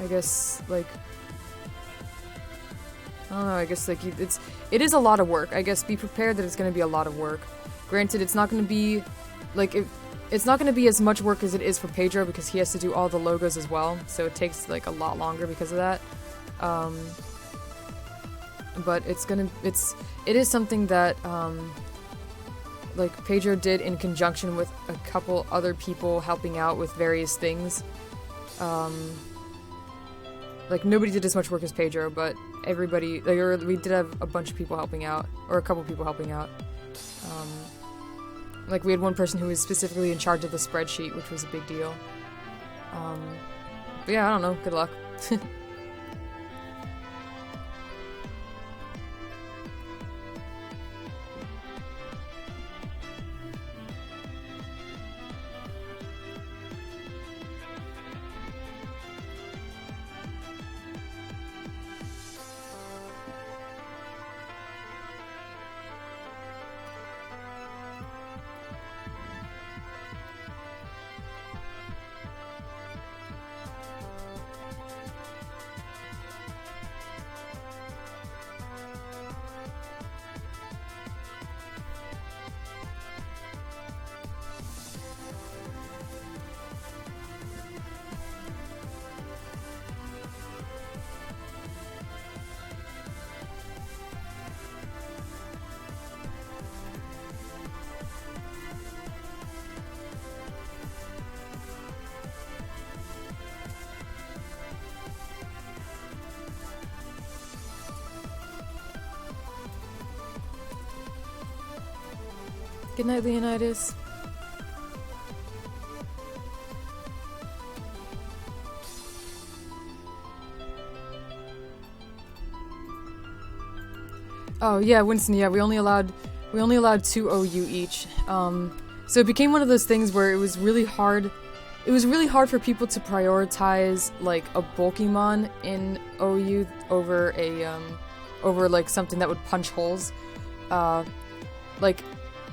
I guess, like, I don't know, I guess, like, it is a lot of work. I guess be prepared that it's going to be a lot of work. Granted, it's not going to be, like, it's not going to be as much work as it is for Pedro because he has to do all the logos as well, so it takes, like, a lot longer because of that. But it is something that, like, Pedro did in conjunction with a couple other people helping out with various things. Like, nobody did as much work as Pedro, but everybody, like, we did have a bunch of people helping out, or a couple people helping out. Like, we had one person who was specifically in charge of the spreadsheet, which was a big deal. But yeah, I don't know, good luck. Good night, Leonidas. Oh yeah, Winston. Yeah, we only allowed 2 OU each. So it became one of those things where it was really hard. It was really hard for people to prioritize, like, a Pokemon in OU over like something that would punch holes.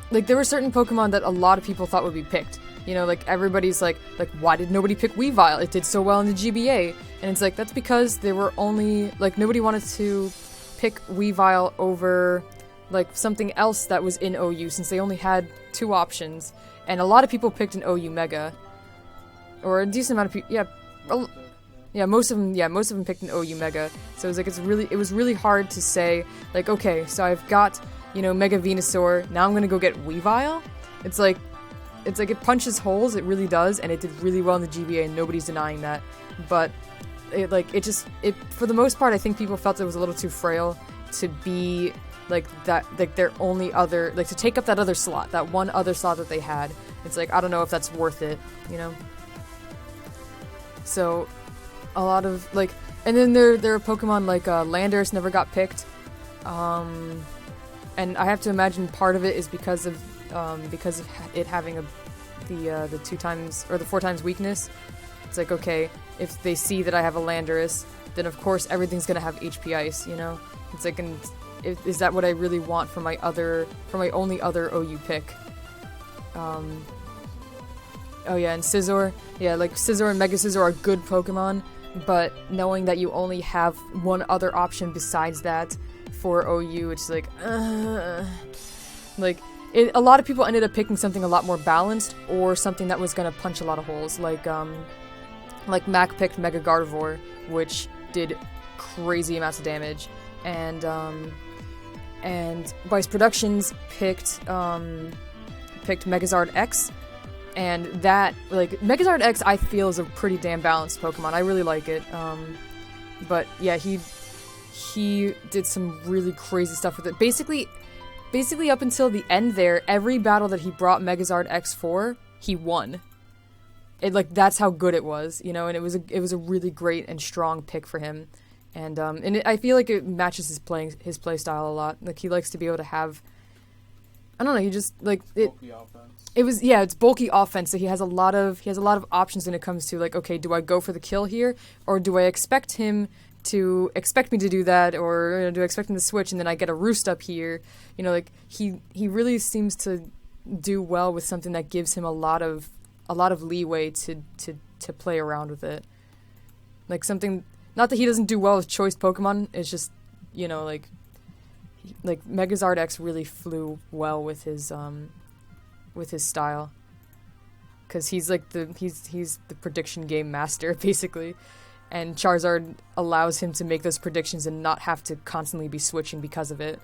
Like, there were certain Pokemon that a lot of people thought would be picked. You know, like, everybody's like, why did nobody pick Weavile? It did so well in the GBA. And it's like, that's because there were only, like, nobody wanted to pick Weavile over, like, something else that was in OU, since they only had 2 options. And a lot of people picked an OU Mega. Or a decent amount of people, yeah, most of them picked an OU Mega. So it was like, it was really hard to say, like, okay, so I've got, you know, Mega Venusaur, now I'm gonna go get Weavile? It's like, it punches holes, it really does, and it did really well in the GBA, and nobody's denying that. But, for the most part, I think people felt it was a little too frail to be, like, that, like, their only other, like, to take up that other slot, that one other slot that they had. It's like, I don't know if that's worth it, you know? So, a lot of, like, and then there are Pokemon like, Landorus never got picked, and I have to imagine part of it is because of it having the 2 times or the 4 times weakness. It's like, okay, if they see that I have a Landorus, then of course everything's gonna have HP Ice, you know? It's like, is that what I really want for my only other OU pick? Oh yeah, and Scizor. Yeah, like, Scizor and Mega Scizor are good Pokemon, but knowing that you only have one other option besides that for OU, it's like, like, a lot of people ended up picking something a lot more balanced, or something that was gonna punch a lot of holes, like Mac picked Mega Gardevoir, which did crazy amounts of damage, and Vice Productions picked Megazard X, and that, like, Megazard X I feel is a pretty damn balanced Pokemon. I really like it, but yeah, he did some really crazy stuff with it. Basically up until the end there, every battle that he brought Megazard X for, he won. like that's how good it was, you know. And it was a really great and strong pick for him, and I feel like it matches his play style a lot. Like he likes to be able to have, I don't know, he just like it. Bulky offense. It's bulky offense, so he has a lot of options when it comes to like, okay, do I go for the kill here, or do I expect me to do that, or do I expect him to switch and then I get a roost up here? You know, like he really seems to do well with something that gives him a lot of leeway to play around with it. Like something, not that he doesn't do well with choice Pokemon, it's just, you know, like Megazord X really flew well with his style, because he's like he's the prediction game master basically, and Charizard allows him to make those predictions and not have to constantly be switching because of it.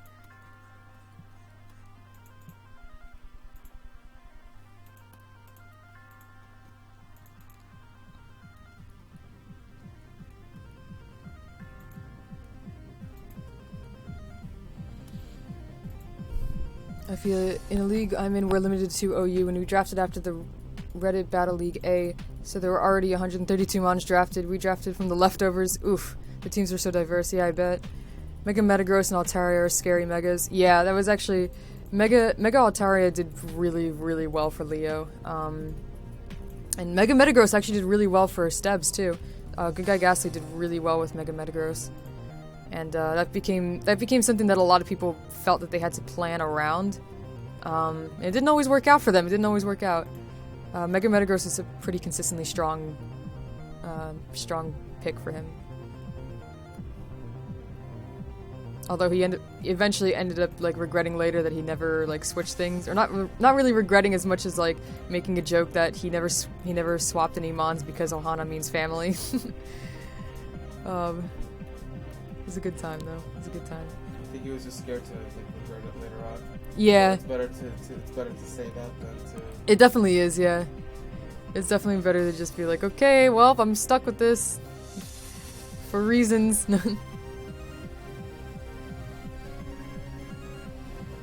I feel in a league I'm in, we're limited to OU, and we drafted after the Reddit Battle League A, so there were already 132 mons drafted. We drafted from the leftovers. Oof, the teams were so diverse. Yeah, I bet. Mega Metagross and Altaria are scary megas. Yeah, that was actually Mega Altaria did really, really well for Leo. And Mega Metagross actually did really well for Stebbs too. Good Guy Ghastly did really well with Mega Metagross. And that became something that a lot of people felt that they had to plan around. It didn't always work out for them. It didn't always work out. Mega Metagross is a pretty consistently strong pick for him. Although he eventually ended up like regretting later that he never like switched things, or not really regretting as much as like making a joke that he never swapped any mons because Ohana means family. It was a good time though. It was a good time. I think he was just scared to like regret it later on. Yeah. So it's better to say that than to. It definitely is, yeah. It's definitely better to just be like, okay, well, I'm stuck with this for reasons.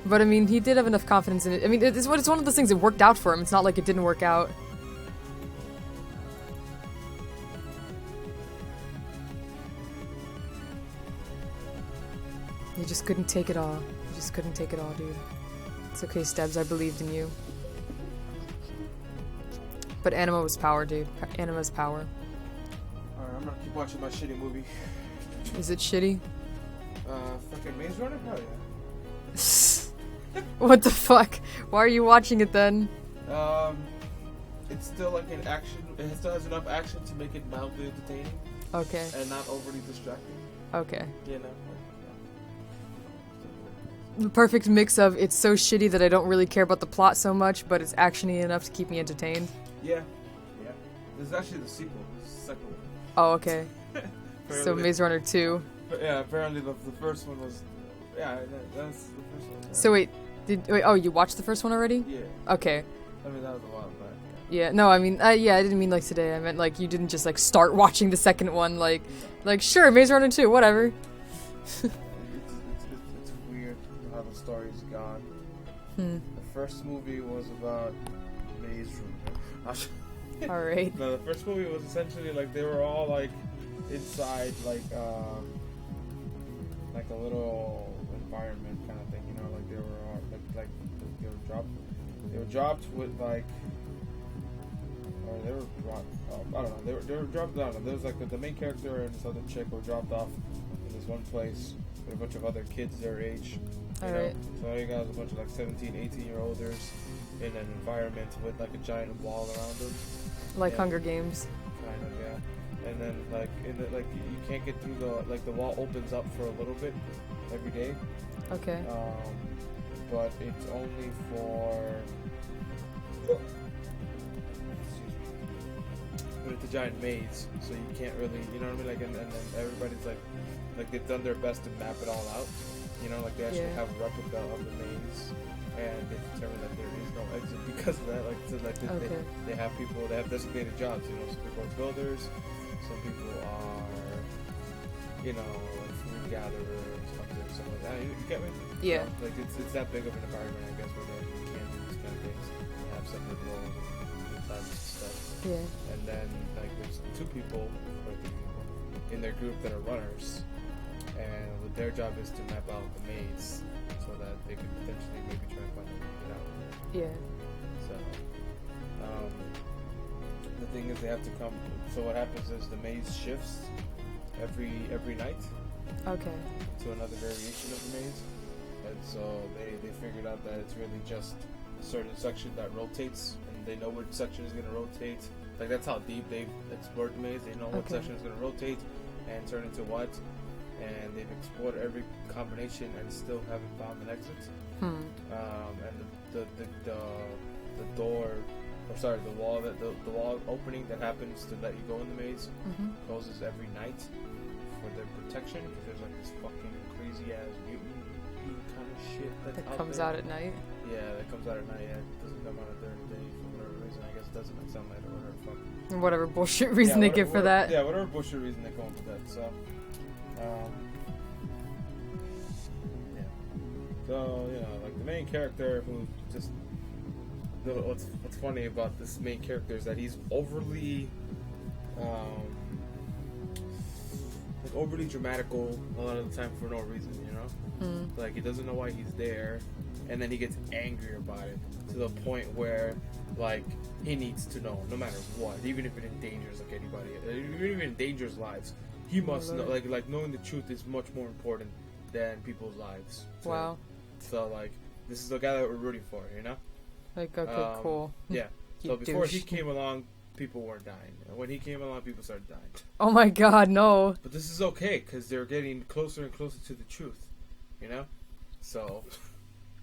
But I mean, he did have enough confidence in it. I mean, it's one of those things that worked out for him. It's not like it didn't work out. You just couldn't take it all. You just couldn't take it all, dude. It's okay, Stebbs. I believed in you. But Anima was power, dude. Anima's power. Alright, I'm gonna keep watching my shitty movie. Is it shitty? Fucking Maze Runner? Hell yeah. What the fuck? Why are you watching it then? It's still like an action. It still has enough action to make it mildly entertaining. Okay. And not overly distracting. Okay. You know. The perfect mix of it's so shitty that I don't really care about the plot so much, but it's actiony enough to keep me entertained. Yeah. Yeah. This is actually the sequel. The second one. Oh, okay. So Maze Runner 2. But yeah, apparently the first one was. Yeah, that's the first one. Yeah. So wait, oh, you watched the first one already? Yeah. Okay. I mean, that was a while back. Yeah, no, I mean, yeah, I didn't mean like today. I meant like you didn't just like start watching the second one, like sure, Maze Runner 2, whatever. It's weird how the story's gone. The first movie was about Maze Runner. Alright. No, the first movie was essentially like they were all like inside like a little environment kind of thing, you know, like they were all, like they were dropped with like, or they were dropped. I don't know. They were dropped. I don't know. There was like the main character and this other chick were dropped off in this one place with a bunch of other kids their age. Alright. So you got a bunch of like 17, 18-year-olders in an environment with like a giant wall around them. Like Hunger Games. Kind of, yeah. And then like you can't get through the wall opens up for a little bit every day. Okay. But it's only for. But it's a giant maze, so you can't really, you know what I mean? Like, and then everybody's like they've done their best to map it all out. You know, like they actually have a replica of the maze, and they determined that there is no exit because of that. Like, so like they have people, they have designated jobs. You know, some people are builders, some people are, you know, like food gatherers, hunters, something like that. You get me? Yeah. So, like it's that big of an environment, I guess, where they can do these kind of things. They have separate roles. that stuff. Yeah. And then like there's two people in their group that are runners, and what their job is to map out the maze so that they can potentially maybe try and find a way to get out. Yeah. So the thing is they have to come. So what happens is the maze shifts every night. Okay. To another variation of the maze, and so they figured out that it's really just a certain section that rotates, and they know which section is going to rotate. Like that's how deep they've explored the maze. They know what section is going to rotate and turn into what, and they've explored every combination and still haven't found an exit. And the door, or sorry, the wall opening that happens to let you go in the maze closes every night for their protection, because there's like this fucking crazy ass mutant kind of shit that comes there. out at night. Yeah, that comes out at night. Yeah, it doesn't come out during the day for whatever reason. I guess it doesn't like sunlight or whatever. Fuck. Whatever bullshit reason they give for that. Yeah, whatever bullshit reason they come up with that. So, yeah. So like the main character who just what's funny about this main character is that he's overly overly dramatical a lot of the time for no reason, like he doesn't know why he's there, and then he gets angry about it to the point where like he needs to know no matter what, even if it endangers like anybody, even if it endangers lives, he must know. Like knowing the truth is much more important than people's lives. Wow. So like this is the guy that we're rooting for, Like, okay, cool. Yeah. So before he came along, people weren't dying. When he came along, people started dying. Oh my god, no. But this is okay, because they're getting closer and closer to the truth, So,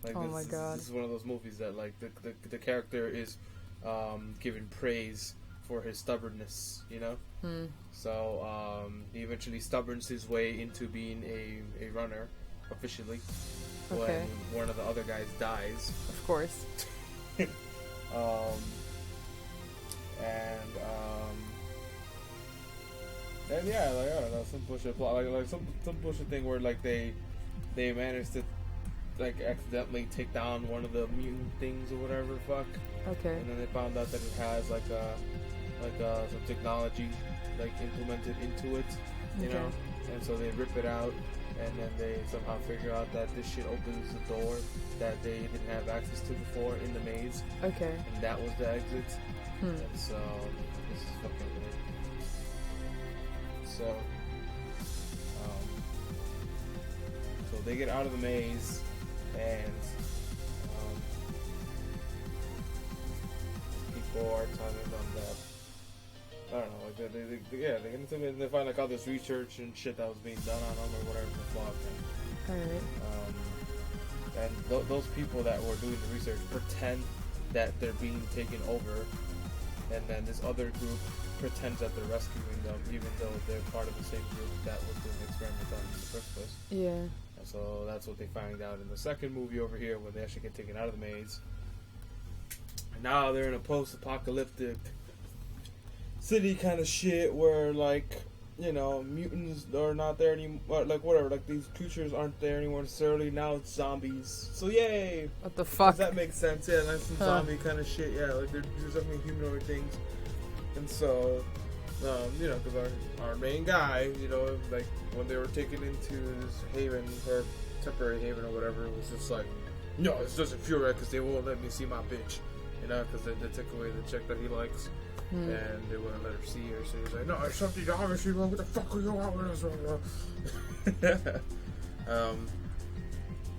like, this is one of those movies that, like, the character is given praise for his stubbornness, So, he eventually stubborns his way into being a runner, officially, when one of the other guys dies. Of course. And yeah, like I don't know, some bullshit plot, like some bullshit thing where like they managed to like accidentally take down one of the mutant things or whatever, fuck. Okay. And then they found out that it has some technology like implemented into it, you know. And so they rip it out, and then they somehow figure out that this shit opens the door that they didn't have access to before in the maze. Okay. And that was the exit. And so this is fucking weird. So they get out of the maze, and people are telling them that I don't know, like they get into it and they find like all this research and shit that was being done on them or whatever the fuck. And those people that were doing the research pretend that they're being taken over, and then this other group pretends that they're rescuing them, even though they're part of the same group that was doing the experiment on in the first place. Yeah. And so that's what they find out in the second movie over here, when they actually get taken out of the maze. And now they're in a post-apocalyptic city kind of shit where, like, mutants are not there anymore. Like, whatever, like, these creatures aren't there anymore necessarily. Now it's zombies. So, yay! What the fuck? Does that make sense? Yeah, like some zombie kind of shit. Yeah, like, they're definitely humanoid things. And so, because our main guy, like, when they were taken into this haven, or temporary haven or whatever, it was just like, no, this doesn't feel right because they won't let me see my bitch. Because they took away the chick that he likes. And they wouldn't let her see her, so he's like, no, there's something obviously wrong. What the fuck are you out with us?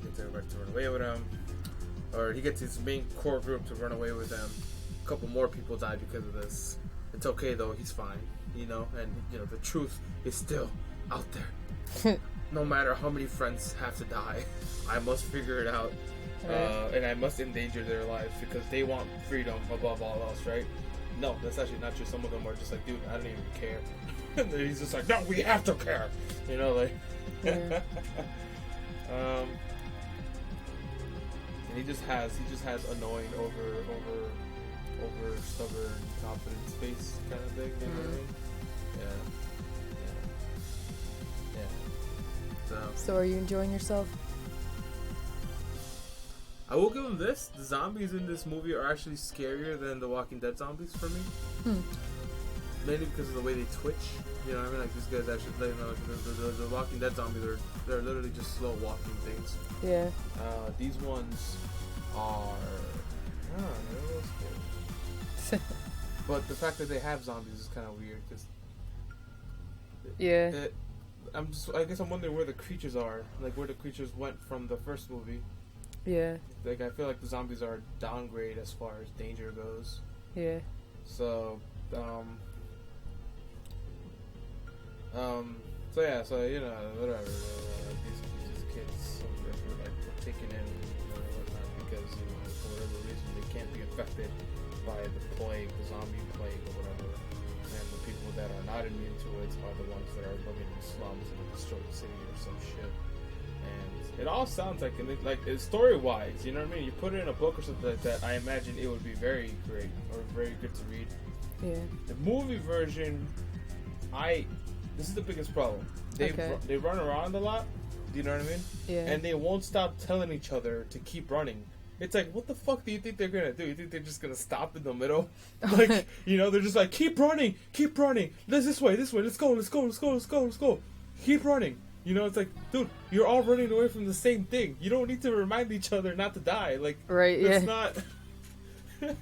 Gets everybody to run away with him. Or he gets his main core group to run away with him. A couple more people die because of this. It's okay though, he's fine, and the truth is still out there. No matter how many friends have to die, I must figure it out, and I must endanger their lives because they want freedom above all else, right? No, that's actually not true. Some of them are just like, dude, I don't even care. And he's just like, no, we have to care, like. Yeah. And he just has annoying over stubborn, confident space kind of thing, you know what I mean? Yeah. So are you enjoying yourself? I will give them this. The zombies in this movie are actually scarier than the Walking Dead zombies for me. Mainly because of the way they twitch. You know what I mean? Like, these guys actually, you know, the Walking Dead zombies, they're literally just slow walking things. Yeah. These ones are... they're a little scary. But the fact that they have zombies is kind of weird, because... Yeah. I guess I'm wondering where the creatures are. Like, where the creatures went from the first movie. Yeah. Like, I feel like the zombies are downgrade as far as danger goes. Yeah. So, so you know, whatever. These kids are like taken in or whatnot because, you know, for whatever reason they can't be affected by the plague, the zombie plague or whatever. And the people that are not immune to it are the ones that are living in slums in a destroyed city or some shit. And it all sounds like story-wise, you know what I mean? You put it in a book or something like that, I imagine it would be very great or very good to read. Yeah. The movie version, this is the biggest problem. They run around a lot. Do you know what I mean? Yeah. And they won't stop telling each other to keep running. It's like, what the fuck do you think they're gonna do? You think they're just gonna stop in the middle? Like, you know, they're just like, keep running. This way. Let's go. Keep running. You know, it's like, dude, you're all running away from the same thing. You don't need to remind each other not to die. Like, right? It's Yeah. not.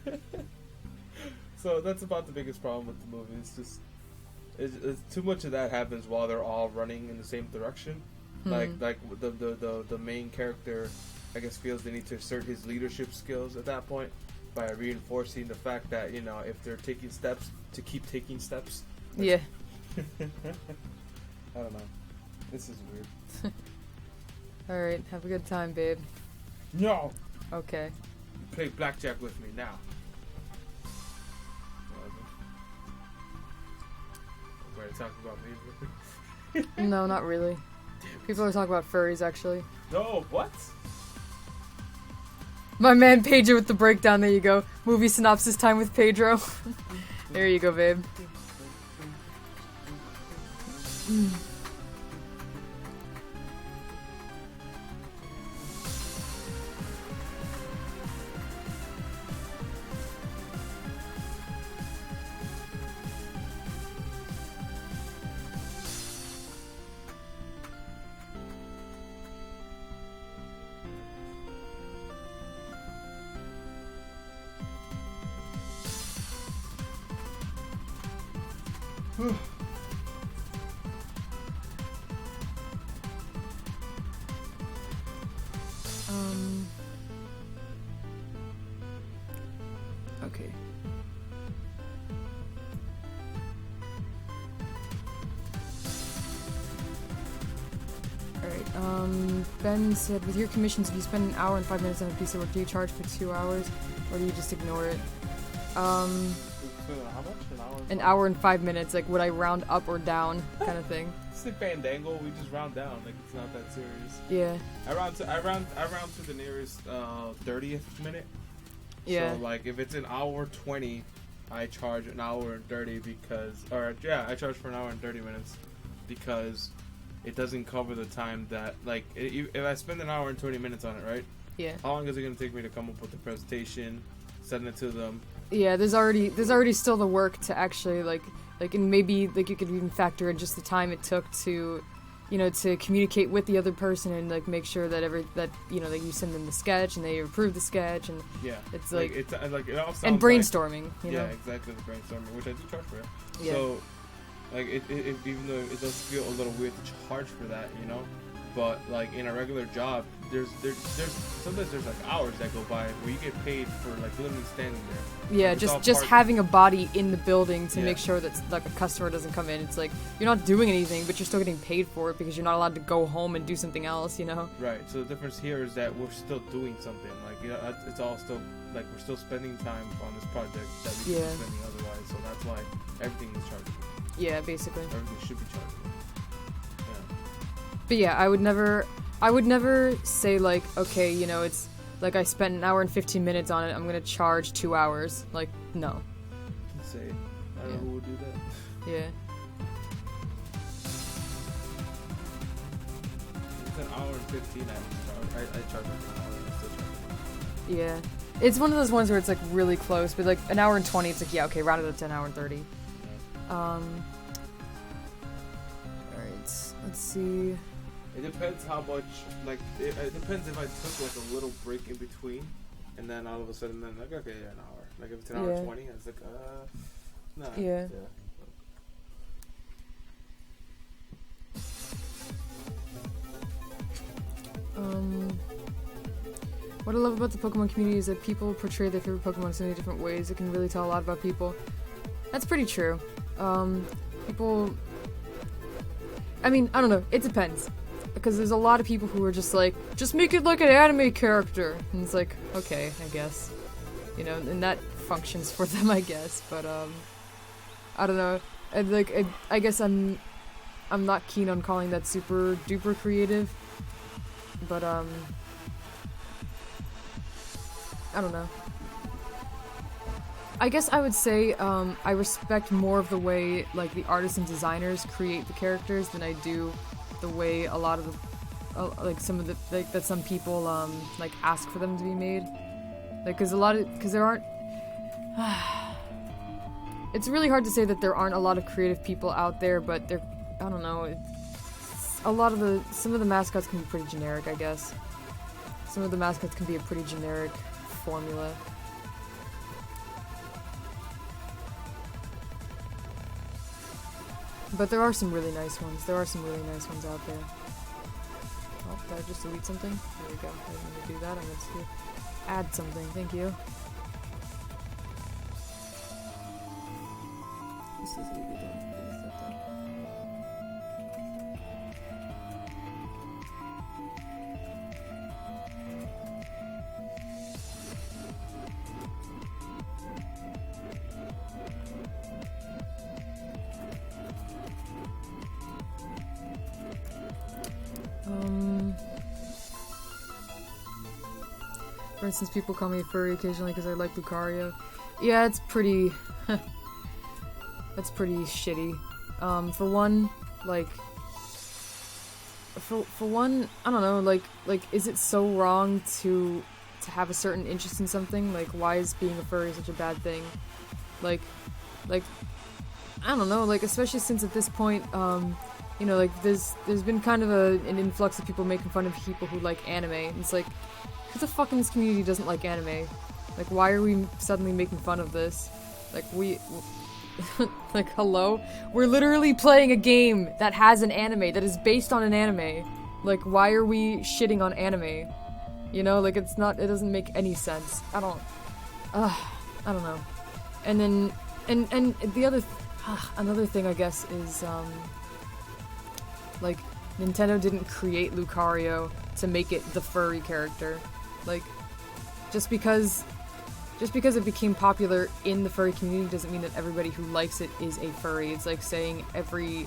So that's about the biggest problem with the movie. It's just. It's too much of that happens while they're all running in the same direction. Like the main character, I guess, feels they need to assert his leadership skills at that point by reinforcing the fact that, you know, if they're taking steps, to keep taking steps. Yeah. I don't know. This is weird. All right. Have a good time, babe. No. Okay. Play blackjack with me now. We're talking about me. No, not really. People are talking about furries, actually. No, what? My man Pedro with the breakdown. There you go. Movie synopsis time with Pedro. There you go, babe. Okay. Alright, Ben said, with your commissions, if you spend an hour and 5 minutes on a piece of work, do you charge for 2 hours, or do you just ignore it? How much? An hour and 5 minutes, like, would I round up or down, kind of thing. It's like Fandango, we just round down, like, it's not that serious. Yeah. I round to the nearest 30th minute. Yeah. So, like, if it's an hour 20, I charge an hour and 30 I charge for an hour and 30 minutes because it doesn't cover the time that, like, if I spend an hour and 20 minutes on it, right? Yeah. How long is it going to take me to come up with the presentation, send it to them? Yeah, there's already still the work to actually, like, and maybe, like, you could even factor in just the time it took to, you know, to communicate with the other person and, like, make sure that you know, that you send them the sketch and they approve the sketch, and yeah, it's like it all sounds and brainstorming, you know? Yeah, exactly, the brainstorming, which I do charge for. Yeah. So, like, it even though it does feel a little weird to charge for that, you know, but, like, in a regular job, there's sometimes there's, like, hours that go by where you get paid for, like, literally standing there. Yeah, Like, just having a body in the building to Yeah. make sure that, like, a customer doesn't come in. It's like, you're not doing anything, but you're still getting paid for it because you're not allowed to go home and do something else, you know? Right, so the difference here is that we're still doing something. Like, you know, it's all still, like, we're still spending time on this project that we could be spending otherwise, so that's why everything is chargeable. Yeah, basically. Everything should be chargeable. Yeah. But yeah, I would never say, like, okay, you know, it's like I spent an hour and 15 minutes on it, I'm gonna charge 2 hours. Like, no. Insane. I don't know who would do that. Yeah. It's an hour and 15 I charge like an hour and I still charge. Yeah. It's one of those ones where it's like really close, but like an hour and 20, it's like, yeah, okay, round it up to an hour and 30. Alright, let's see. It depends how much, like, it depends if I took like a little break in between, and then all of a sudden, then like, okay, yeah, an hour. Like if it's an hour and 20, it's like, nah. Yeah. What I love about the Pokemon community is that people portray their favorite Pokemon in so many different ways. It can really tell a lot about people. That's pretty true. People... I mean, I don't know. It depends. Because there's a lot of people who are just like, just make it like an anime character. And it's like, okay, I guess. You know, and that functions for them, I guess. But, I don't know. I guess I'm not keen on calling that super duper creative. But, I don't know. I guess I would say, I respect more of the way, like, the artists and designers create the characters than I do the way a lot of the, like, some of the, like, that some people, like, ask for them to be made. Like, cause there aren't, it's really hard to say that there aren't a lot of creative people out there, but there, I don't know, some of the mascots can be pretty generic, I guess. Some of the mascots can be a pretty generic formula. But there are some really nice ones. There are some really nice ones out there. Oh, did I just delete something? There we go. I didn't mean to do that. I'm going to add something. Thank you. This is what we do. For instance, people call me a furry occasionally because I like Lucario. Yeah, it's pretty... that's pretty shitty. For one, like... For one, I don't know, like, is it so wrong to have a certain interest in something? Like, why is being a furry such a bad thing? Like, I don't know, like, especially since at this point, you know, like, there's been kind of an influx of people making fun of people who like anime. It's like, who the fuck in this community doesn't like anime? Like, why are we suddenly making fun of this? Like, like, hello? We're literally playing a game that has an anime, that is based on an anime. Like, why are we shitting on anime? You know, like, it doesn't make any sense. I don't know. And then, and the other, another thing, I guess, is, like, Nintendo didn't create Lucario to make it the furry character. Like, just because it became popular in the furry community doesn't mean that everybody who likes it is a furry. It's like saying every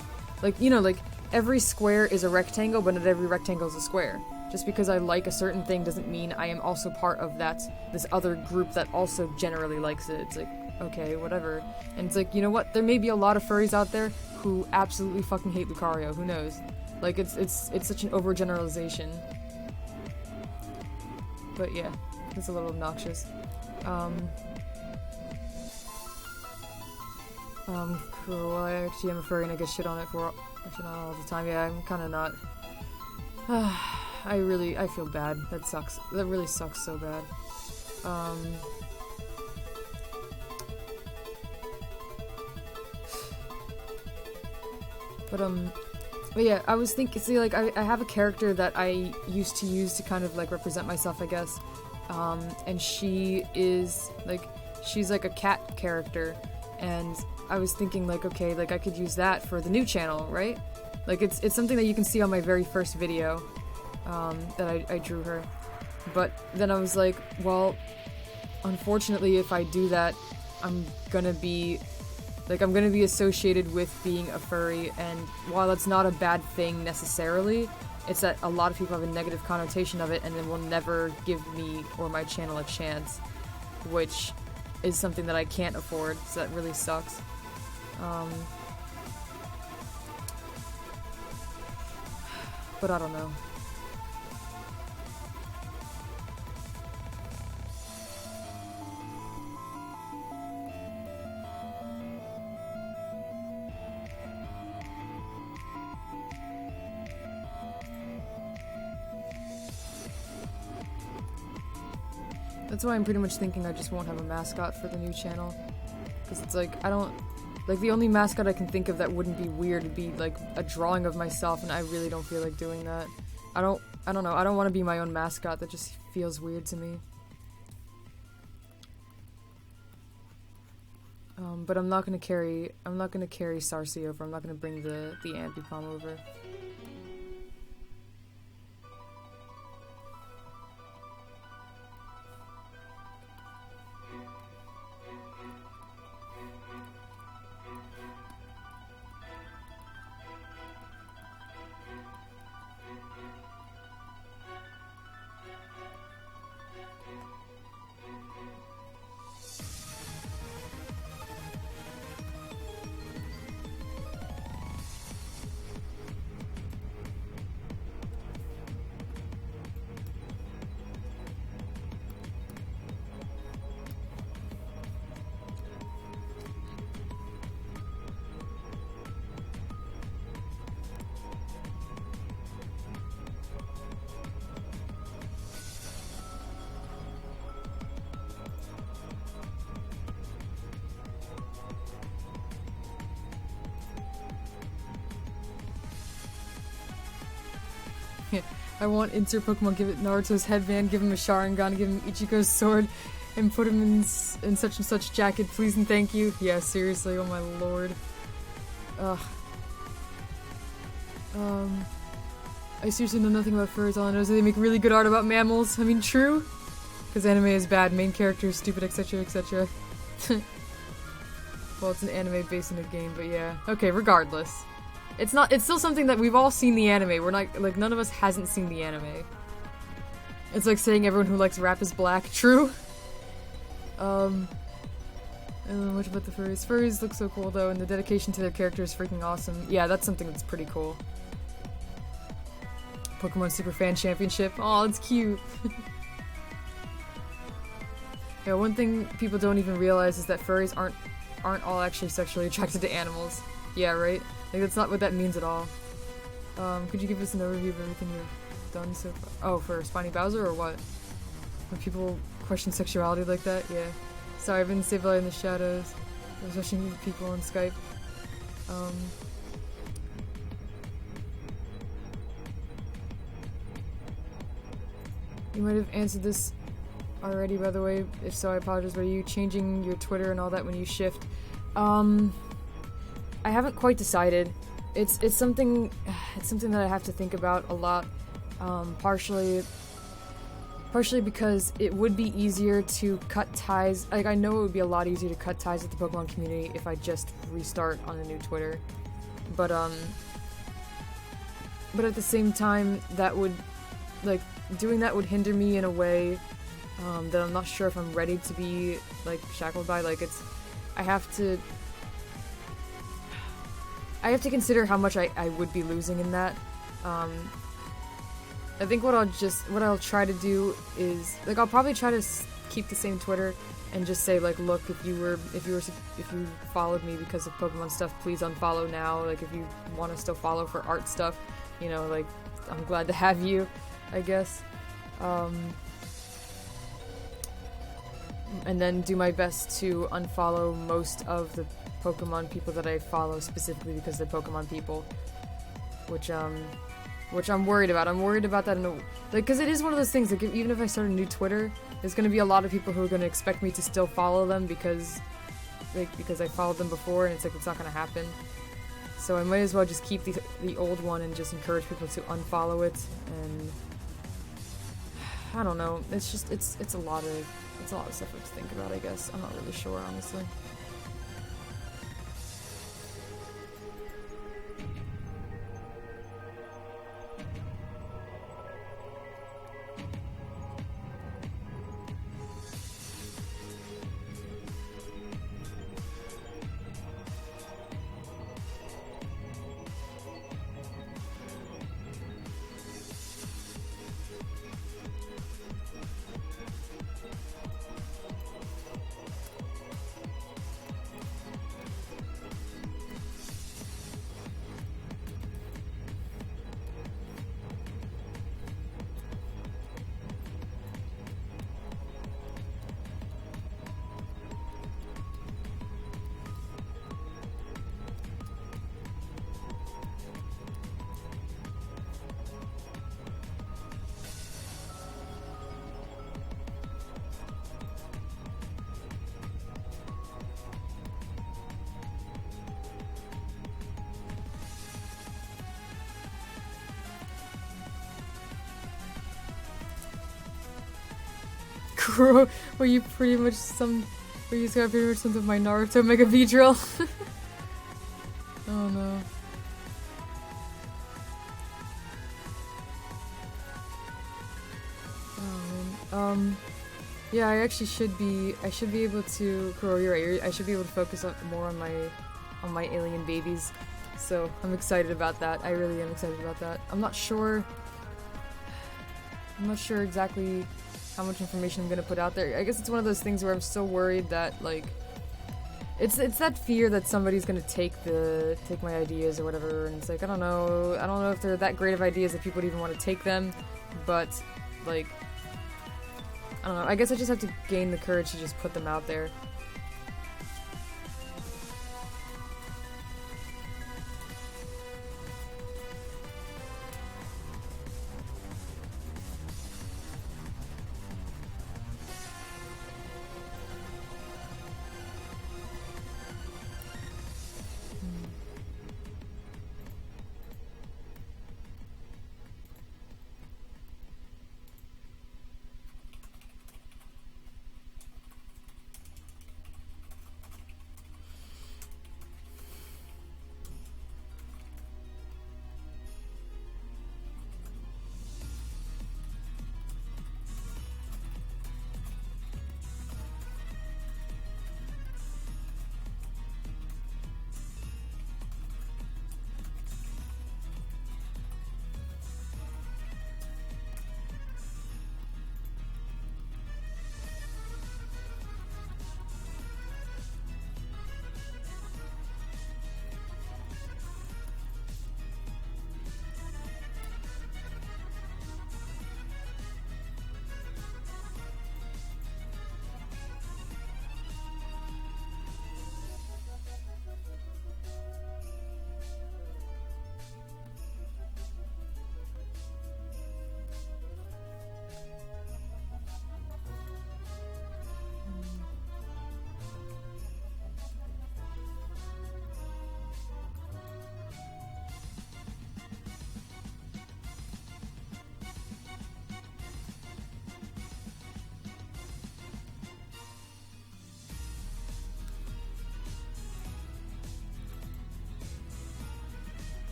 square is a rectangle, but not every rectangle is a square. Just because I like a certain thing doesn't mean I am also part of this other group that also generally likes it. It's like, okay, whatever. And it's like, you know what? There may be a lot of furries out there who absolutely fucking hate Lucario. Who knows? Like, it's such an overgeneralization. But yeah, it's a little obnoxious. Cool. Well, I actually am a furry and I get shit on it all the time. Yeah, I'm kinda not. I feel bad. That sucks. That really sucks so bad. But yeah, I was thinking, see, like, I have a character that I used to use to kind of, like, represent myself, I guess. And she is, like, she's like a cat character, and I was thinking, like, okay, like, I could use that for the new channel, right? Like, it's something that you can see on my very first video, that I drew her. But then I was like, well, unfortunately, if I do that, I'm gonna be associated with being a furry, and while that's not a bad thing necessarily, it's that a lot of people have a negative connotation of it and then will never give me or my channel a chance, which is something that I can't afford, so that really sucks. But I don't know. That's why I'm pretty much thinking I just won't have a mascot for the new channel. Because it's like, I don't... Like, the only mascot I can think of that wouldn't be weird would be, like, a drawing of myself, and I really don't feel like doing that. I don't know, I don't want to be my own mascot, that just feels weird to me. But I'm not gonna carry Sarcy over, I'm not gonna bring the Ambipom over. I want insert Pokemon, give it Naruto's headband, give him a Sharingan, give him Ichigo's sword, and put him in such and such jacket, please and thank you. Yeah, seriously, oh my lord. Ugh. I seriously know nothing about furries, all I know is that they make really good art about mammals. I mean, true? Because anime is bad, main character is stupid, etc, etc. Well, it's an anime based in a game, but yeah. Okay, regardless. It's still something that we've all seen the anime. We're not, like, none of us hasn't seen the anime. It's like saying everyone who likes rap is black. True? I don't know much about the furries. Furries look so cool, though, and the dedication to their character is freaking awesome. Yeah, that's something that's pretty cool. Pokemon Super Fan Championship. Aw, it's cute. Yeah, one thing people don't even realize is that furries aren't all actually sexually attracted to animals. Yeah, right? Like, that's not what that means at all. Could you give us an overview of everything you've done so far? Oh, for Spiny Bowser or what? When people question sexuality like that? Yeah. Sorry, I've been saved in the shadows. I was rushing people on Skype. You might have answered this already, by the way. If so, I apologize. Were you changing your Twitter and all that when you shift? I haven't quite decided. It's something that I have to think about a lot. Partially because it would be easier to cut ties. Like, I know it would be a lot easier to cut ties with the Pokemon community if I just restart on a new Twitter. But at the same time, that would, like, doing that would hinder me in a way that I'm not sure if I'm ready to be, like, shackled by. Like, I have to consider how much I would be losing in that. I think what I'll try to do is, like, I'll probably try to keep the same Twitter and just say, like, look, if you followed me because of Pokemon stuff, please unfollow now. Like, if you want to still follow for art stuff, you know, like, I'm glad to have you, I guess. And then do my best to unfollow most of the Pokemon people that I follow specifically because they're Pokemon people, which I'm worried about. I'm worried about that because it is one of those things, like, even if I start a new Twitter, there's going to be a lot of people who are going to expect me to still follow them because I followed them before, and it's like, it's not going to happen. So I might as well just keep the old one and just encourage people to unfollow it, and I don't know, it's just, it's a lot of stuff to think about, I guess. I'm not really sure, honestly. Where you pretty much where you just got pretty much some of my Naruto Mega Beedrill. Oh no. Oh man. Yeah, I actually should be able to, Kuro, you're right, I should be able to focus more on my alien babies. So, I'm excited about that. I really am excited about that. I'm not sure exactly how much information I'm gonna put out there. I guess it's one of those things where I'm still worried that, like, it's that fear that somebody's gonna take my ideas or whatever, and it's like, I don't know if they're that great of ideas that people would even want to take them, but, like, I don't know, I guess I just have to gain the courage to just put them out there.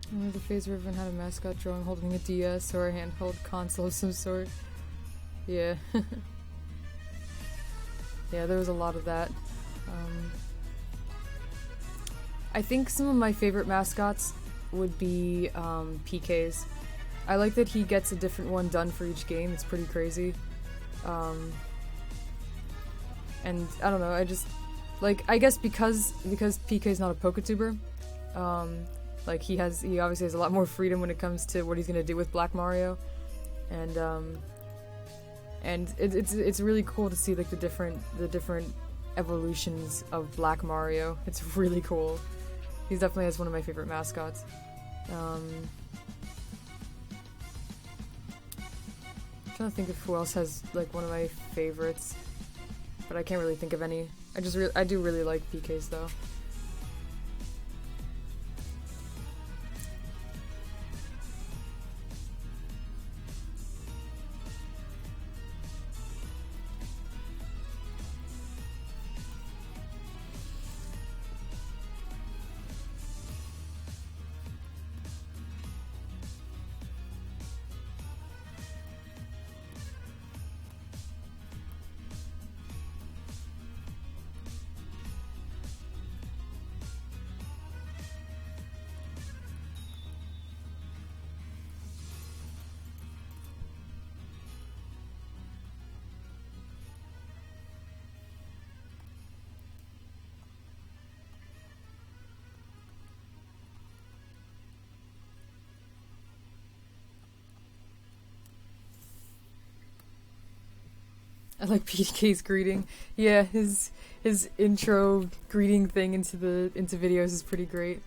I remember the phase where everyone had a mascot drawing holding a DS or a handheld console of some sort. Yeah. Yeah, there was a lot of that. I think some of my favorite mascots would be PK's. I like that he gets a different one done for each game. It's pretty crazy. And I don't know, I just like, I guess because PK's not a Poketuber, like he obviously has a lot more freedom when it comes to what he's gonna do with Black Mario, and it's really cool to see like the different evolutions of Black Mario. It's really cool. He definitely has one of my favorite mascots. I'm trying to think of who else has like one of my favorites, but I can't really think of any. I do really like PK's though. like PK's greeting. Yeah, his intro greeting thing into videos is pretty great.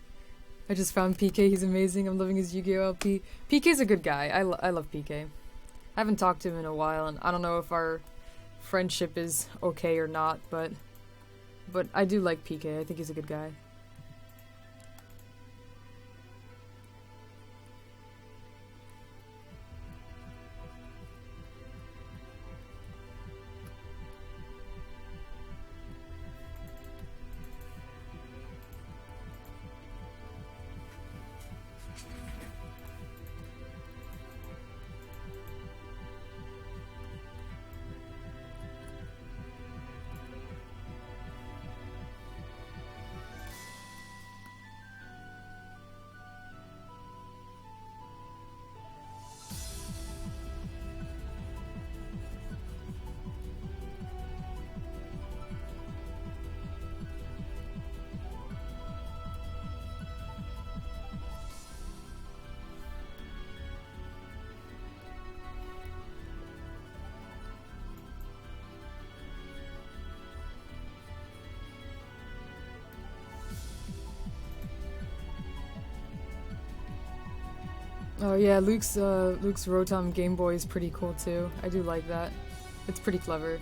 I just found PK. He's amazing. I'm loving his Yu-Gi-Oh! LP. PK's a good guy. I love PK. I haven't talked to him in a while, and I don't know if our friendship is okay or not, but I do like PK. I think he's a good guy. Oh yeah, Luke's Rotom Game Boy is pretty cool too. I do like that. It's pretty clever.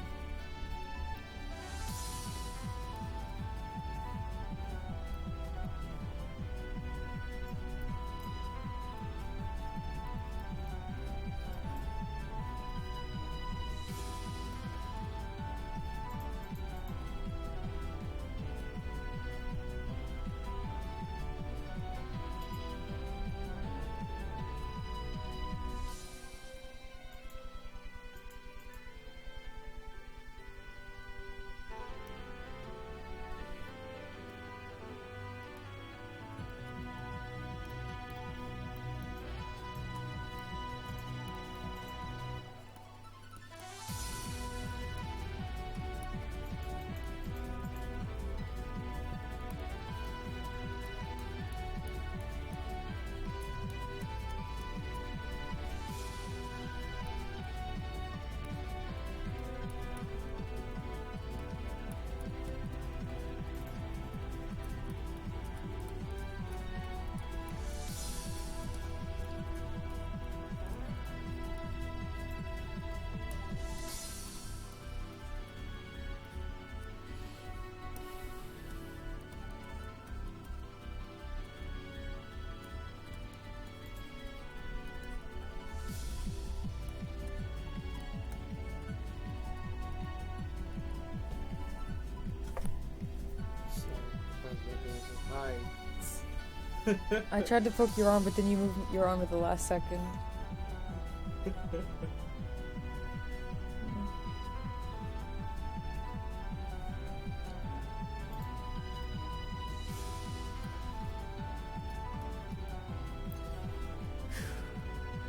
I tried to poke your arm, but then you moved your arm at the last second.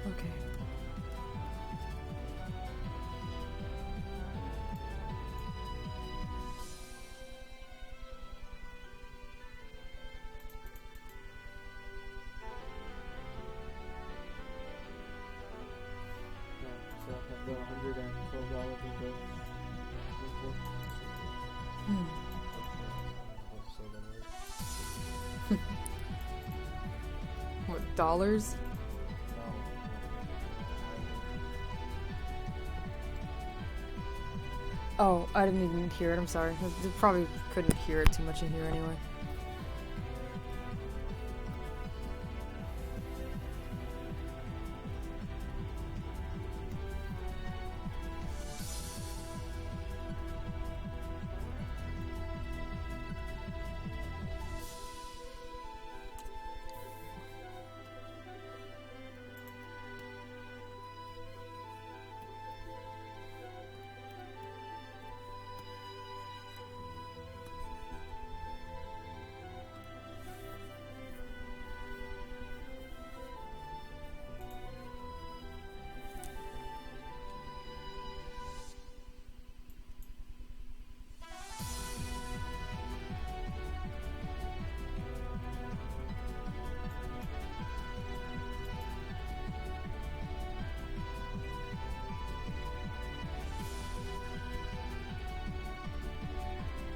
Okay. So I've got $112 What, dollars? Oh, I didn't even hear it. I'm sorry. I probably couldn't hear it too much in here anyway.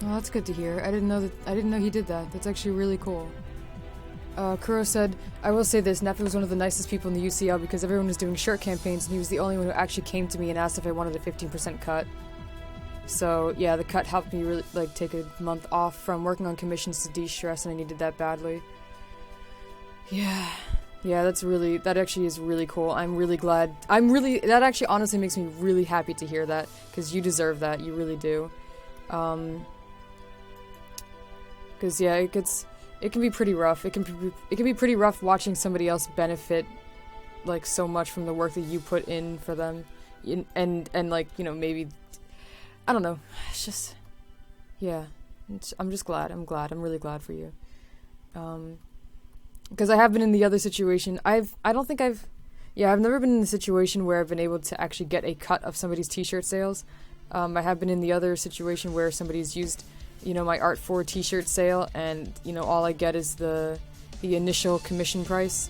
Oh, that's good to hear. I didn't know he did that. That's actually really cool. Kuro said, I will say this, Nappy was one of the nicest people in the UCL because everyone was doing shirt campaigns and he was the only one who actually came to me and asked if I wanted a 15% cut. So, yeah, the cut helped me really, like, take a month off from working on commissions to de-stress, and I needed that badly. Yeah, that actually is really cool. I'm really glad. That actually honestly makes me really happy to hear that, because you deserve that, you really do. Because, yeah, it can be pretty rough. It can be pretty rough watching somebody else benefit, like, so much from the work that you put in for them. And like, you know, maybe... I don't know. It's just... Yeah. I'm just glad. I'm really glad for you. Because I have been in the other situation. I've never been in the situation where I've been able to actually get a cut of somebody's t-shirt sales. I have been in the other situation where somebody's used, you know, my art for a t-shirt sale, and, you know, all I get is the initial commission price.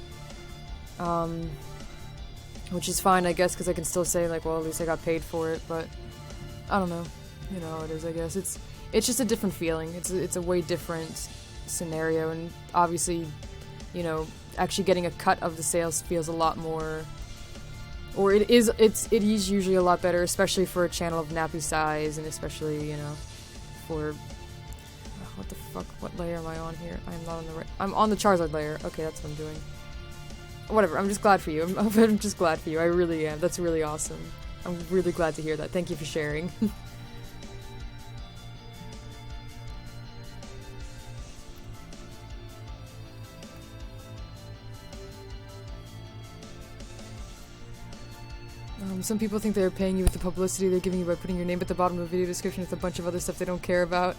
Which is fine, I guess, because I can still say, like, well, at least I got paid for it, but I don't know. You know how it is, I guess. It's just a different feeling. It's a way different scenario, and obviously, you know, actually getting a cut of the sales feels a lot more, or it is usually a lot better, especially for a channel of Nappy size, and especially, you know, for what the fuck, what layer am I on here? I'm not on the right, I'm on the Charizard layer. Okay, that's what I'm doing. Whatever, I'm just glad for you. I'm just glad for you. I really am. That's really awesome. I'm really glad to hear that. Thank you for sharing. Some people think they're paying you with the publicity they're giving you by putting your name at the bottom of a video description with a bunch of other stuff they don't care about.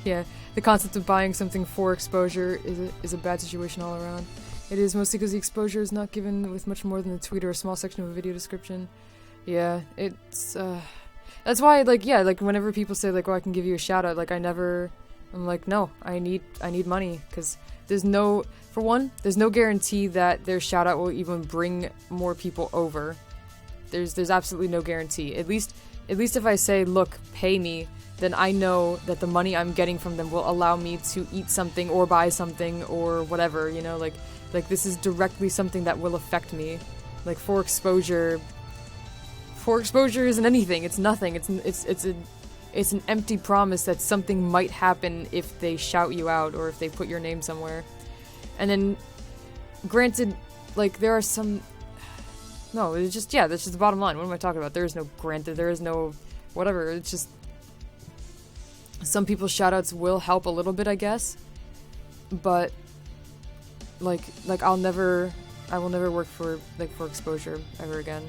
Yeah, the concept of buying something for exposure is a bad situation all around. It is, mostly because the exposure is not given with much more than a tweet or a small section of a video description. Yeah, it's, that's why, like, yeah, like, whenever people say, like, oh, I can give you a shout-out, like, I'm like, no, I need money, because there's no guarantee that their shout-out will even bring more people over. There's absolutely no guarantee. At least if I say, look, pay me, then I know that the money I'm getting from them will allow me to eat something or buy something or whatever, you know, like this is directly something that will affect me. Like, for exposure isn't anything. It's nothing. It's an empty promise that something might happen if they shout you out or if they put your name somewhere. And then, granted, like, there are some... No, it's just, yeah, that's just the bottom line. What am I talking about? There is no granted, there is no whatever. It's just... Some people's shoutouts will help a little bit, I guess. But, like I will never work for exposure ever again.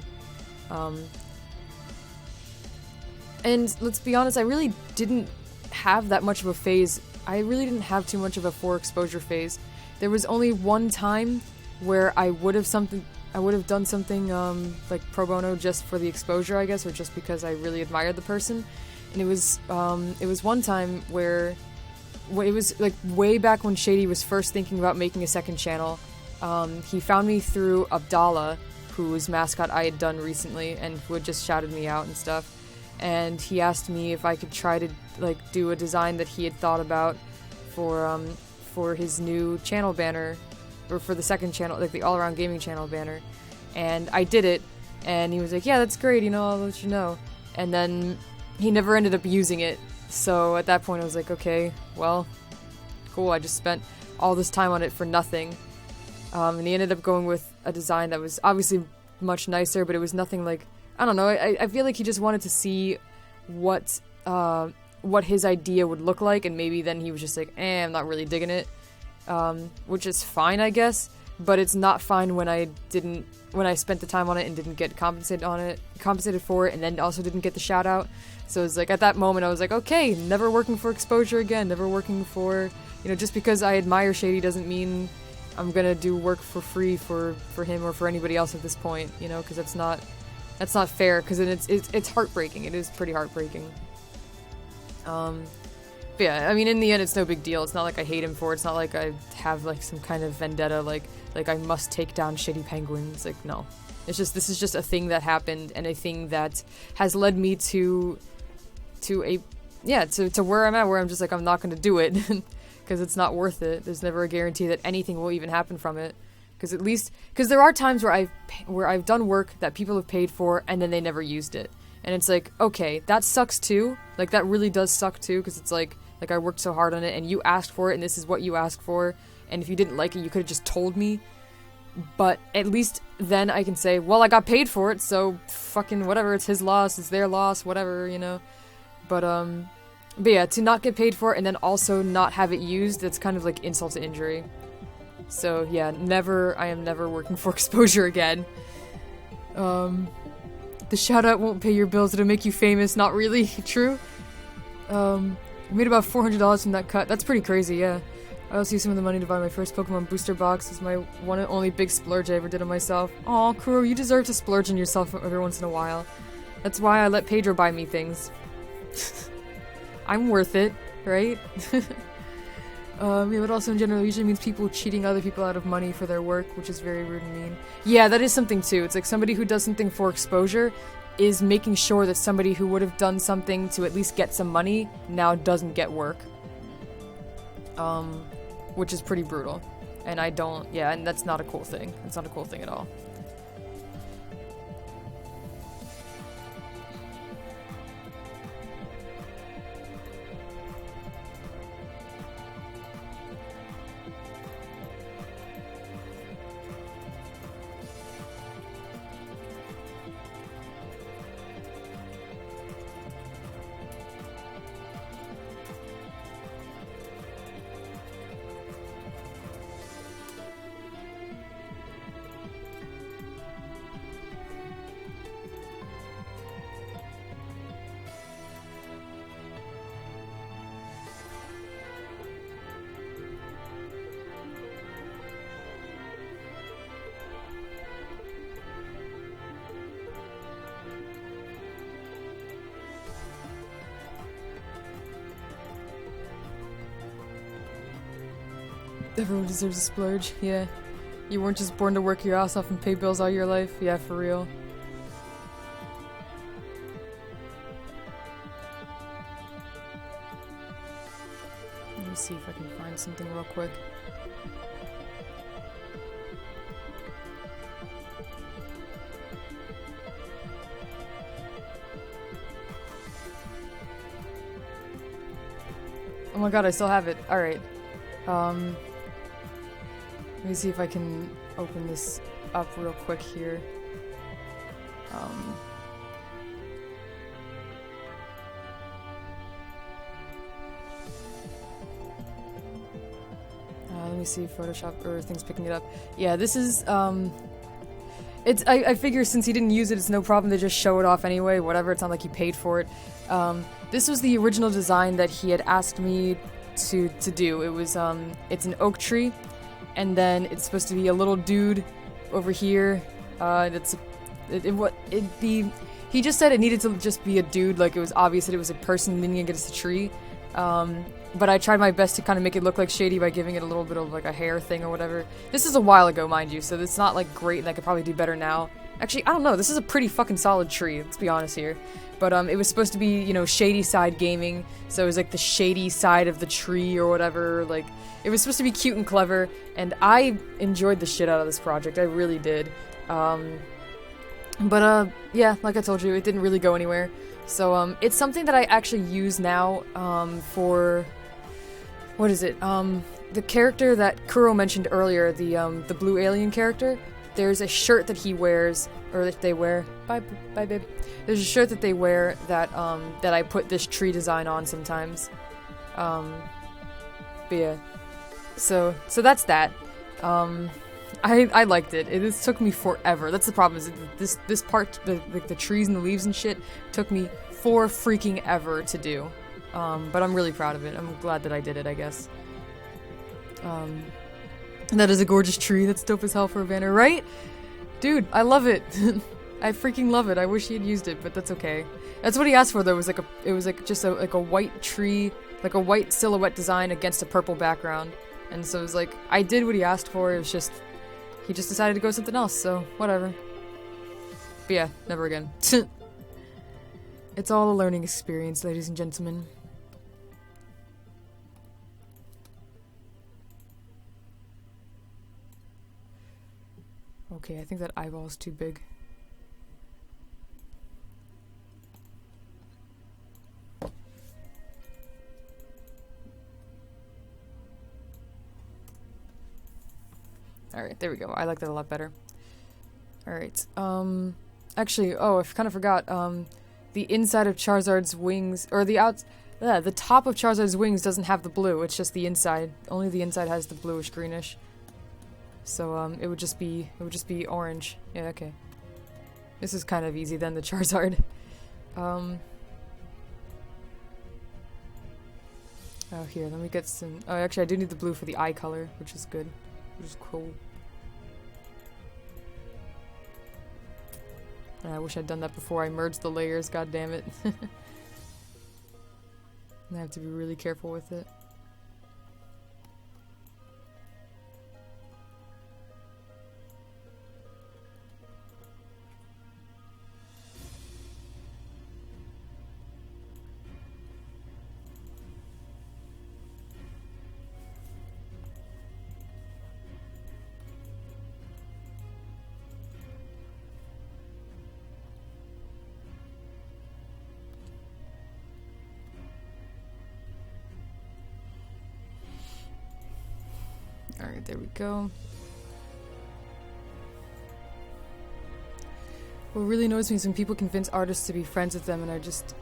And let's be honest, I really didn't have that much of a phase. I really didn't have too much of a for exposure phase. There was only one time where I would have done something like pro bono just for the exposure, I guess, or just because I really admired the person. And it was one time where it was like way back when Shady was first thinking about making a second channel. He found me through Abdallah, whose mascot I had done recently and who had just shouted me out and stuff. And he asked me if I could try to, like, do a design that he had thought about for his new channel banner, or for the second channel, like the all-around gaming channel banner. And I did it, and he was like, yeah, that's great, you know, I'll let you know. And then he never ended up using it. So at that point I was like, okay, well, cool, I just spent all this time on it for nothing. And he ended up going with a design that was obviously much nicer, but it was nothing like, I don't know, I feel like he just wanted to see what his idea would look like, and maybe then he was just like, I'm not really digging it. Which is fine, I guess, but it's not fine when I spent the time on it and didn't get compensated for it, and then also didn't get the shout out. So it's like, at that moment I was like, okay, never working for exposure again, never working for, you know, just because I admire Shady doesn't mean I'm gonna do work for free for him or for anybody else at this point, you know, because that's not fair, because it's heartbreaking. It is pretty heartbreaking. But yeah, I mean, in the end, it's no big deal. It's not like I hate him for it. It's not like I have, like, some kind of vendetta, like I must take down Shitty Penguins. Like, no. It's just, this is just a thing that happened, and a thing that has led me to yeah, to where I'm at, where I'm just like, I'm not gonna do it, because it's not worth it. There's never a guarantee that anything will even happen from it. Because there are times where I've done work that people have paid for, and then they never used it. And it's like, okay, that sucks too. Like, that really does suck too, because it's like I worked so hard on it, and you asked for it, and this is what you asked for, and if you didn't like it, you could have just told me. But at least then I can say, well, I got paid for it, so fucking whatever, it's his loss, it's their loss, whatever, you know? But yeah, to not get paid for it, and then also not have it used, that's kind of like insult to injury. So yeah, I am never working for exposure again. The shout out won't pay your bills, it'll make you famous, not really, true. I made about $400 from that cut, that's pretty crazy, yeah. I also used some of the money to buy my first Pokemon booster box. It's my one and only big splurge I ever did on myself. Aw, Kuro, you deserve to splurge on yourself every once in a while. That's why I let Pedro buy me things. I'm worth it, right? Yeah, but also in general, usually means people cheating other people out of money for their work, which is very rude and mean. Yeah, that is something too. It's like somebody who does something for exposure is making sure that somebody who would have done something to at least get some money now doesn't get work. Which is pretty brutal. And and that's not a cool thing. It's not a cool thing at all. Everyone deserves a splurge, yeah. You weren't just born to work your ass off and pay bills all your life, yeah, for real. Let me see if I can find something real quick. Oh my god, I still have it. Alright. Let me see if I can open this up real quick here. Let me see, Photoshop or things picking it up. Yeah, this is, I figure since he didn't use it, it's no problem to just show it off anyway, whatever, it's not like he paid for it. This was the original design that he had asked me to do. It was, it's an oak tree, and then it's supposed to be a little dude over here, he just said it needed to just be a dude, like it was obvious that it was a person leaning against a tree, but I tried my best to kind of make it look like shady by giving it a little bit of like a hair thing or whatever. This is a while ago, mind you, so it's not like great and I could probably do better now. Actually, I don't know, this is a pretty fucking solid tree, let's be honest here. But it was supposed to be, you know, shady side gaming, so it was like the shady side of the tree or whatever, like, it was supposed to be cute and clever, and I enjoyed the shit out of this project, I really did. Yeah, like I told you, it didn't really go anywhere. So, it's something that I actually use now, for, what is it, the character that Kuro mentioned earlier, the blue alien character, there's a shirt that he wears, or that they wear, bye babe, there's a shirt that they wear that, that I put this tree design on sometimes, but yeah, so that's that, I liked it. It took me forever. That's the problem, is this part, the trees and the leaves and shit, took me for freaking ever to do. But I'm really proud of it. I'm glad that I did it, I guess. That is a gorgeous tree. That's dope as hell for a banner, right? Dude, I love it. I freaking love it. I wish he had used it, but that's okay. That's what he asked for, though. It was just a white tree, like a white silhouette design against a purple background. And so it was like, I did what he asked for. It was just, he just decided to go something else, so whatever. But yeah, never again. It's all a learning experience, ladies and gentlemen. Okay, I think that eyeball's too big. Alright, there we go. I like that a lot better. Alright, actually, oh, I kind of forgot, the inside of Charizard's wings, or the top of Charizard's wings doesn't have the blue, it's just the inside. Only the inside has the bluish greenish. So, it would just be orange. Yeah, okay. This is kind of easy then, the Charizard. Oh, here, let me get some... Oh, actually, I do need the blue for the eye color, which is good. Which is cool. I wish I'd done that before I merged the layers, god damn it. I have to be really careful with it. Alright, there we go. What really annoys me is when people convince artists to be friends with them and just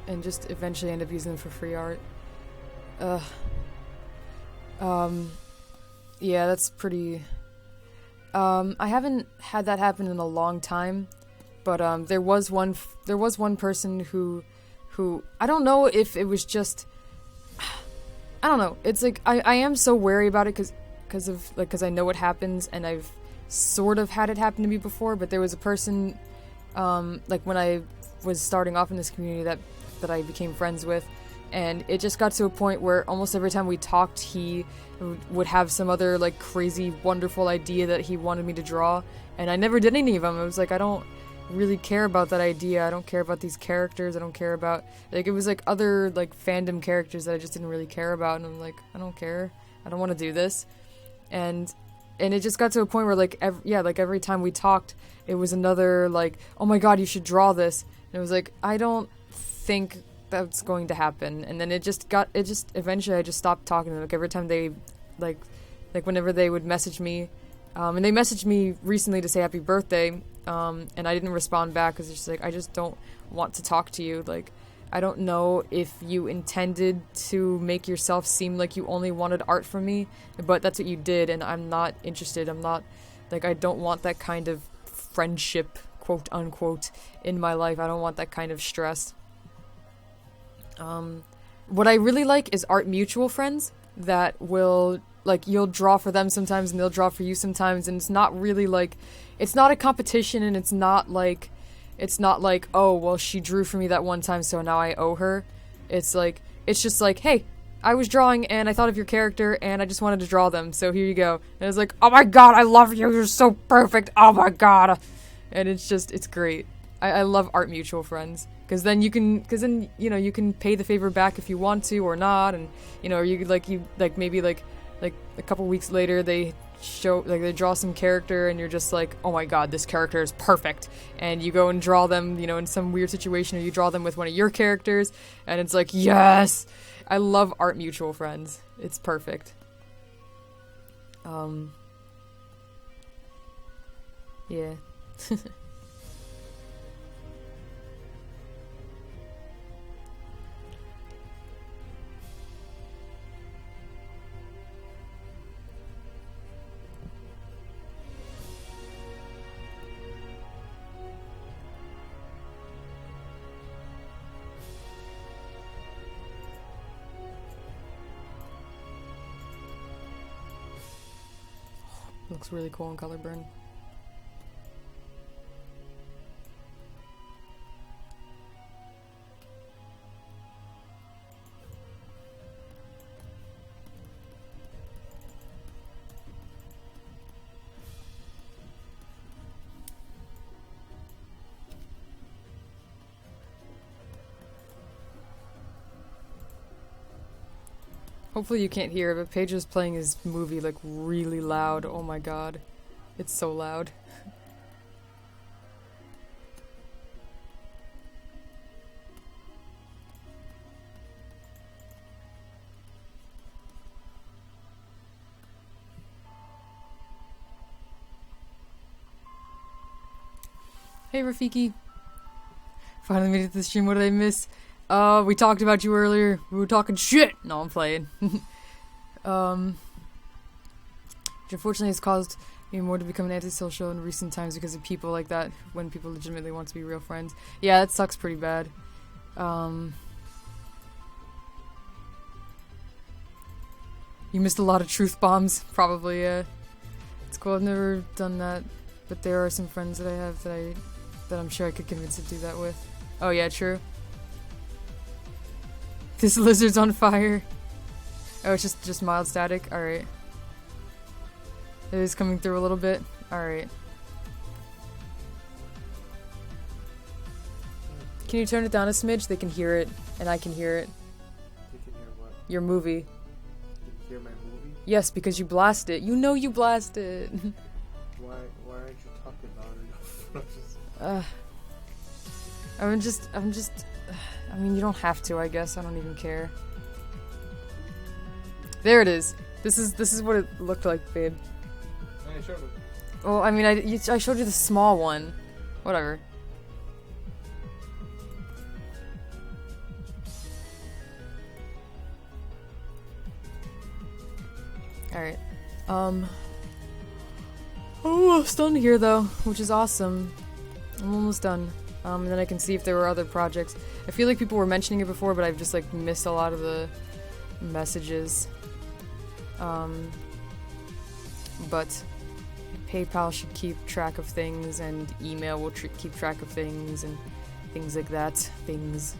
eventually end up using them for free art. Yeah, that's pretty... I haven't had that happen in a long time, but there was one person who I don't know if it was just... I don't know. It's like I am so wary about it because I know what happens, and I've sort of had it happen to me before. But there was a person, like when I was starting off in this community that I became friends with, and it just got to a point where almost every time we talked, he would have some other like crazy, wonderful idea that he wanted me to draw, and I never did any of them. It was like, I don't really care about that idea. I don't care about these characters. I don't care about, like, it was like other like fandom characters that I just didn't really care about, and I'm like, I don't care. I don't want to do this. And it just got to a point where, like, every time we talked, it was another, like, oh my god, you should draw this. And it was like, I don't think that's going to happen. And then eventually I just stopped talking to them. Like, every time they, like whenever they would message me, and they messaged me recently to say happy birthday, and I didn't respond back because it's just like, I just don't want to talk to you. Like, I don't know if you intended to make yourself seem like you only wanted art from me, but that's what you did, and I'm not interested. I'm not, like, I don't want that kind of friendship, quote unquote, in my life. I don't want that kind of stress. What I really like is art mutual friends that will, like, you'll draw for them sometimes and they'll draw for you sometimes, and it's not really like, it's not a competition, and it's not like, oh, well, she drew for me that one time, so now I owe her. It's like, it's just like, hey, I was drawing, and I thought of your character, and I just wanted to draw them, so here you go. And it's like, oh my god, I love you, you're so perfect, oh my god. And it's just, it's great. I love art mutual friends. Because then you can, you know, you can pay the favor back if you want to, or not, and, you know, or you maybe a couple weeks later, they draw some character and you're just like, oh my god, this character is perfect, and you go and draw them, you know, in some weird situation, or you draw them with one of your characters, and it's like, yes! I love art mutual friends. It's perfect. Yeah. Looks really cool in color burn. Hopefully you can't hear, but Pedro's playing his movie, like, really loud. Oh my god. It's so loud. Hey, Rafiki. Finally made it to the stream. What did I miss? We talked about you earlier. We were talking shit. No, I'm playing. Which unfortunately has caused me more to become an antisocial in recent times because of people like that when people legitimately want to be real friends. Yeah, that sucks pretty bad. You missed a lot of truth bombs. Probably, yeah. It's cool. I've never done that, but there are some friends that I have that I'm sure I could convince to do that with. Oh yeah, true. This lizard's on fire. Oh, it's just mild static. All right. It is coming through a little bit. All right. Can you turn it down a smidge? They can hear it, and I can hear it. You can hear what? Your movie. You can hear my movie? Yes, because you blast it. You know you blast it. Why aren't you talking loud enough? I mean, you don't have to, I guess. I don't even care. There it is. This is what it looked like, babe. I showed it. Well, I mean, I showed you the small one. Whatever. Alright. I'm almost done here, though, which is awesome. I'm almost done. And then I can see if there were other projects. I feel like people were mentioning it before, but I've just, like, missed a lot of the messages. But PayPal should keep track of things, and email will keep track of things, and things like that. Things.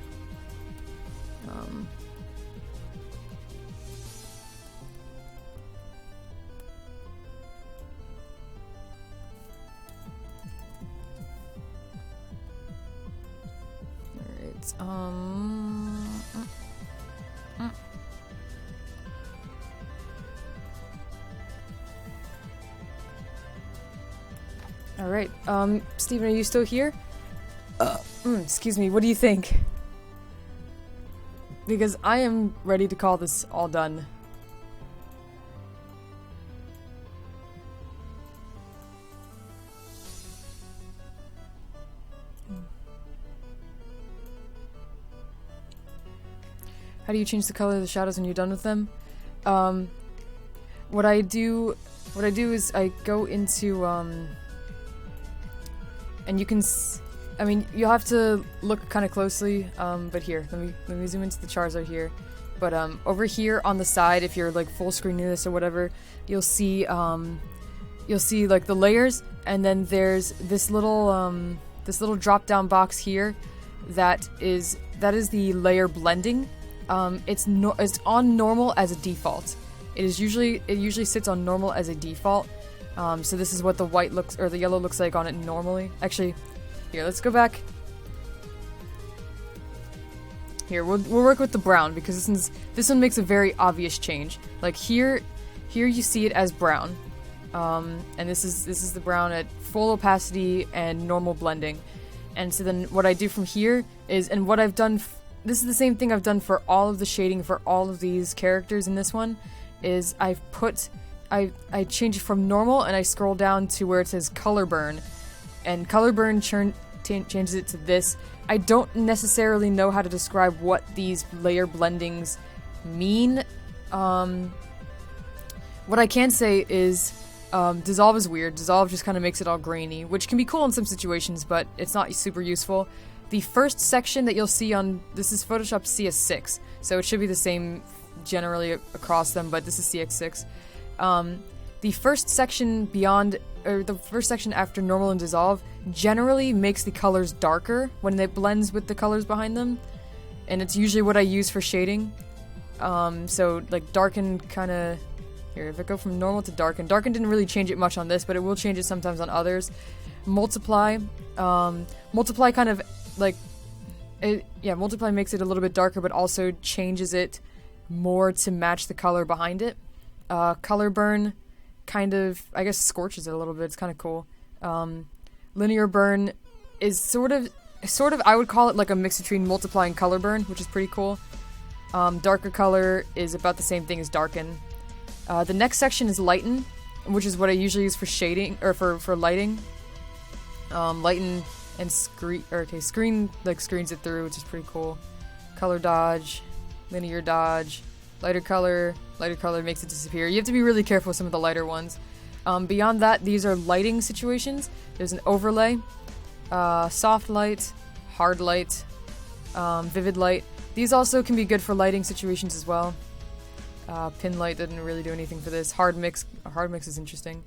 Alright, Steven, are you still here? Excuse me, what do you think? Because I am ready to call this all done. How do you change the color of the shadows when you're done with them? What I do is I go into, and you can, I mean, you'll have to look kind of closely, but here, let me zoom into the Charizard here. But, over here on the side, if you're, like, full screening this or whatever, you'll see, like, the layers, and then there's this little drop-down box here that is the layer blending. It's on normal as a default. It usually sits on normal as a default. So this is what the white looks, or the yellow looks like on it normally. Actually, here, let's go back. Here, we'll work with the brown, because this one makes a very obvious change. Like here you see it as brown. And this is the brown at full opacity and normal blending. And so then what I do from here is, and what I've done, this is the same thing I've done for all of the shading for all of these characters in this one, is I change it from normal and I scroll down to where it says color burn, and color burn changes it to this. I don't necessarily know how to describe what these layer blendings mean. What I can say is dissolve is weird. Dissolve just kind of makes it all grainy, which can be cool in some situations, but it's not super useful. The first section that you'll see on this is Photoshop CS6, so it should be the same generally across them, but this is CX6. The first section the first section after normal and dissolve generally makes the colors darker when it blends with the colors behind them, and it's usually what I use for shading. So like darken kind of, here, if I go from normal to darken didn't really change it much on this, but it will change it sometimes on others. Multiply kind of like, multiply makes it a little bit darker, but also changes it more to match the color behind it. Color burn kind of, I guess, scorches it a little bit. It's kind of cool. Linear burn is sort of, I would call it like a mix between multiply and color burn, which is pretty cool. Darker color is about the same thing as darken. The next section is lighten, which is what I usually use for shading, or for lighting. Lighten and screen like screens it through, which is pretty cool. Color dodge, linear dodge, lighter color makes it disappear. You have to be really careful with some of the lighter ones. Beyond that, these are lighting situations. There's an overlay, soft light, hard light, vivid light. These also can be good for lighting situations as well. Pin light didn't really do anything for this. Hard mix is interesting.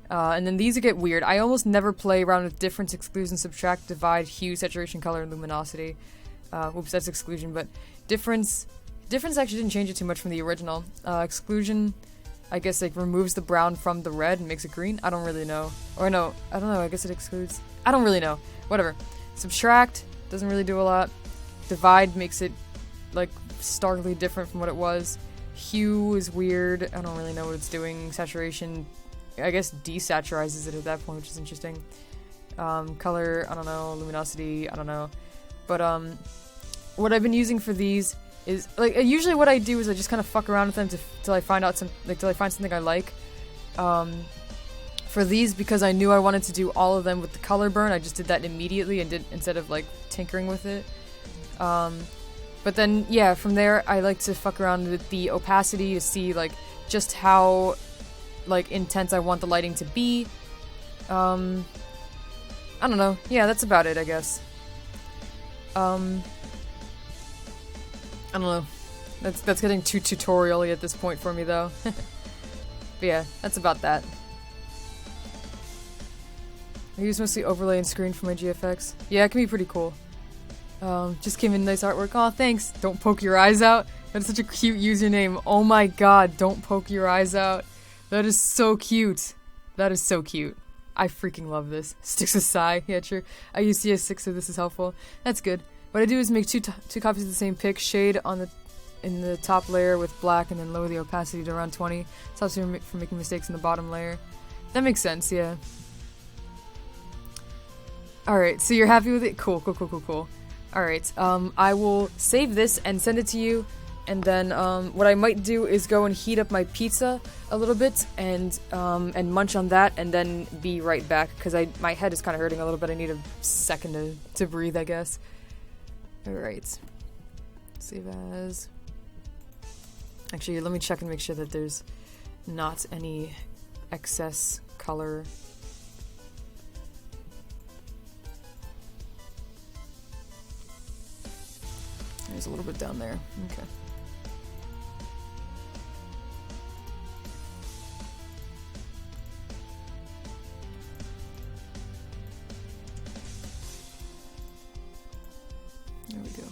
And then these get weird. I almost never play around with difference, exclusion, subtract, divide, hue, saturation, color, and luminosity. Oops, that's exclusion, but difference actually didn't change it too much from the original. Exclusion, I guess, like, removes the brown from the red and makes it green. I don't really know. Or no, I don't know. I guess it excludes. I don't really know. Whatever. Subtract doesn't really do a lot. Divide makes it, like, starkly different from what it was. Hue is weird. I don't really know what it's doing. Saturation, I guess, desaturizes it at that point, which is interesting. Color, I don't know. Luminosity, I don't know. But what I've been using for these is, like, usually what I do is I just kind of fuck around with them till I find something I like. For these, because I knew I wanted to do all of them with the color burn, I just did that immediately and instead of, like, tinkering with it. But then, yeah, from there, I like to fuck around with the opacity to see, like, just how, like, intense I want the lighting to be. I don't know. Yeah, that's about it, I guess. I don't know. That's getting too tutorial-y at this point for me, though. But yeah, that's about that. I use mostly overlay and screen for my GFX. Yeah, it can be pretty cool. Just came in nice artwork. Aw, thanks. Don't poke your eyes out. That's such a cute username. Oh my god, don't poke your eyes out. That is so cute. That is so cute. I freaking love this. Sticks a sigh. Yeah, true. I use CS6, so this is helpful. That's good. What I do is make two copies of the same pic, shade in the top layer with black, and then lower the opacity to around 20. Stops you from making mistakes in the bottom layer. That makes sense, yeah. Alright, so you're happy with it? Cool. Alright, I will save this and send it to you, and then what I might do is go and heat up my pizza a little bit and munch on that, and then be right back, because my head is kind of hurting a little bit. I need a second to breathe, I guess. Alright. Save as. Actually, let me check and make sure that there's not any excess color. There's a little bit down there. Okay. There we go.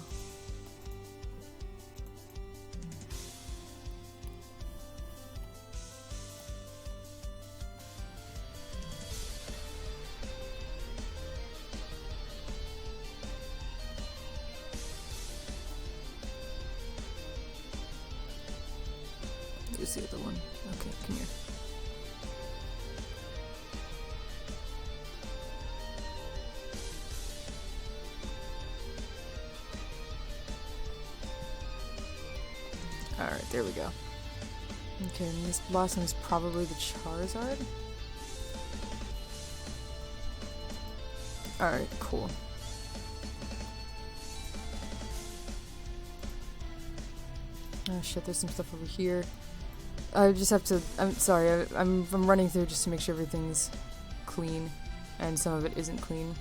Here's the other one. Okay, come here. Alright, there we go. Okay, and this blossom is probably the Charizard. Alright, cool. Oh shit, there's some stuff over here. I just have to, I'm sorry, I'm running through just to make sure everything's clean, and some of it isn't clean.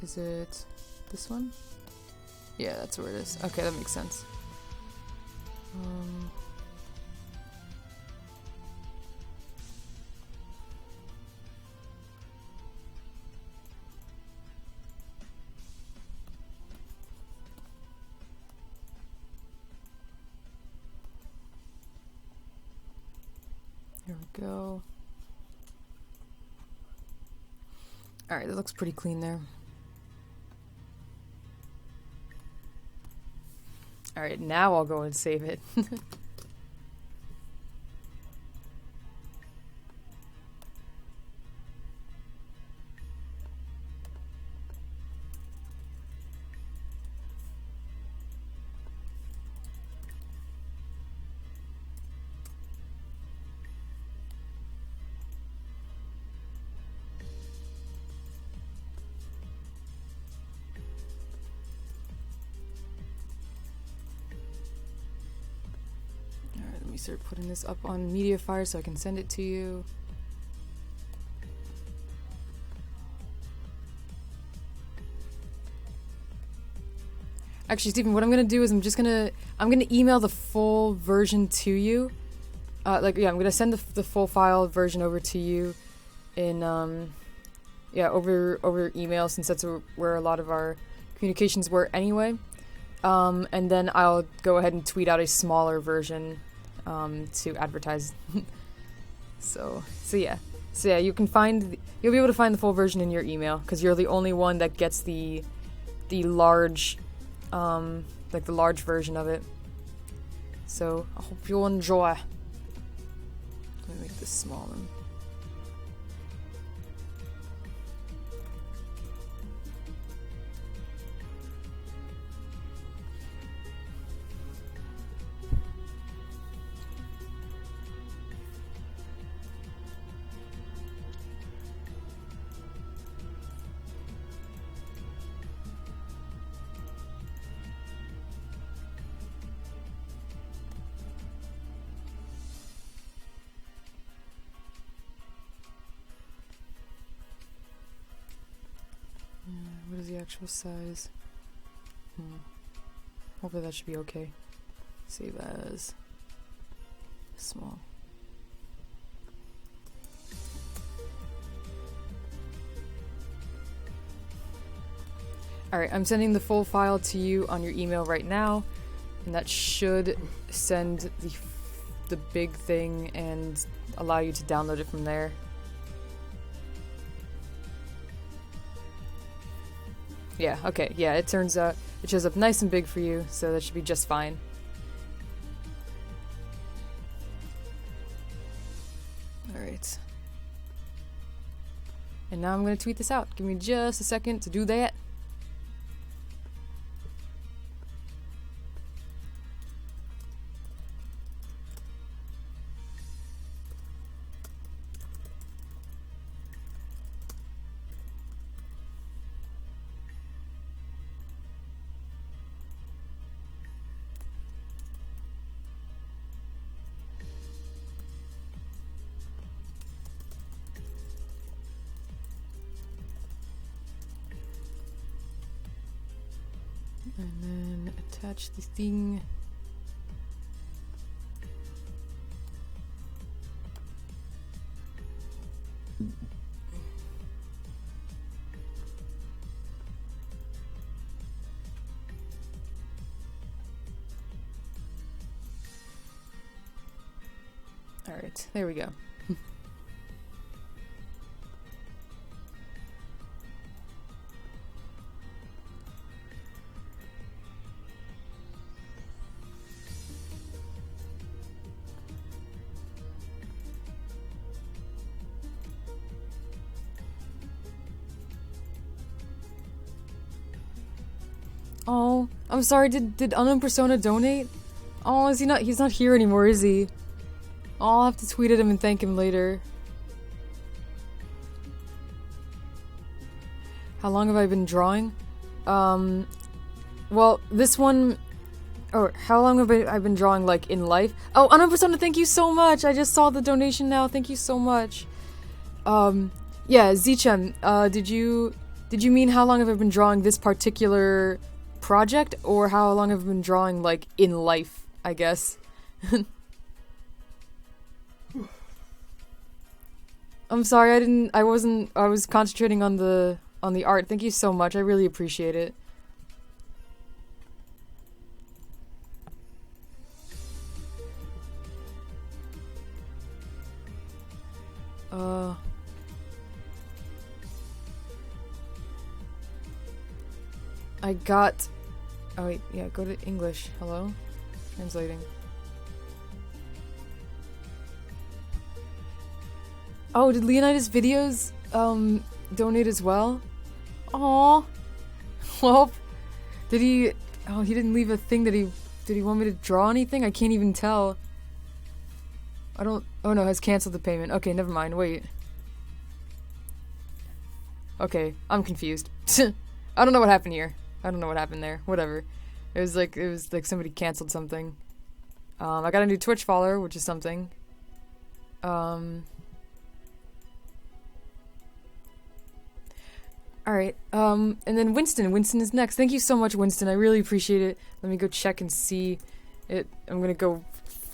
Is it this one? Yeah, that's where it is. Okay, that makes sense. There we go. Alright, that looks pretty clean there. Alright, now I'll go and save it. me start putting this up on Mediafire so I can send it to you. Actually, Stephen, what I'm gonna do is I'm gonna email the full version to you. I'm gonna send the full file version over to you in over email, since that's where a lot of our communications were anyway. And then I'll go ahead and tweet out a smaller version to advertise. So yeah, you'll be able to find the full version in your email, because you're the only one that gets the large the large version of it. So I hope you'll enjoy. Let me make this small one. What is the actual size? Hopefully that should be okay. Save as small. Alright, I'm sending the full file to you on your email right now, and that should send the big thing and allow you to download it from there. Yeah, okay, yeah, it turns out it shows up nice and big for you, so that should be just fine. Alright. And now I'm gonna tweet this out. Give me just a second to do that. And then attach the thing. All right, there we go. Oh, I'm sorry, did Unknown Persona donate? Oh, is he not? He's not here anymore, is he? Oh, I'll have to tweet at him and thank him later. How long have I been drawing? Well, this one... Oh, how long have I been drawing, like, in life? Oh, Unknown Persona, thank you so much! I just saw the donation now, thank you so much. Yeah, Zichem, did you mean how long have I been drawing this particular project, or how long have I been drawing, like, in life, I guess? I'm sorry, I was concentrating on the art. Thank you so much, I really appreciate it. I got... Oh wait, yeah, go to English. Hello? Translating. Oh, did Leonidas Videos, donate as well? Aww. Well, did he... Oh, he didn't leave a thing that he... Did he want me to draw anything? I can't even tell. I don't... Oh no, has canceled the payment. Okay, never mind, wait. Okay, I'm confused. I don't know what happened here. I don't know what happened there. Whatever. It was like somebody canceled something. I got a new Twitch follower, which is something. Alright, and then Winston. Winston is next. Thank you so much, Winston. I really appreciate it. Let me go check and see it. I'm gonna go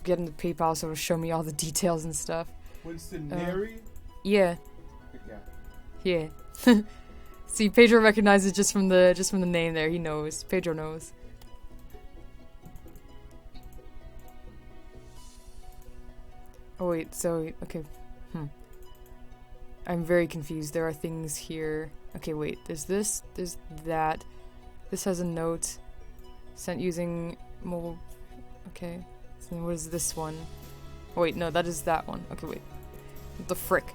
get into PayPal so it'll show me all the details and stuff. Winston Neri? Yeah. Yeah. Yeah. See, Pedro recognizes just from the name there. He knows. Pedro knows. Oh wait, so okay. I'm very confused. There are things here. Okay, wait. There's this. There's that. This has a note sent using mobile. Okay. So then what is this one? Oh, wait, no, that is that one. Okay, wait. What the frick?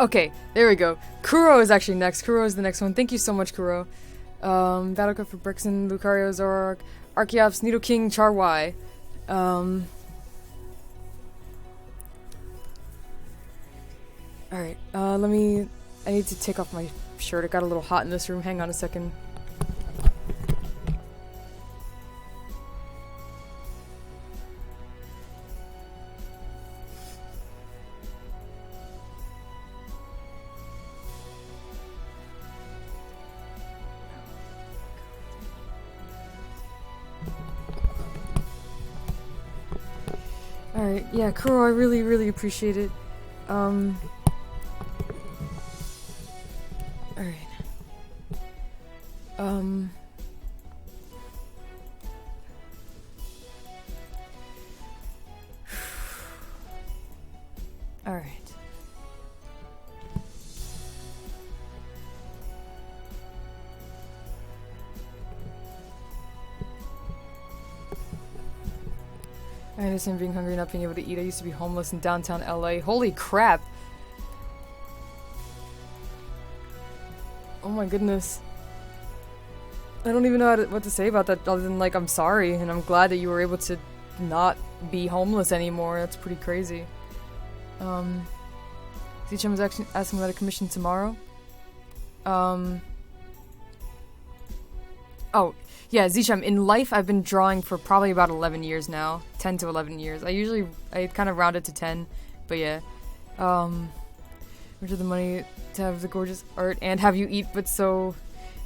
Okay, there we go. Kuro is actually next. Kuro is the next one. Thank you so much, Kuro. Battle Cut for Brixen, Lucario, Zoroark, Archeops, Nidoking, Charwai. Alright, I need to take off my shirt. It got a little hot in this room. Hang on a second. Alright, yeah, Kuro, I really, really appreciate it. Alright. Alright. I understand being hungry and not being able to eat. I used to be homeless in downtown LA. Holy crap! Oh my goodness. I don't even know what to say about that other than, like, I'm sorry, and I'm glad that you were able to not be homeless anymore. That's pretty crazy. Zicham was actually asking about a commission tomorrow. Oh, yeah, Zicham, in life I've been drawing for probably about 11 years now. 10 to 11 years. I kind of round it to 10, but yeah. Which are the money to have the gorgeous art and have you eat, but so...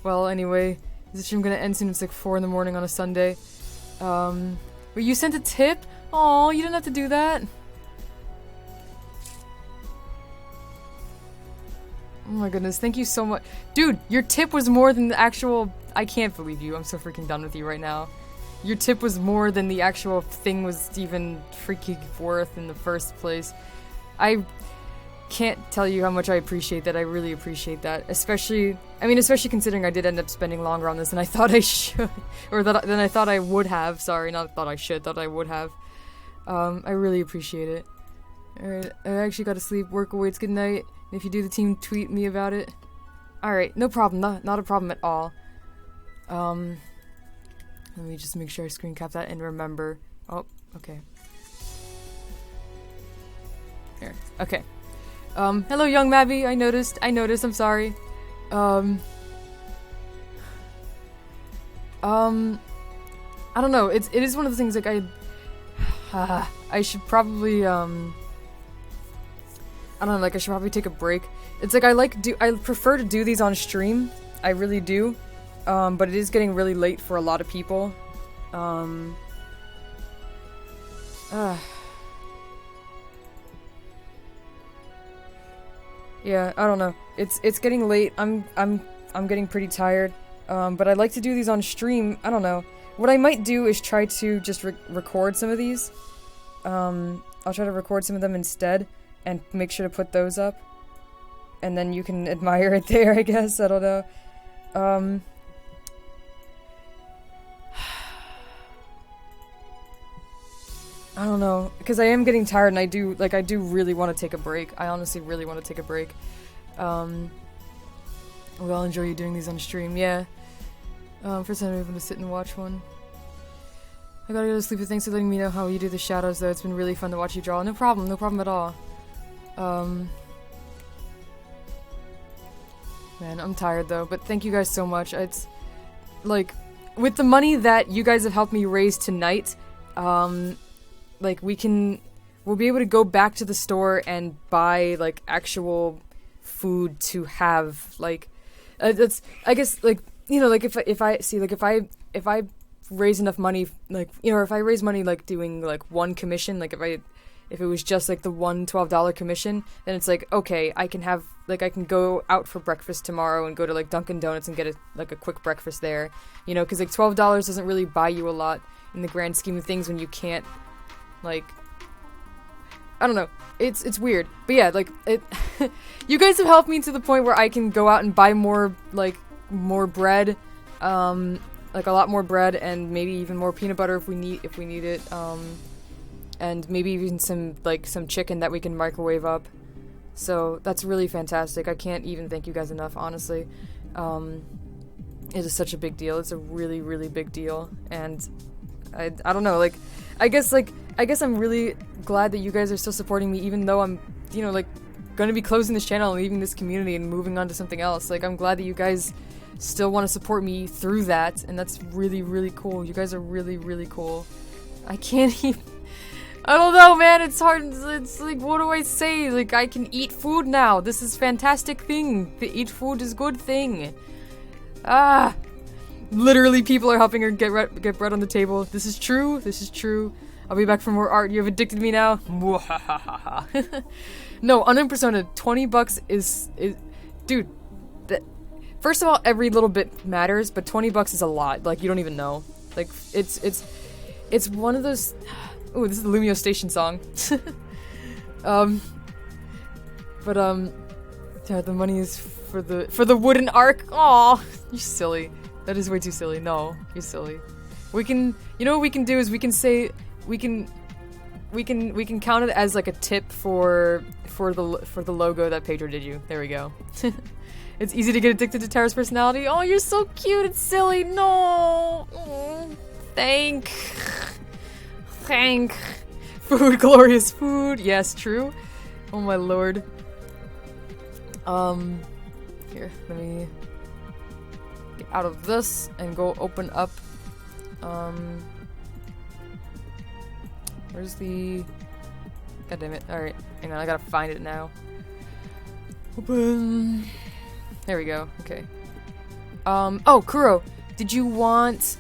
Well, anyway, Zicham gonna end soon. It's like 4 in the morning on a Sunday. Wait, you sent a tip? Aw, you didn't have to do that. Oh my goodness, thank you so much. Dude, your tip was more than the actual... I can't believe you. I'm so freaking done with you right now. Your tip was more than the actual thing was even freaking worth in the first place. I can't tell you how much I appreciate that. I really appreciate that. Especially considering I did end up spending longer on this than I thought I should. Or than I thought I would have. Sorry, not thought I should, thought I would have. I really appreciate it. Alright, I actually gotta sleep. Work awaits. Good night. If you do the team, tweet me about it. Alright, no problem. Not a problem at all. Let me just make sure I screen cap that and remember. Oh, okay. Here. Okay. Hello, young Mabby. I noticed. I'm sorry. I don't know. It is one of the things, like, I should probably, I don't know, like, I should probably take a break. It's like, I prefer to do these on stream. I really do. But it is getting really late for a lot of people. Yeah, I don't know. It's getting late. I'm getting pretty tired. But I'd like to do these on stream. I don't know. What I might do is try to just record some of these. I'll try to record some of them instead and make sure to put those up. And then you can admire it there, I guess. I don't know. I don't know, because I am getting tired and I do really want to take a break. I honestly really want to take a break. Well, I'll enjoy you doing these on stream, yeah. First time I'm able to sit and watch one. I gotta go to sleep, but thanks for letting me know how you do the shadows, though. It's been really fun to watch you draw. No problem at all. Man, I'm tired though, but thank you guys so much. It's like with the money that you guys have helped me raise tonight, like we'll be able to go back to the store and buy like actual food to have. Like that's, I guess, like, you know, like if I raise enough money, like, you know, or if I raise money like doing like one commission, like if it was just like the one $12 commission, then it's like, okay, I can go out for breakfast tomorrow and go to like Dunkin' Donuts and get a quick breakfast there, you know, because like $12 doesn't really buy you a lot in the grand scheme of things when you can't, like, I don't know, it's weird, but yeah, like, you guys have helped me to the point where I can go out and buy more bread, like a lot more bread, and maybe even more peanut butter if we need it, and maybe even some chicken that we can microwave up. So that's really fantastic. I can't even thank you guys enough, honestly. It is such a big deal. It's a really, really big deal. And I don't know, like, I guess I'm really glad that you guys are still supporting me, even though I'm, you know, like, gonna be closing this channel and leaving this community and moving on to something else. Like, I'm glad that you guys still want to support me through that, and that's really, really cool. You guys are really, really cool. I can't even... I don't know, man, it's hard. It's like, what do I say? Like, I can eat food now. This is fantastic thing. To eat food is good thing. Ah. Literally, people are helping her get bread on the table. This is true. This is true. I'll be back for more art. You have addicted me now. No, Unknown Persona, $20 is dude. First of all, every little bit matters, but $20 is a lot. Like, you don't even know. Like, it's one of those. Ooh, this is the Lumio Station song. Yeah, the money is for the wooden arc. Aw, you're silly. That is way too silly. No, you're silly. We can, you know what we can do is we can say, we can count it as like a tip for the logo that Pedro did you. There we go. It's easy to get addicted to Tara's personality. Oh, you're so cute and silly. No. Thank. Food, glorious food. Yes, true. Oh my lord. Here, let me get out of this and go open up. Where's the... God damn it. Alright, hang on, I gotta find it now. Open. There we go, okay. Oh, Kuro, did you want...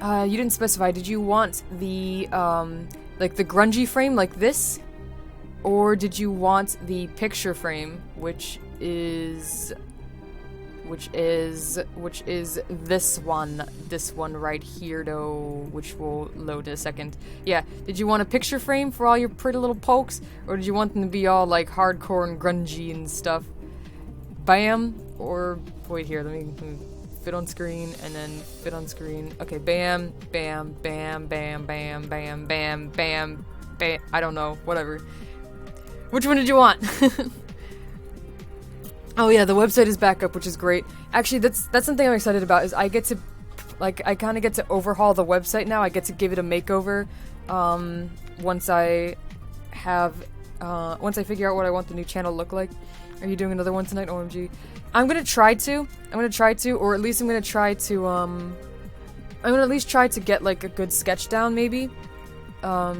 you didn't specify, did you want the, like the grungy frame like this? Or did you want the picture frame, which is this one right here though, which will load in a second. Yeah, did you want a picture frame for all your pretty little pokes, or did you want them to be all like hardcore and grungy and stuff? Bam, or wait here, let me fit on screen and then fit on screen. Okay, bam, bam, bam, bam, bam, bam, bam, bam, bam. I don't know, whatever. Which one did you want? Oh yeah, the website is back up, which is great. Actually, that's something I'm excited about, is I get to, like, I kind of get to overhaul the website now. I get to give it a makeover, once I figure out what I want the new channel to look like. Are you doing another one tonight, OMG? I'm gonna try to, or at least I'm gonna try to, I'm gonna at least try to get, like, a good sketch down, maybe. I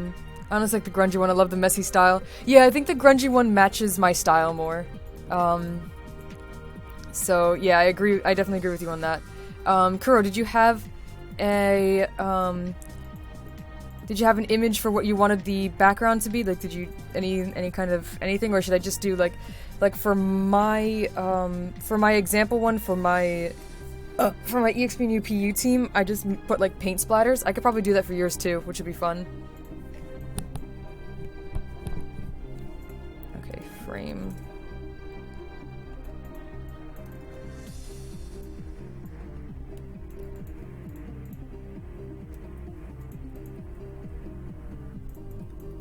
honestly like the grungy one. I love the messy style. Yeah, I think the grungy one matches my style more. So yeah, I agree. I definitely agree with you on that. Kuro, did you have an image for what you wanted the background to be? Like, did you any kind of anything, or should I just do like for my example one for my EXP new PU team? I just put like paint splatters. I could probably do that for yours too, which would be fun. Okay, frame.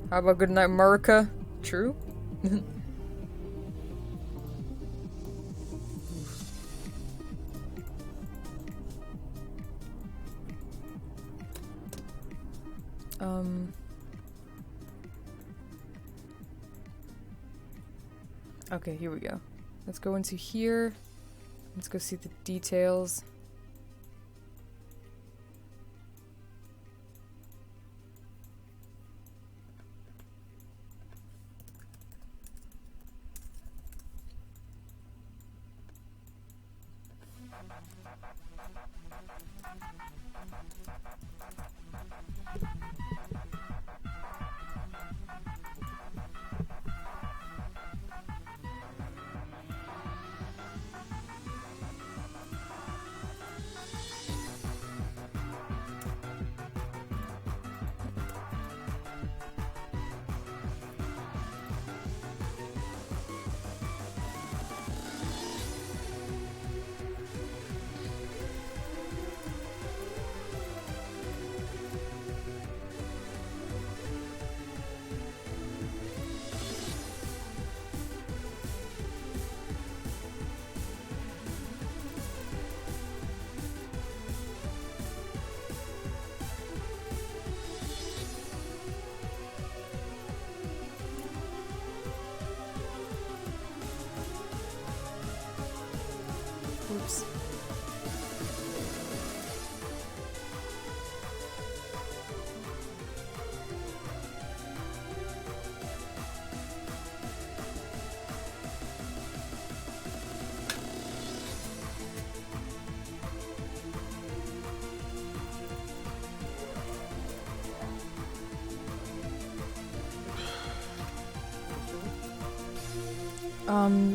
How about good night, America? True? Okay, here we go. Let's go into here. Let's go see the details. Oops.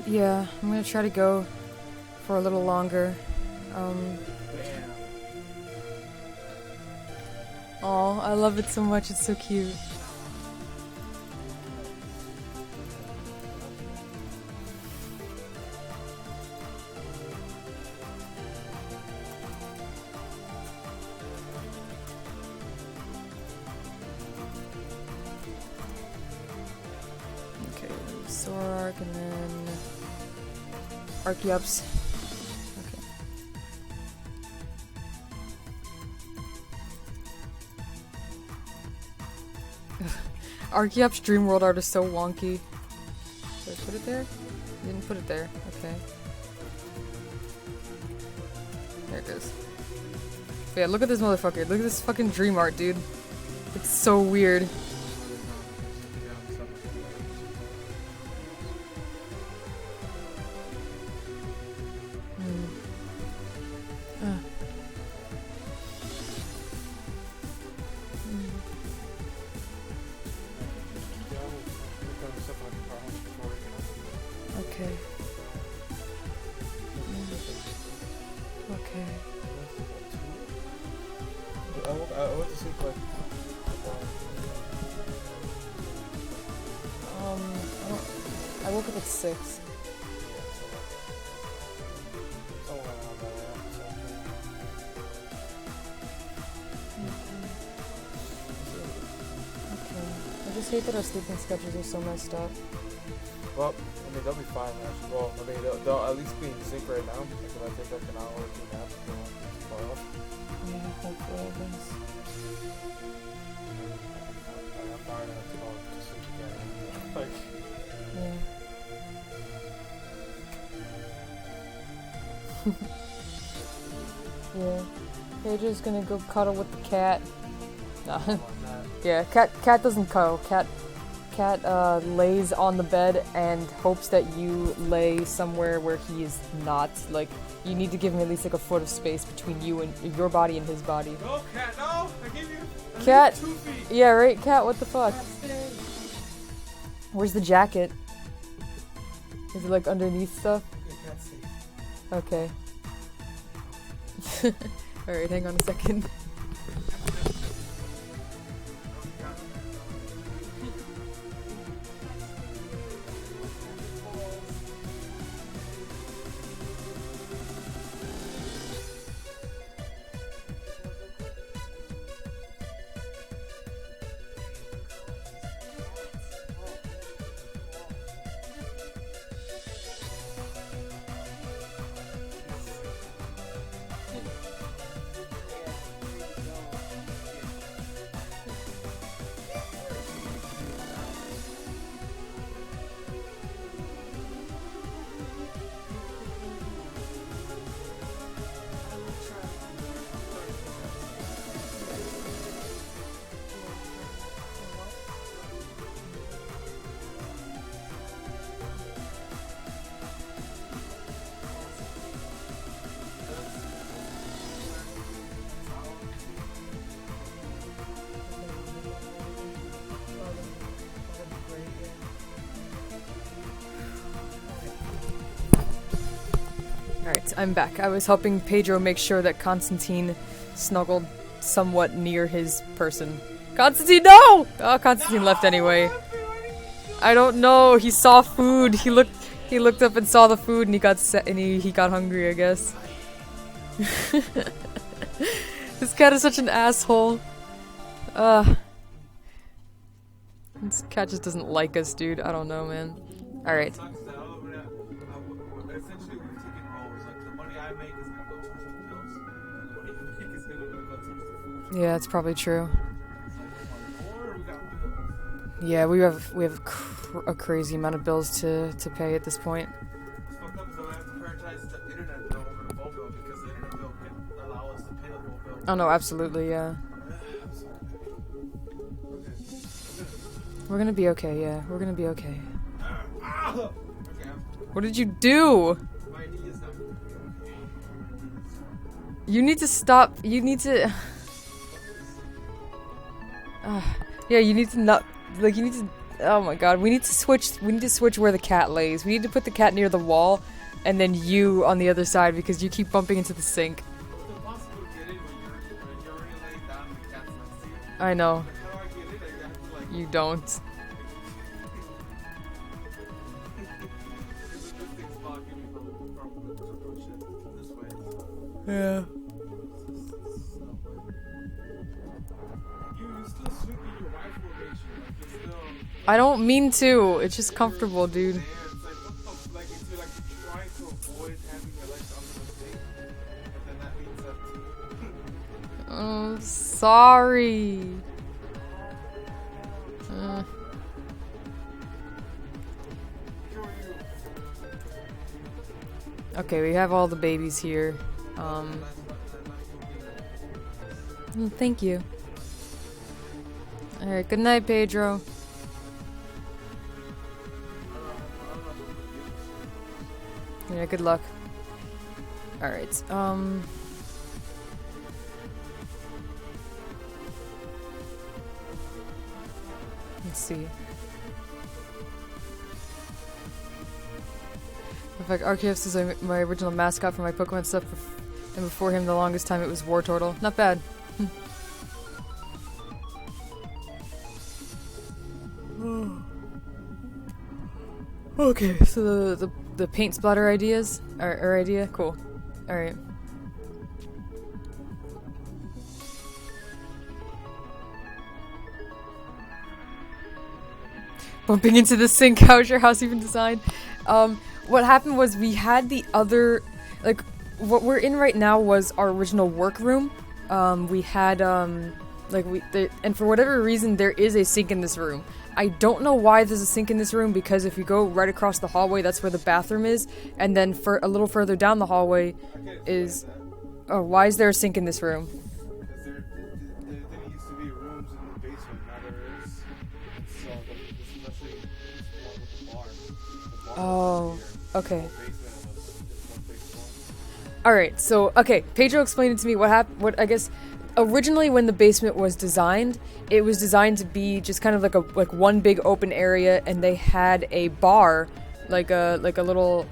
Yeah, I'm gonna try to go for a little longer. Oh, I love it so much, it's so cute. Okay, Sorark and then Archeops. Okay. Archeops Dream World art is so wonky. Did I put it there? I didn't put it there. Okay. There it is. But yeah, look at this motherfucker. Look at this fucking dream art, dude. It's so weird. Okay. Okay. I went to sleep like. I woke up at 6. I just hate that our sleeping schedules are so messed up. Well, I mean, they'll be fine actually. Well, I mean, they'll at least be in sync right now. Like if I take like an hour or 2 naps, they'll fall off. Yeah, hopefully it is. I'm tired enough to go to sleep again. Like, Yeah. Yeah. Pedro's gonna go cuddle with the cat. Nah. Yeah, cat doesn't cuddle. Cat lays on the bed and hopes that you lay somewhere where he is not. Like, you need to give him at least like a foot of space between you and your body and his body. no, cat, no! I give you. Cat. 2 feet. Yeah, right, cat. What the fuck? Where's the jacket? Is it like underneath stuff? Okay. Alright, hang on a second. Alright, I'm back. I was helping Pedro make sure that Constantine snuggled somewhat near his person. Constantine, no! Oh, Constantine left anyway. I don't know. He saw food. He looked up and saw the food, and he got he got hungry, I guess. This cat is such an asshole. This cat just doesn't like us, dude. I don't know, man. Alright. Yeah, that's probably true. Yeah, we have a crazy amount of bills to pay at this point. Oh no, absolutely, yeah. We're gonna be okay, yeah. We're gonna be okay. What did you do? You need to stop. You need to... yeah, you need to not... Like, you need to... Oh my god, we need to switch where the cat lays. We need to put the cat near the wall, and then you on the other side, because you keep bumping into the sink. I know. You don't. Yeah. I don't mean to. It's just comfortable, dude. Oh, sorry. Okay, we have all the babies here. Thank you. Alright, good night, Pedro. Yeah, good luck. Alright, let's see. In fact, Arceus is my original mascot for my Pokemon stuff, and before him the longest time it was War Turtle. Not bad. Okay, so the paint splatter ideas? Our idea? Cool. Alright. Bumping into the sink. How's your house even designed? What happened was we had the other, like, what we're in right now was our original workroom. We had, and for whatever reason, there is a sink in this room. I don't know why there's a sink in this room, because if you go right across the hallway, that's where the bathroom is, and then for a little further down the hallway is... Oh, why is there a sink in this room? Oh, okay. Alright, so, okay, Pedro explained it to me what happened, I guess, originally when the basement was designed, it was designed to be just kind of like one big open area, and they had a bar, like a little,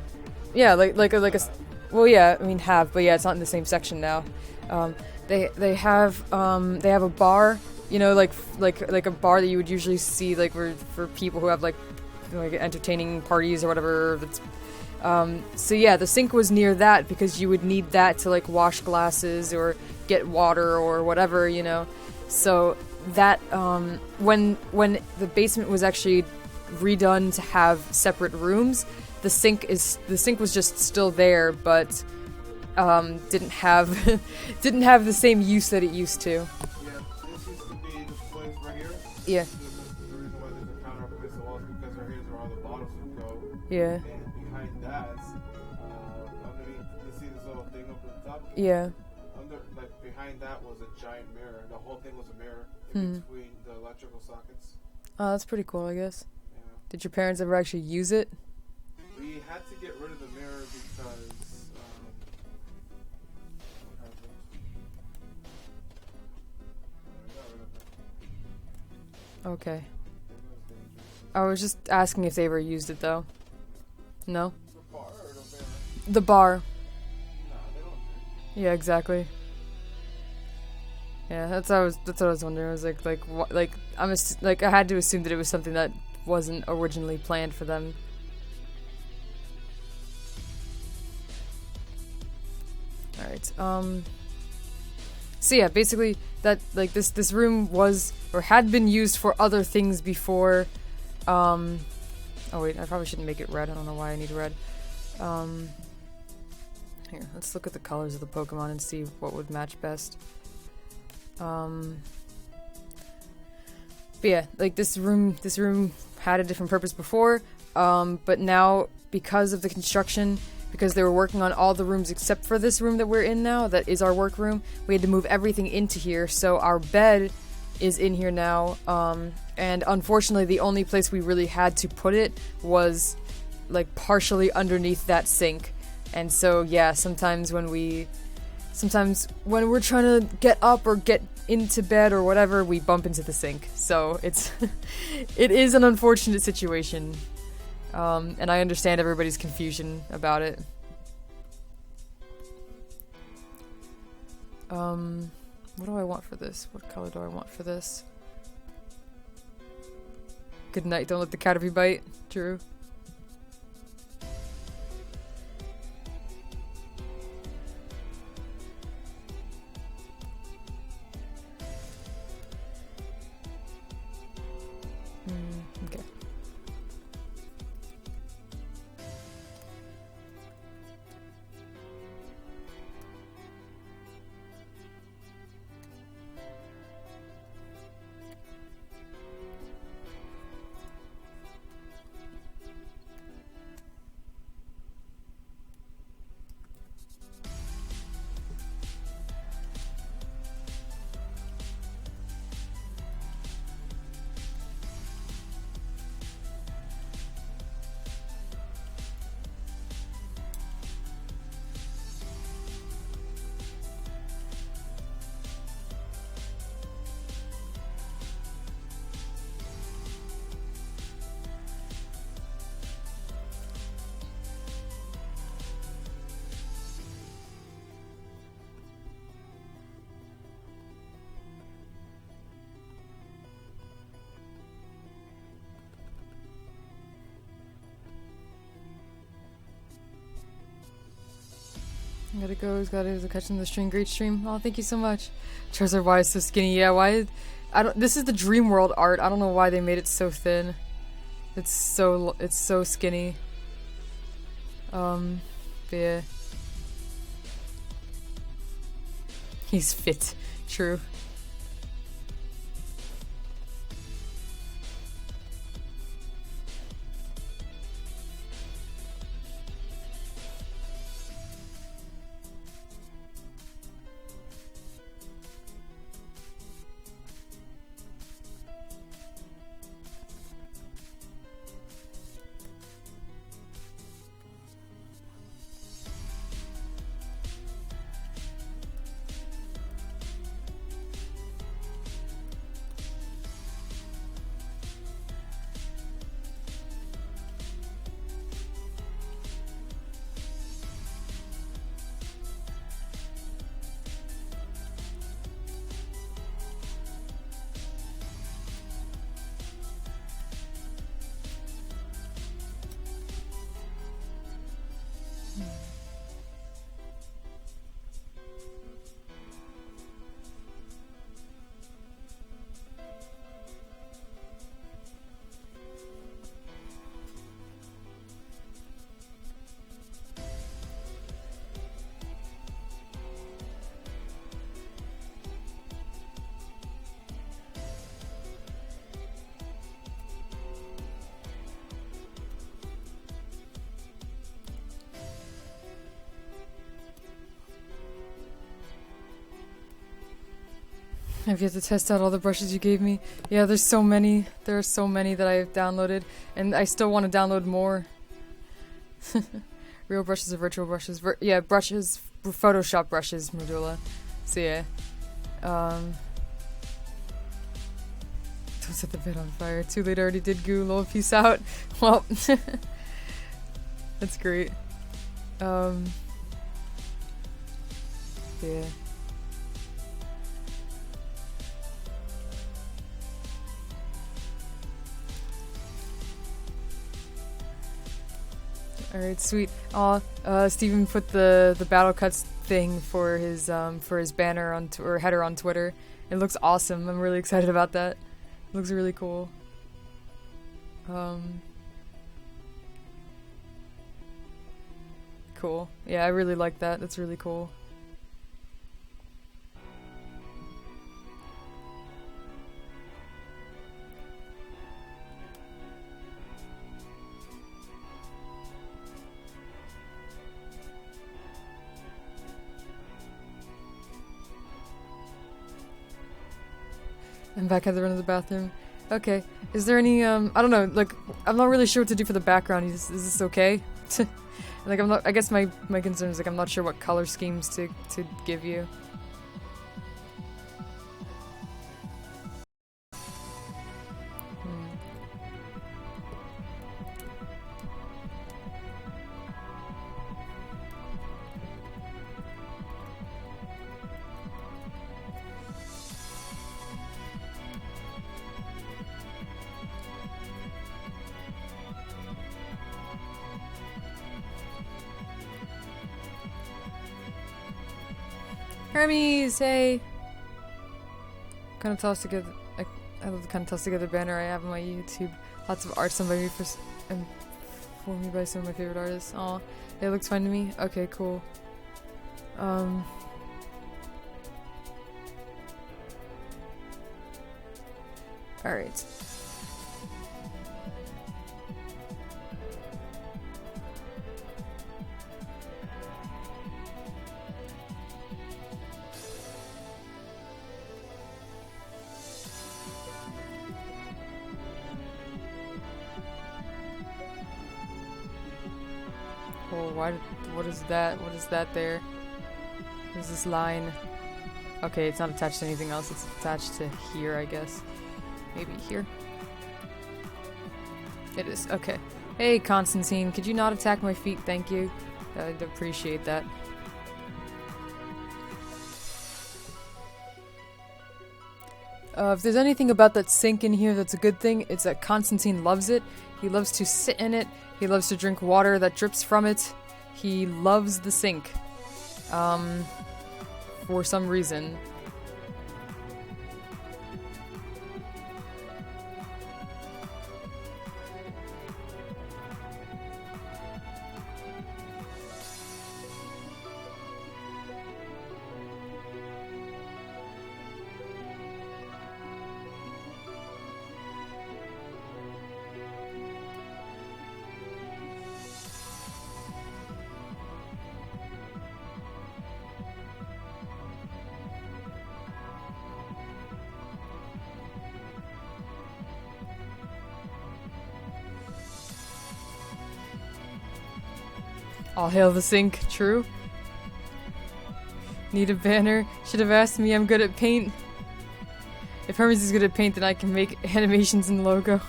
yeah, well, yeah, I mean but yeah, it's not in the same section now. They have a bar, you know, like a bar that you would usually see, like, for people who have, like entertaining parties or whatever. That's, so yeah, the sink was near that because you would need that to, like, wash glasses or get water or whatever, you know. So that, when the basement was actually redone to have separate rooms, the sink was just still there, but didn't have the same use that it used to. Yeah, this used to be the place right here. Yeah. The reason why there's a counter up against the wall is because right here's where all the bottles would go. Yeah. And behind that, underneath, you see this little thing up at the top? Yeah. Behind that was a giant mirror. The whole thing was a mirror in between the electrical sockets. Oh, that's pretty cool, I guess. Yeah. Did your parents ever actually use it? We had to get rid of the mirror because Okay. I was just asking if they ever used it, though. No? the bar or the mirror? The bar. Yeah, exactly. Yeah, that's what I was wondering. I was like I had to assume that it was something that wasn't originally planned for them. All right. So yeah, basically that like this room was or had been used for other things before. Oh wait, I probably shouldn't make it red. I don't know why I need red. Here, let's look at the colors of the Pokemon and see what would match best. But yeah, like this room had a different purpose before, but now because of the construction, because they were working on all the rooms except for this room that we're in now, that is our work room, we had to move everything into here, so our bed is in here now, and unfortunately the only place we really had to put it was like partially underneath that sink. And so yeah, sometimes when we're trying to get up or get into bed or whatever, we bump into the sink. So it is an unfortunate situation. And I understand everybody's confusion about it. What do I want for this? What color do I want for this? Good night, don't let the caterpie bite. True. Okay. Gotta go, he's got it, catching the stream, great stream. Oh, thank you so much. Charizard, why is so skinny? Yeah, why? This is the Dream World art. I don't know why they made it so thin. It's so skinny. Yeah. He's fit. True. I've yet to test out all the brushes you gave me. Yeah, there's so many. There are so many that I've downloaded, and I still want to download more. Real brushes or virtual brushes? Yeah, brushes, Photoshop brushes, Medulla. So yeah. Don't set the bed on fire. Too late, already did goo. Lol, peace out. Well, that's great. Yeah. Alright, sweet. Aw, Steven put the Battle Cuts thing for his banner on or header on Twitter. It looks awesome. I'm really excited about that. It looks really cool. Cool. Yeah, I really like that. That's really cool. I'm back at the run of the bathroom. Okay. Is there any, I don't know, like, I'm not really sure what to do for the background. Is this okay? Like, I guess my concern is, like, I'm not sure what color schemes to give you. Hermes, hey! Kind of toss together. I love the kind of toss together banner I have on my YouTube. Lots of art done by me and for me by some of my favorite artists. Aw, it looks fine to me. Okay, cool. Alright. Oh, what is that? What is that there? What is this line? Okay, it's not attached to anything else. It's attached to here, I guess. Maybe here? It is. Okay. Hey, Constantine, could you not attack my feet? Thank you. I'd appreciate that. If there's anything about that sink in here that's a good thing, it's that Constantine loves it. He loves to sit in it. He loves to drink water that drips from it. He loves the sink. For some reason. All hail the sink, true. Need a banner? Should have asked me, I'm good at paint. If Hermes is good at paint, then I can make animations and logo.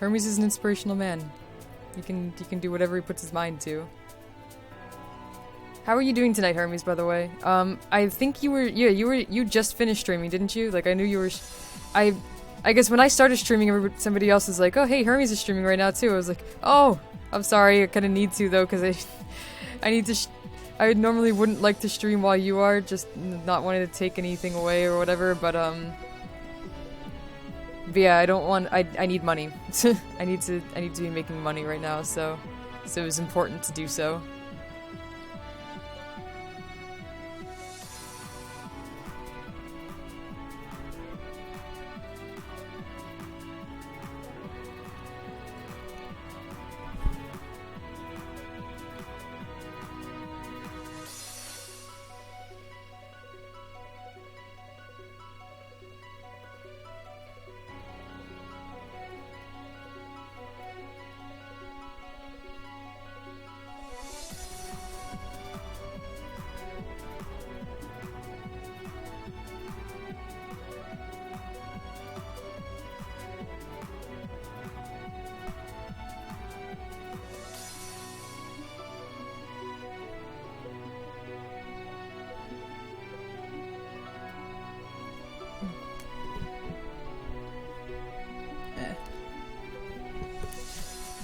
Hermes is an inspirational man. He can do whatever he puts his mind to. How are you doing tonight, Hermes, by the way? I think you just finished streaming, didn't you? Like, I knew you were... I guess when I started streaming, somebody else was like, oh, hey, Hermes is streaming right now, too. I was like, oh, I'm sorry, I kind of need to, though, because I need to... I normally wouldn't like to stream while you are, just not wanting to take anything away or whatever, but yeah, I don't want... I need money. I need to be making money right now, so it was important to do so.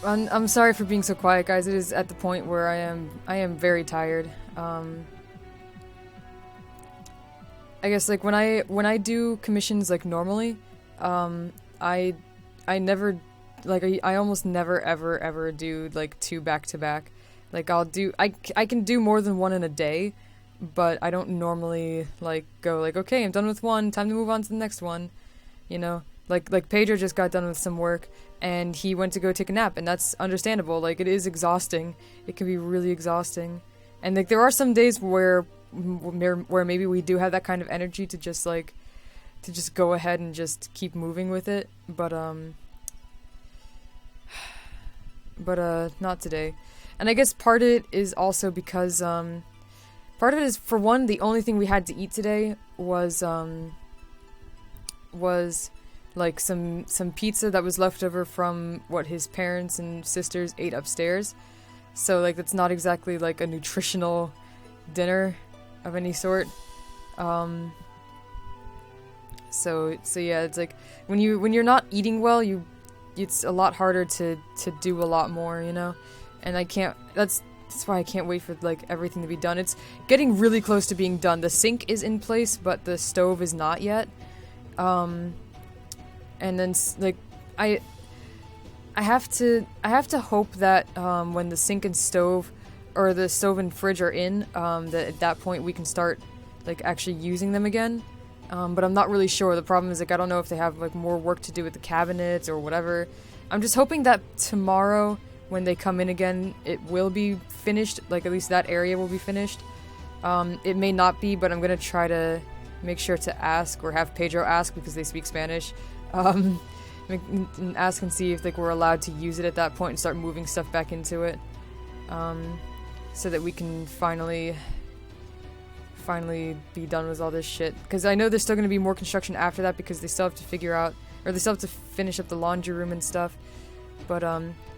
I'm sorry for being so quiet, guys. It is at the point where I am very tired. I guess like when I do commissions like normally, I never like I almost never ever do like 2 back to back. Like I can do more than 1 in a day, but I don't normally like go like, okay, I'm done with 1, time to move on to the next one, you know? Like Pedro just got done with some work and he went to go take a nap, and that's understandable. Like, it is exhausting. It can be really exhausting. And like there are some days where maybe we do have that kind of energy to just go ahead and just keep moving with it, but not today. And I guess part of it is also because part of it is, for one, the only thing we had to eat today was like some pizza that was left over from what his parents and sisters ate upstairs. So like that's not exactly like a nutritional dinner of any sort. So yeah, it's like when you're not eating well, it's a lot harder to do a lot more, you know? And that's why I can't wait for like everything to be done. It's getting really close to being done. The sink is in place, but the stove is not yet. And then like I have to hope that when the sink and stove, or the stove and fridge are in, that at that point we can start like actually using them again. But I'm not really sure. The problem is like I don't know if they have like more work to do with the cabinets or whatever. I'm just hoping that tomorrow when they come in again, it will be finished. Like at least that area will be finished. It may not be, but I'm gonna try to make sure to ask, or have Pedro ask because they speak Spanish. Ask and see if like we're allowed to use it at that point and start moving stuff back into it, so that we can finally be done with all this shit. Because I know there's still going to be more construction after that, because they still have to figure out, or they still have to finish up the laundry room and stuff. But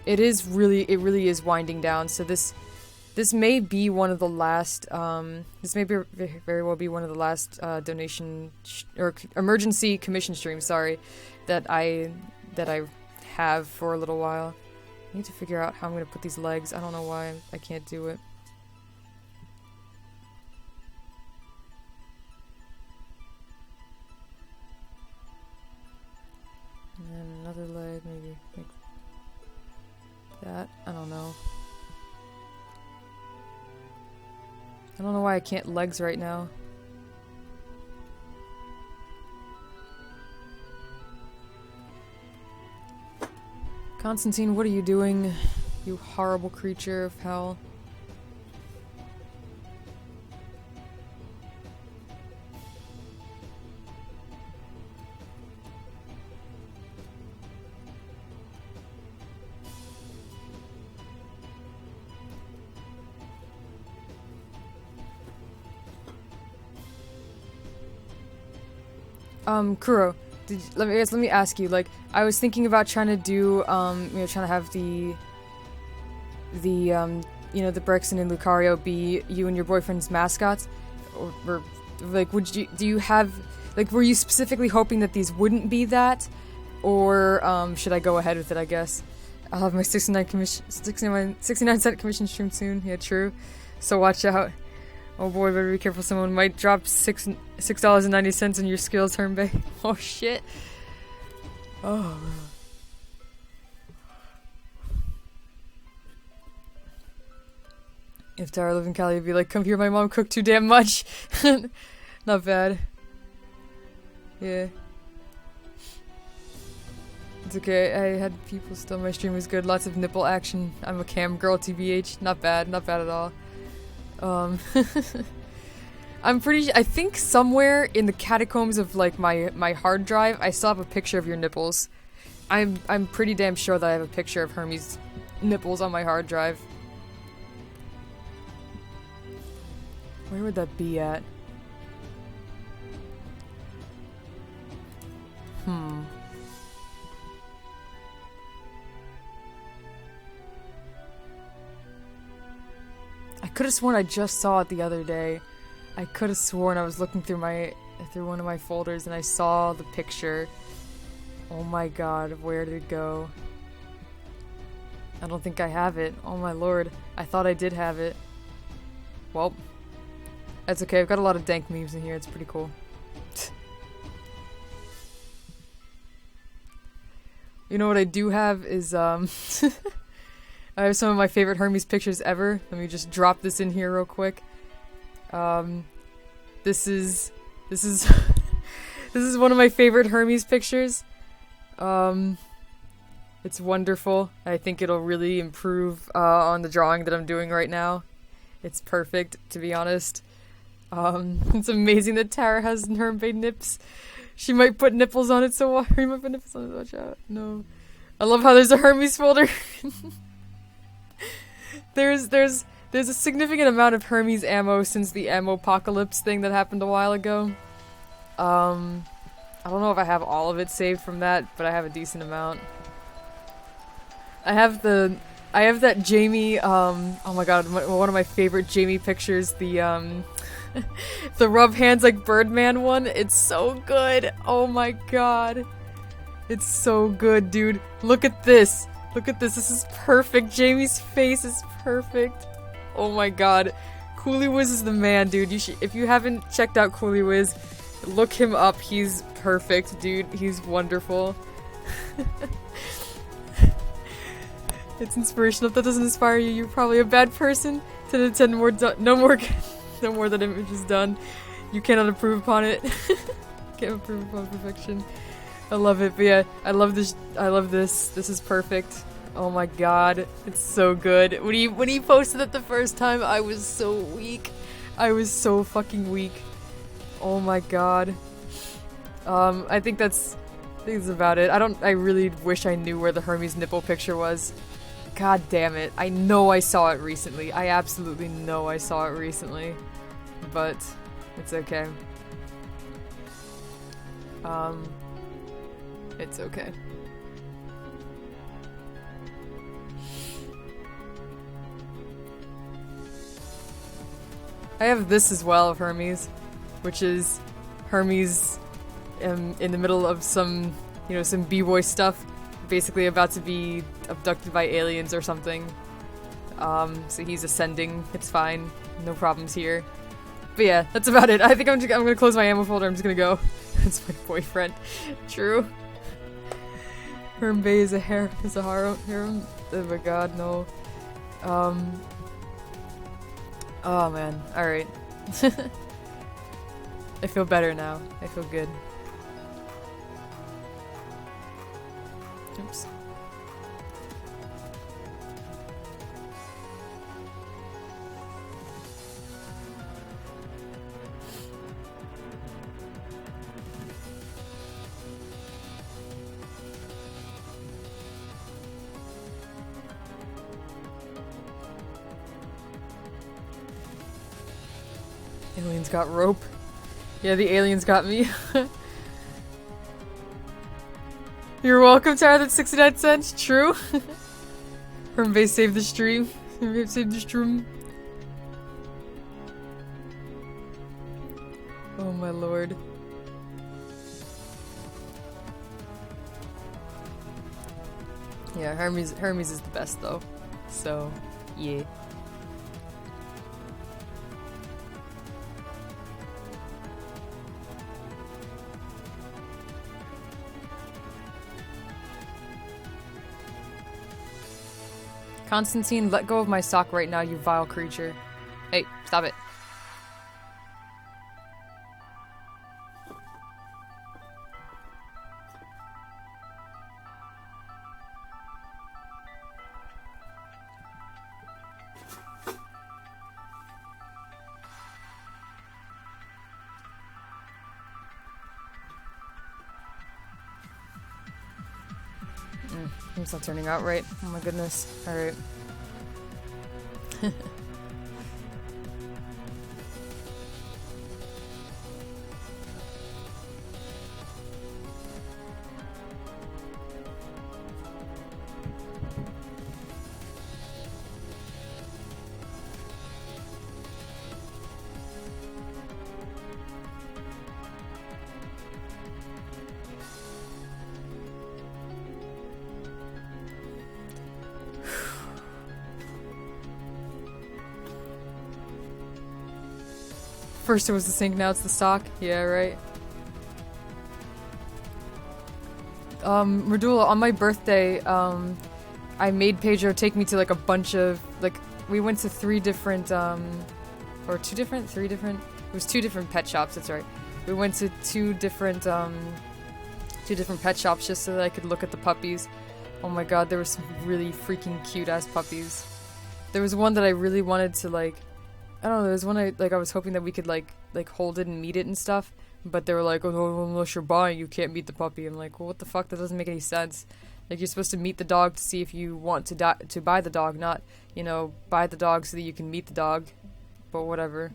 it really is winding down. So this may be one of the last. This may be very well be one of the last donation or emergency commission streams. Sorry, that I have for a little while. I need to figure out how I'm gonna put these legs. I don't know why I can't do it. And then another leg, maybe like that. I don't know. I don't know why I can't legs right now. Constantine, what are you doing? You horrible creature of hell. Kuro, let me ask you, like, I was thinking about trying to do, trying to have the Brexton and Lucario be you and your boyfriend's mascots, or like, do you have, like, were you specifically hoping that these wouldn't be that, or, should I go ahead with it, I guess? I'll have my 69 cent commission stream soon, yeah, true, so watch out. Oh boy, better be careful, someone might drop $6.90 in your skill turn bay. Oh shit. Oh. If Tara lived in Cali, would be like, come here, my mom cooked too damn much. Not bad. Yeah. It's okay, I had people still, my stream was good, lots of nipple action. I'm a cam girl, TBH. Not bad at all. I think somewhere in the catacombs of like my hard drive, I still have a picture of your nipples. I'm pretty damn sure that I have a picture of Hermes' nipples on my hard drive. Where would that be at? I could have sworn I just saw it the other day. I could have sworn I was looking through one of my folders and I saw the picture. Oh my god, where did it go? I don't think I have it. Oh my lord. I thought I did have it. Well, that's okay. I've got a lot of dank memes in here. It's pretty cool. You know what I do have is, I have some of my favorite Hermes pictures ever. Let me just drop this in here real quick. This is this is one of my favorite Hermes pictures. It's wonderful. I think it'll really improve on the drawing that I'm doing right now. It's perfect, to be honest. It's amazing that Tara has Hermbe nips. She might put nipples on it, so he might put nipples on it, watch out. No. I love how there's a Hermes folder. There's a significant amount of Hermes ammo since the ammo apocalypse thing that happened a while ago. I don't know if I have all of it saved from that, but I have a decent amount. I have that Jamie, oh my god, one of my favorite Jamie pictures, the rub hands like Birdman one. It's so good. Oh my god. It's so good, dude. Look at this. Look at this. This is perfect. Jamie's face is perfect. Oh my god. Cooley Wiz is the man, dude. You should, if you haven't checked out Cooley Wiz, look him up. He's perfect, dude. He's wonderful. It's inspirational. If that doesn't inspire you, you're probably a bad person. 10 out of 10 more no more that image is done. You cannot improve upon it. Can't improve upon perfection. I love it, but yeah, I love this. This is perfect. Oh my god, it's so good. When he posted it the first time, I was so weak. I was so fucking weak. Oh my god. I think that's about it. I really wish I knew where the Hermes nipple picture was. God damn it. I know I saw it recently. I absolutely know I saw it recently. But it's okay. It's okay. I have this as well of Hermes, which is Hermes in the middle of some, some b-boy stuff, basically about to be abducted by aliens or something. So he's ascending. It's fine. No problems here. But yeah, that's about it. I think I'm gonna close my ammo folder. I'm just gonna go. It's my boyfriend. True. Hermbe is a harem. Oh my god, no. Oh man. Alright. I feel better now. I feel good. Oops. Aliens got rope. Yeah, the aliens got me. You're welcome, Tara. That's 69 cents. True. Hermbe saved the stream. Hermbe saved the stream. Oh my lord. Yeah, Hermes is the best though. So, yeah. Constantine, let go of my sock right now, you vile creature. Hey, stop it. It's not turning out right. Oh my goodness. Alright. First it was the sink, now it's the sock. Yeah, right. Radula, on my birthday, I made Pedro take me to like a bunch of, like, we went to 3 different, or 2 different, 3 different, it was 2 different pet shops, that's right. We went to 2 different pet shops just so that I could look at the puppies. Oh my god, there were some really freaking cute ass puppies. There was one that I really wanted to, like, I don't know, there was one I was hoping that we could like hold it and meet it and stuff, but they were like, oh no, unless you're buying, you can't meet the puppy. I'm like, well, what the fuck, that doesn't make any sense. Like, you're supposed to meet the dog to see if you want to buy the dog, not, you know, buy the dog so that you can meet the dog. But whatever.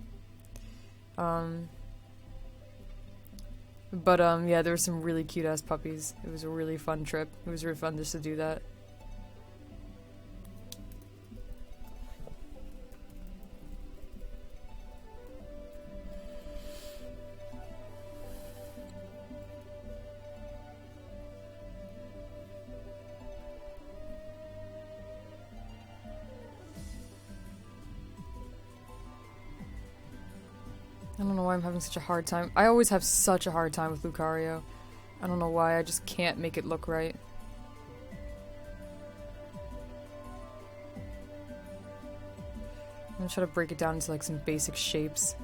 Yeah, there were some really cute ass puppies. It was a really fun trip. It was really fun just to do that. I don't know why I'm having such a hard time. I always have such a hard time with Lucario. I don't know why, I just can't make it look right. I'm gonna try to break it down into like some basic shapes.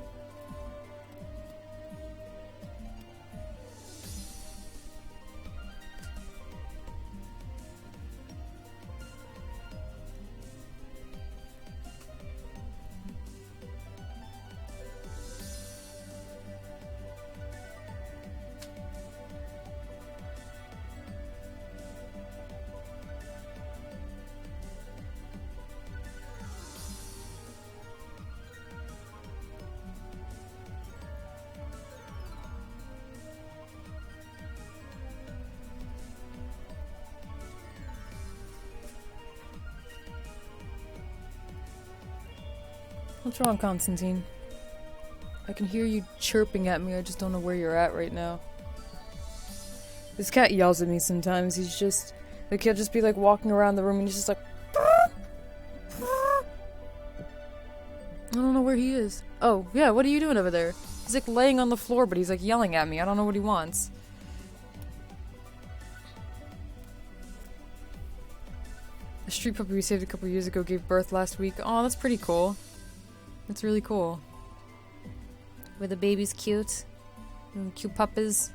What's wrong, Constantine? I can hear you chirping at me, I just don't know where you're at right now. This cat yells at me sometimes, he's just... Like, he'll just be like walking around the room and he's just like... I don't know where he is. Oh, yeah, what are you doing over there? He's like laying on the floor, but he's like yelling at me, I don't know what he wants. A street puppy we saved a couple years ago gave birth last week. Oh, that's pretty cool. That's really cool. Were the babies cute? Cute puppies?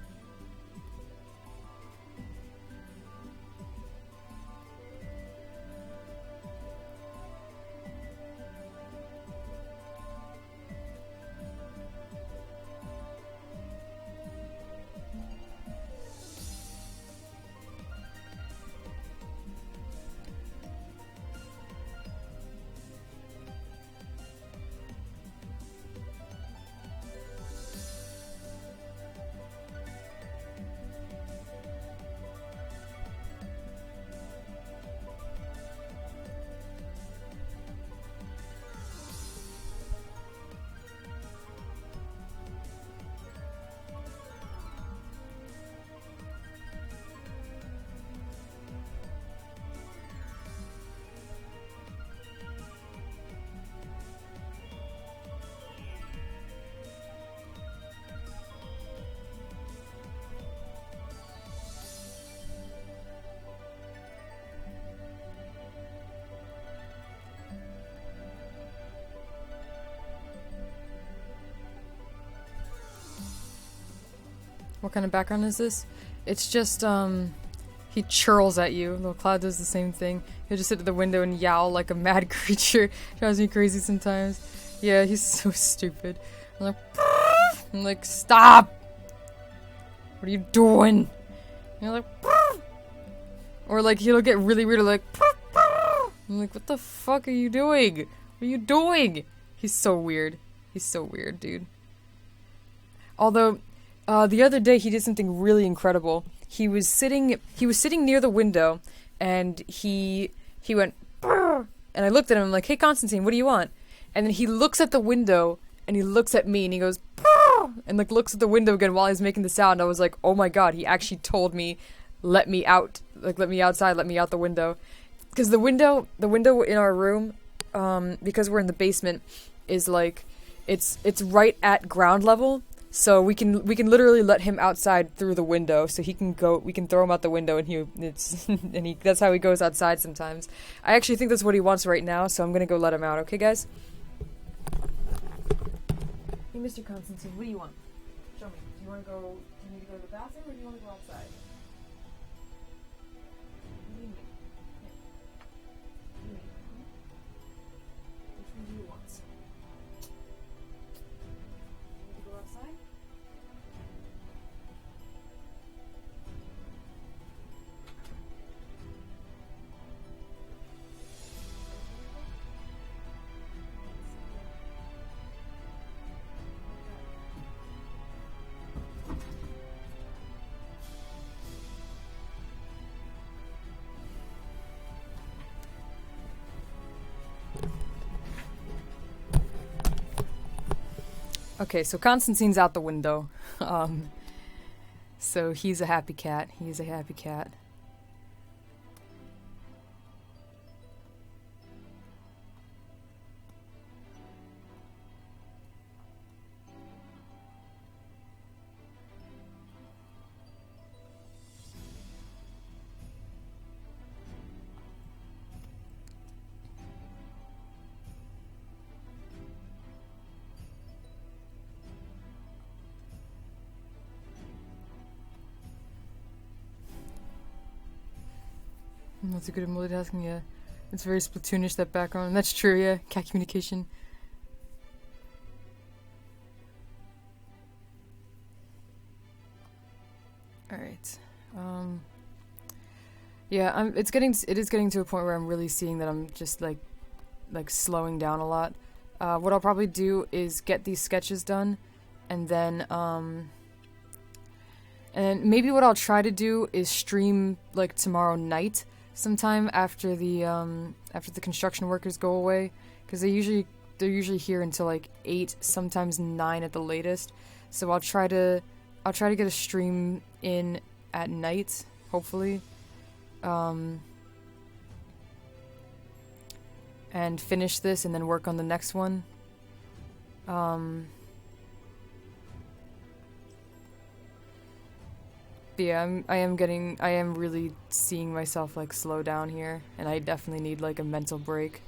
What kind of background is this? It's just, he churls at you. Little Cloud does the same thing. He'll just sit at the window and yowl like a mad creature. Drives me crazy sometimes. Yeah, he's so stupid. I'm like, stop! What are you doing? And you're like, or like, he'll get really weird, like, I'm like, what the fuck are you doing? What are you doing? He's so weird. He's so weird, dude. Although, the other day he did something really incredible. He was sitting near the window, and he went, and I looked at him, I'm like, hey Constantine, what do you want? And then he looks at the window, and he looks at me, and he goes, and like looks at the window again while he's making the sound. I was like, oh my god, he actually told me, let me out, like let me outside, let me out the window. Because the window in our room, because we're in the basement, is like, it's right at ground level, so we can literally let him outside through the window, so he can go. We can throw him out the window, and that's how he goes outside sometimes. I actually think that's what he wants right now, so I'm gonna go let him out. Okay, guys? Hey, Mr. Constantine, what do you want? Show me. Do you need to go to the bathroom, or do you want to go outside? What do you need? Which one do you want? You want to go outside? Okay, so Constantine's out the window. So he's a happy cat. He's a happy cat. That's a good at multitasking, yeah. It's very Splatoonish, that background. That's true, yeah. Cat communication. Alright. Yeah, it is getting to a point where I'm really seeing that I'm just like slowing down a lot. What I'll probably do is get these sketches done, and then maybe what I'll try to do is stream like tomorrow night, sometime after the construction workers go away, because they're usually here until like 8, sometimes 9 at the latest. So I'll try to get a stream in at night, hopefully, and finish this and then work on the next one. But yeah, I am really seeing myself like slow down here, and I definitely need like a mental break.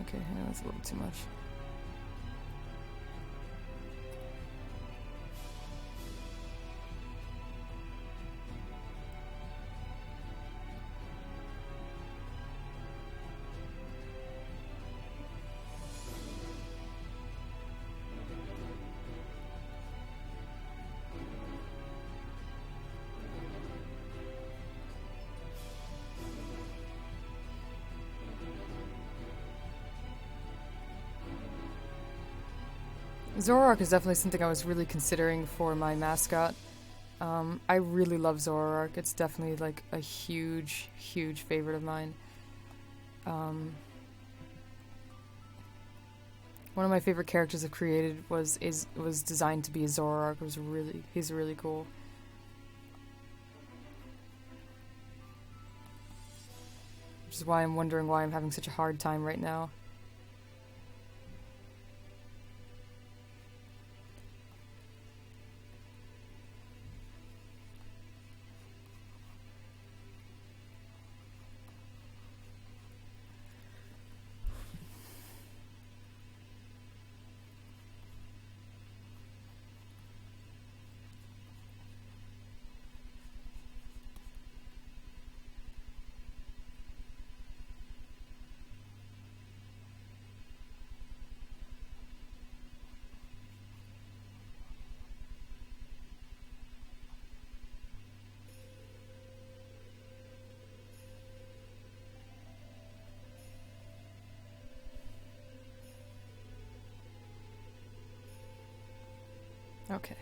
Okay, yeah, that's a little too much. Zoroark is definitely something I was really considering for my mascot. I really love Zoroark. It's definitely like a huge, huge favorite of mine. One of my favorite characters I've created was designed to be a Zoroark. He's really cool. Which is why I'm wondering why I'm having such a hard time right now. Okay.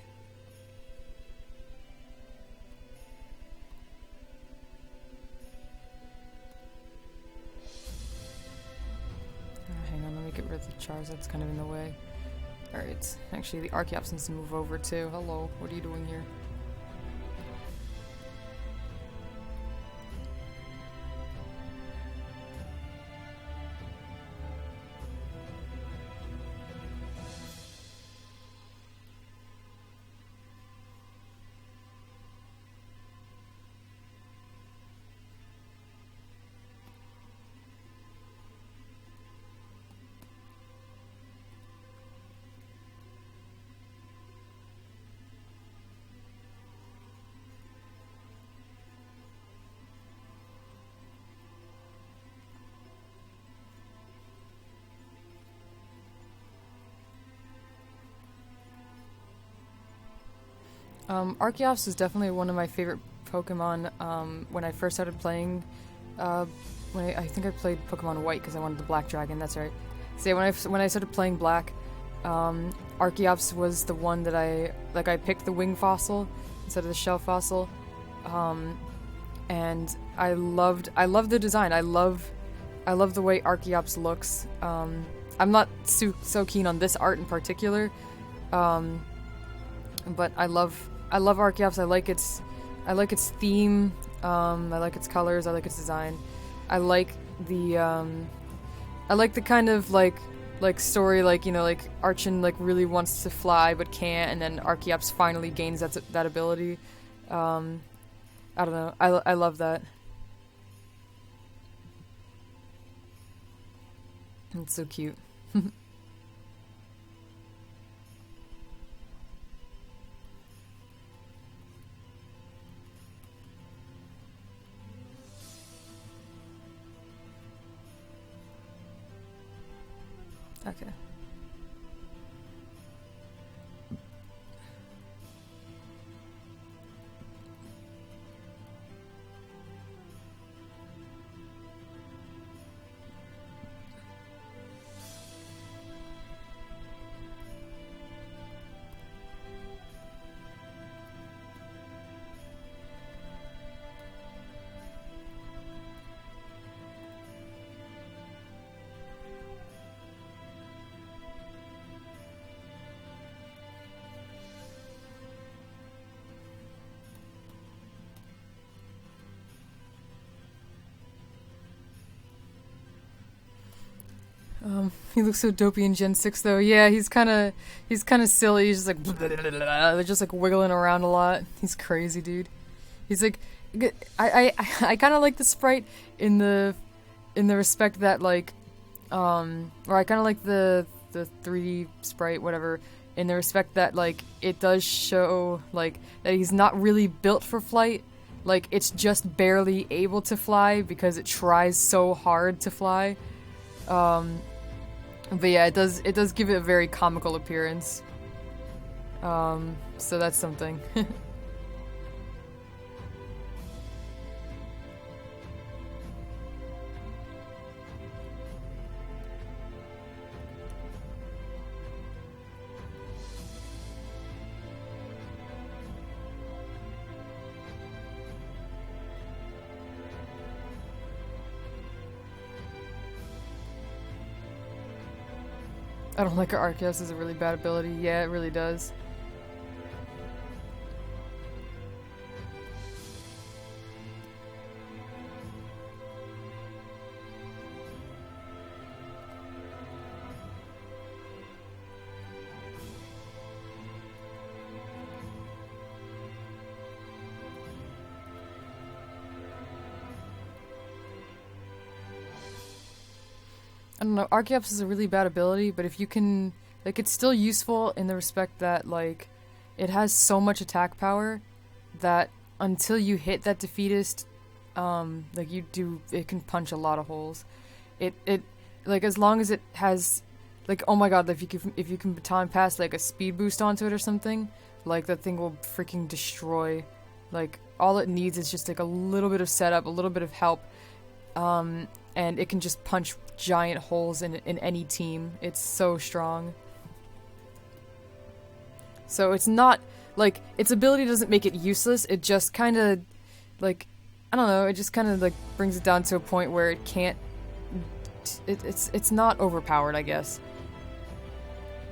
Hang on, let me get rid of the Charizard's kind of in the way. Alright, actually the Archeops needs to move over too. Hello, what are you doing here? Archeops is definitely one of my favorite Pokemon. When I first started playing, I think I played Pokemon White because I wanted the Black Dragon. That's right. So yeah, when I started playing Black, Archeops was the one that I picked the wing fossil instead of the shell fossil, and I loved the design. I love the way Archeops looks. I'm not so keen on this art in particular, but I love Archeops. I like its theme. I like its colors. I like its design. I like the kind of like story, like, you know, like Archon like really wants to fly but can't, and then Archeops finally gains that ability. I don't know. I love that. It's so cute. Okay. He looks so dopey in Gen 6 though. Yeah, he's kind of silly. He's just like they're just like wiggling around a lot. He's crazy, dude. He's like I kind of like the sprite in the respect that like or I kind of like the 3D sprite, whatever, in the respect that like it does show like that he's not really built for flight. Like it's just barely able to fly because it tries so hard to fly. But yeah, it does give it a very comical appearance. So that's something. I don't like Arceus is a really bad ability. Yeah, it really does. I don't know, Archeops is a really bad ability, but if you can, like, it's still useful in the respect that, like, it has so much attack power that until you hit that defeatist, like, it can punch a lot of holes. It, like, as long as it has, like, oh my god, if you can baton pass, like, a speed boost onto it or something, like, that thing will freaking destroy. Like, all it needs is just, like, a little bit of setup, a little bit of help, and it can just punch giant holes in any team. It's so strong. So it's not, like, its ability doesn't make it useless, it just kind of, like, I don't know, it just kind of, like, brings it down to a point where it can't, it's not overpowered, I guess.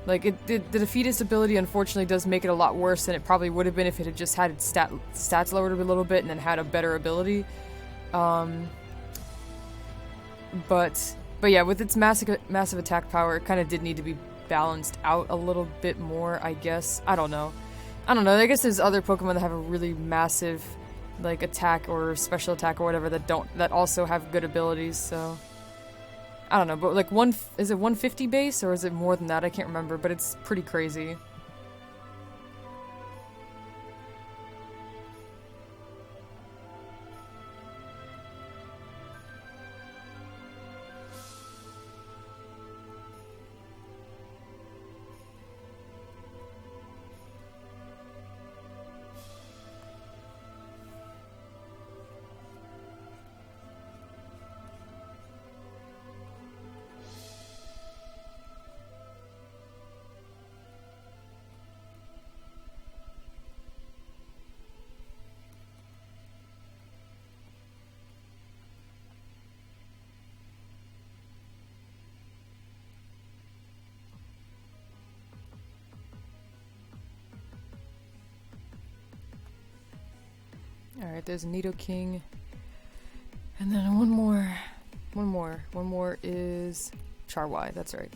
Like, the defeatist ability unfortunately does make it a lot worse than it probably would have been if it had just had its stats lowered a little bit and then had a better ability. But yeah, with its massive attack power, it kind of did need to be balanced out a little bit more, I guess. I don't know. I guess there's other Pokemon that have a really massive, like, attack or special attack or whatever that also have good abilities. So I don't know. But like is it 150 base or is it more than that? I can't remember. But it's pretty crazy. Alright, there's a Nidoking. And then one more. One more is Charwai, that's right.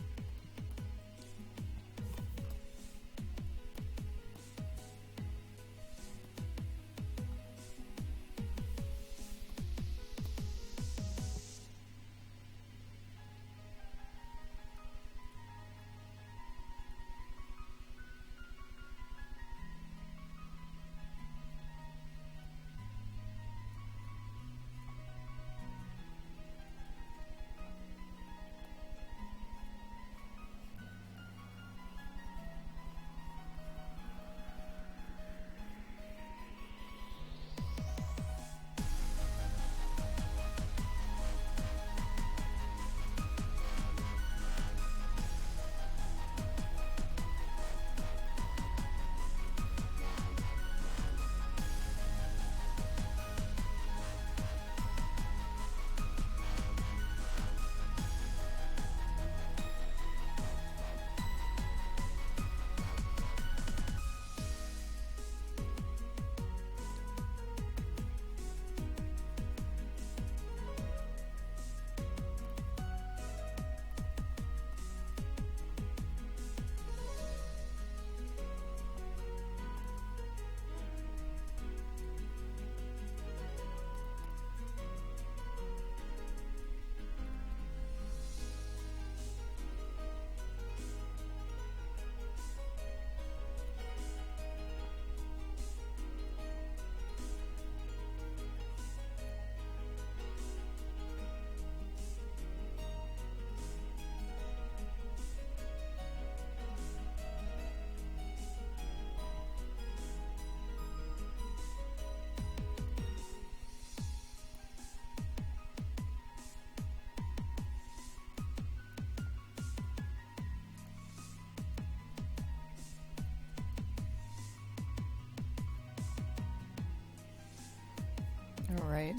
Alright,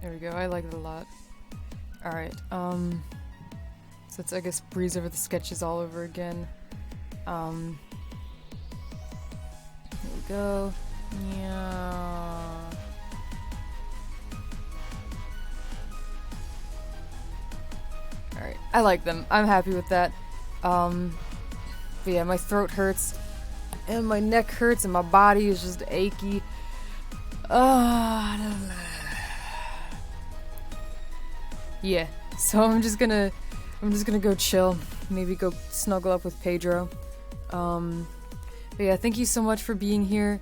there we go, I like it a lot. Alright, so let's, I guess, breeze over the sketches all over again. Here we go. Yeah. Alright, I like them. I'm happy with that. But yeah, my throat hurts, and my neck hurts, and my body is just achy. Yeah, so I'm just gonna go chill, maybe go snuggle up with Pedro. But yeah, thank you so much for being here,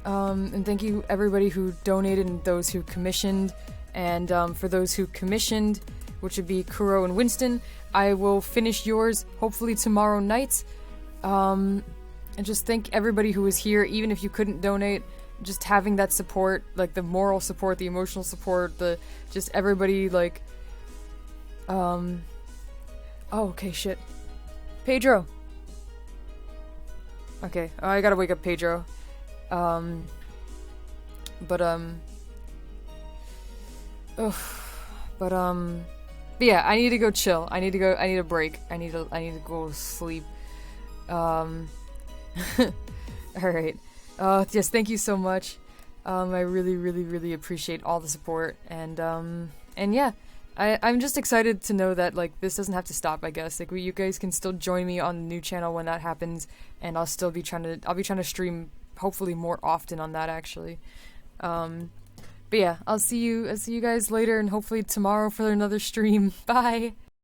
and thank you everybody who donated and those who commissioned, and for those who commissioned, which would be Kuro and Winston, I will finish yours hopefully tomorrow night. And just thank everybody who was here, even if you couldn't donate. Just having that support, like the moral support, the emotional support, just everybody, like, oh, okay, shit. Pedro! Okay, I gotta wake up Pedro. But yeah, I need to go chill. I need a break. I need to go to sleep. Alright. Yes, thank you so much. I really appreciate all the support, and yeah, I'm just excited to know that, like, this doesn't have to stop, I guess. Like, you guys can still join me on the new channel when that happens, and I'll be trying to stream, hopefully more often on that, actually. But yeah, I'll see you guys later, and hopefully tomorrow for another stream. Bye!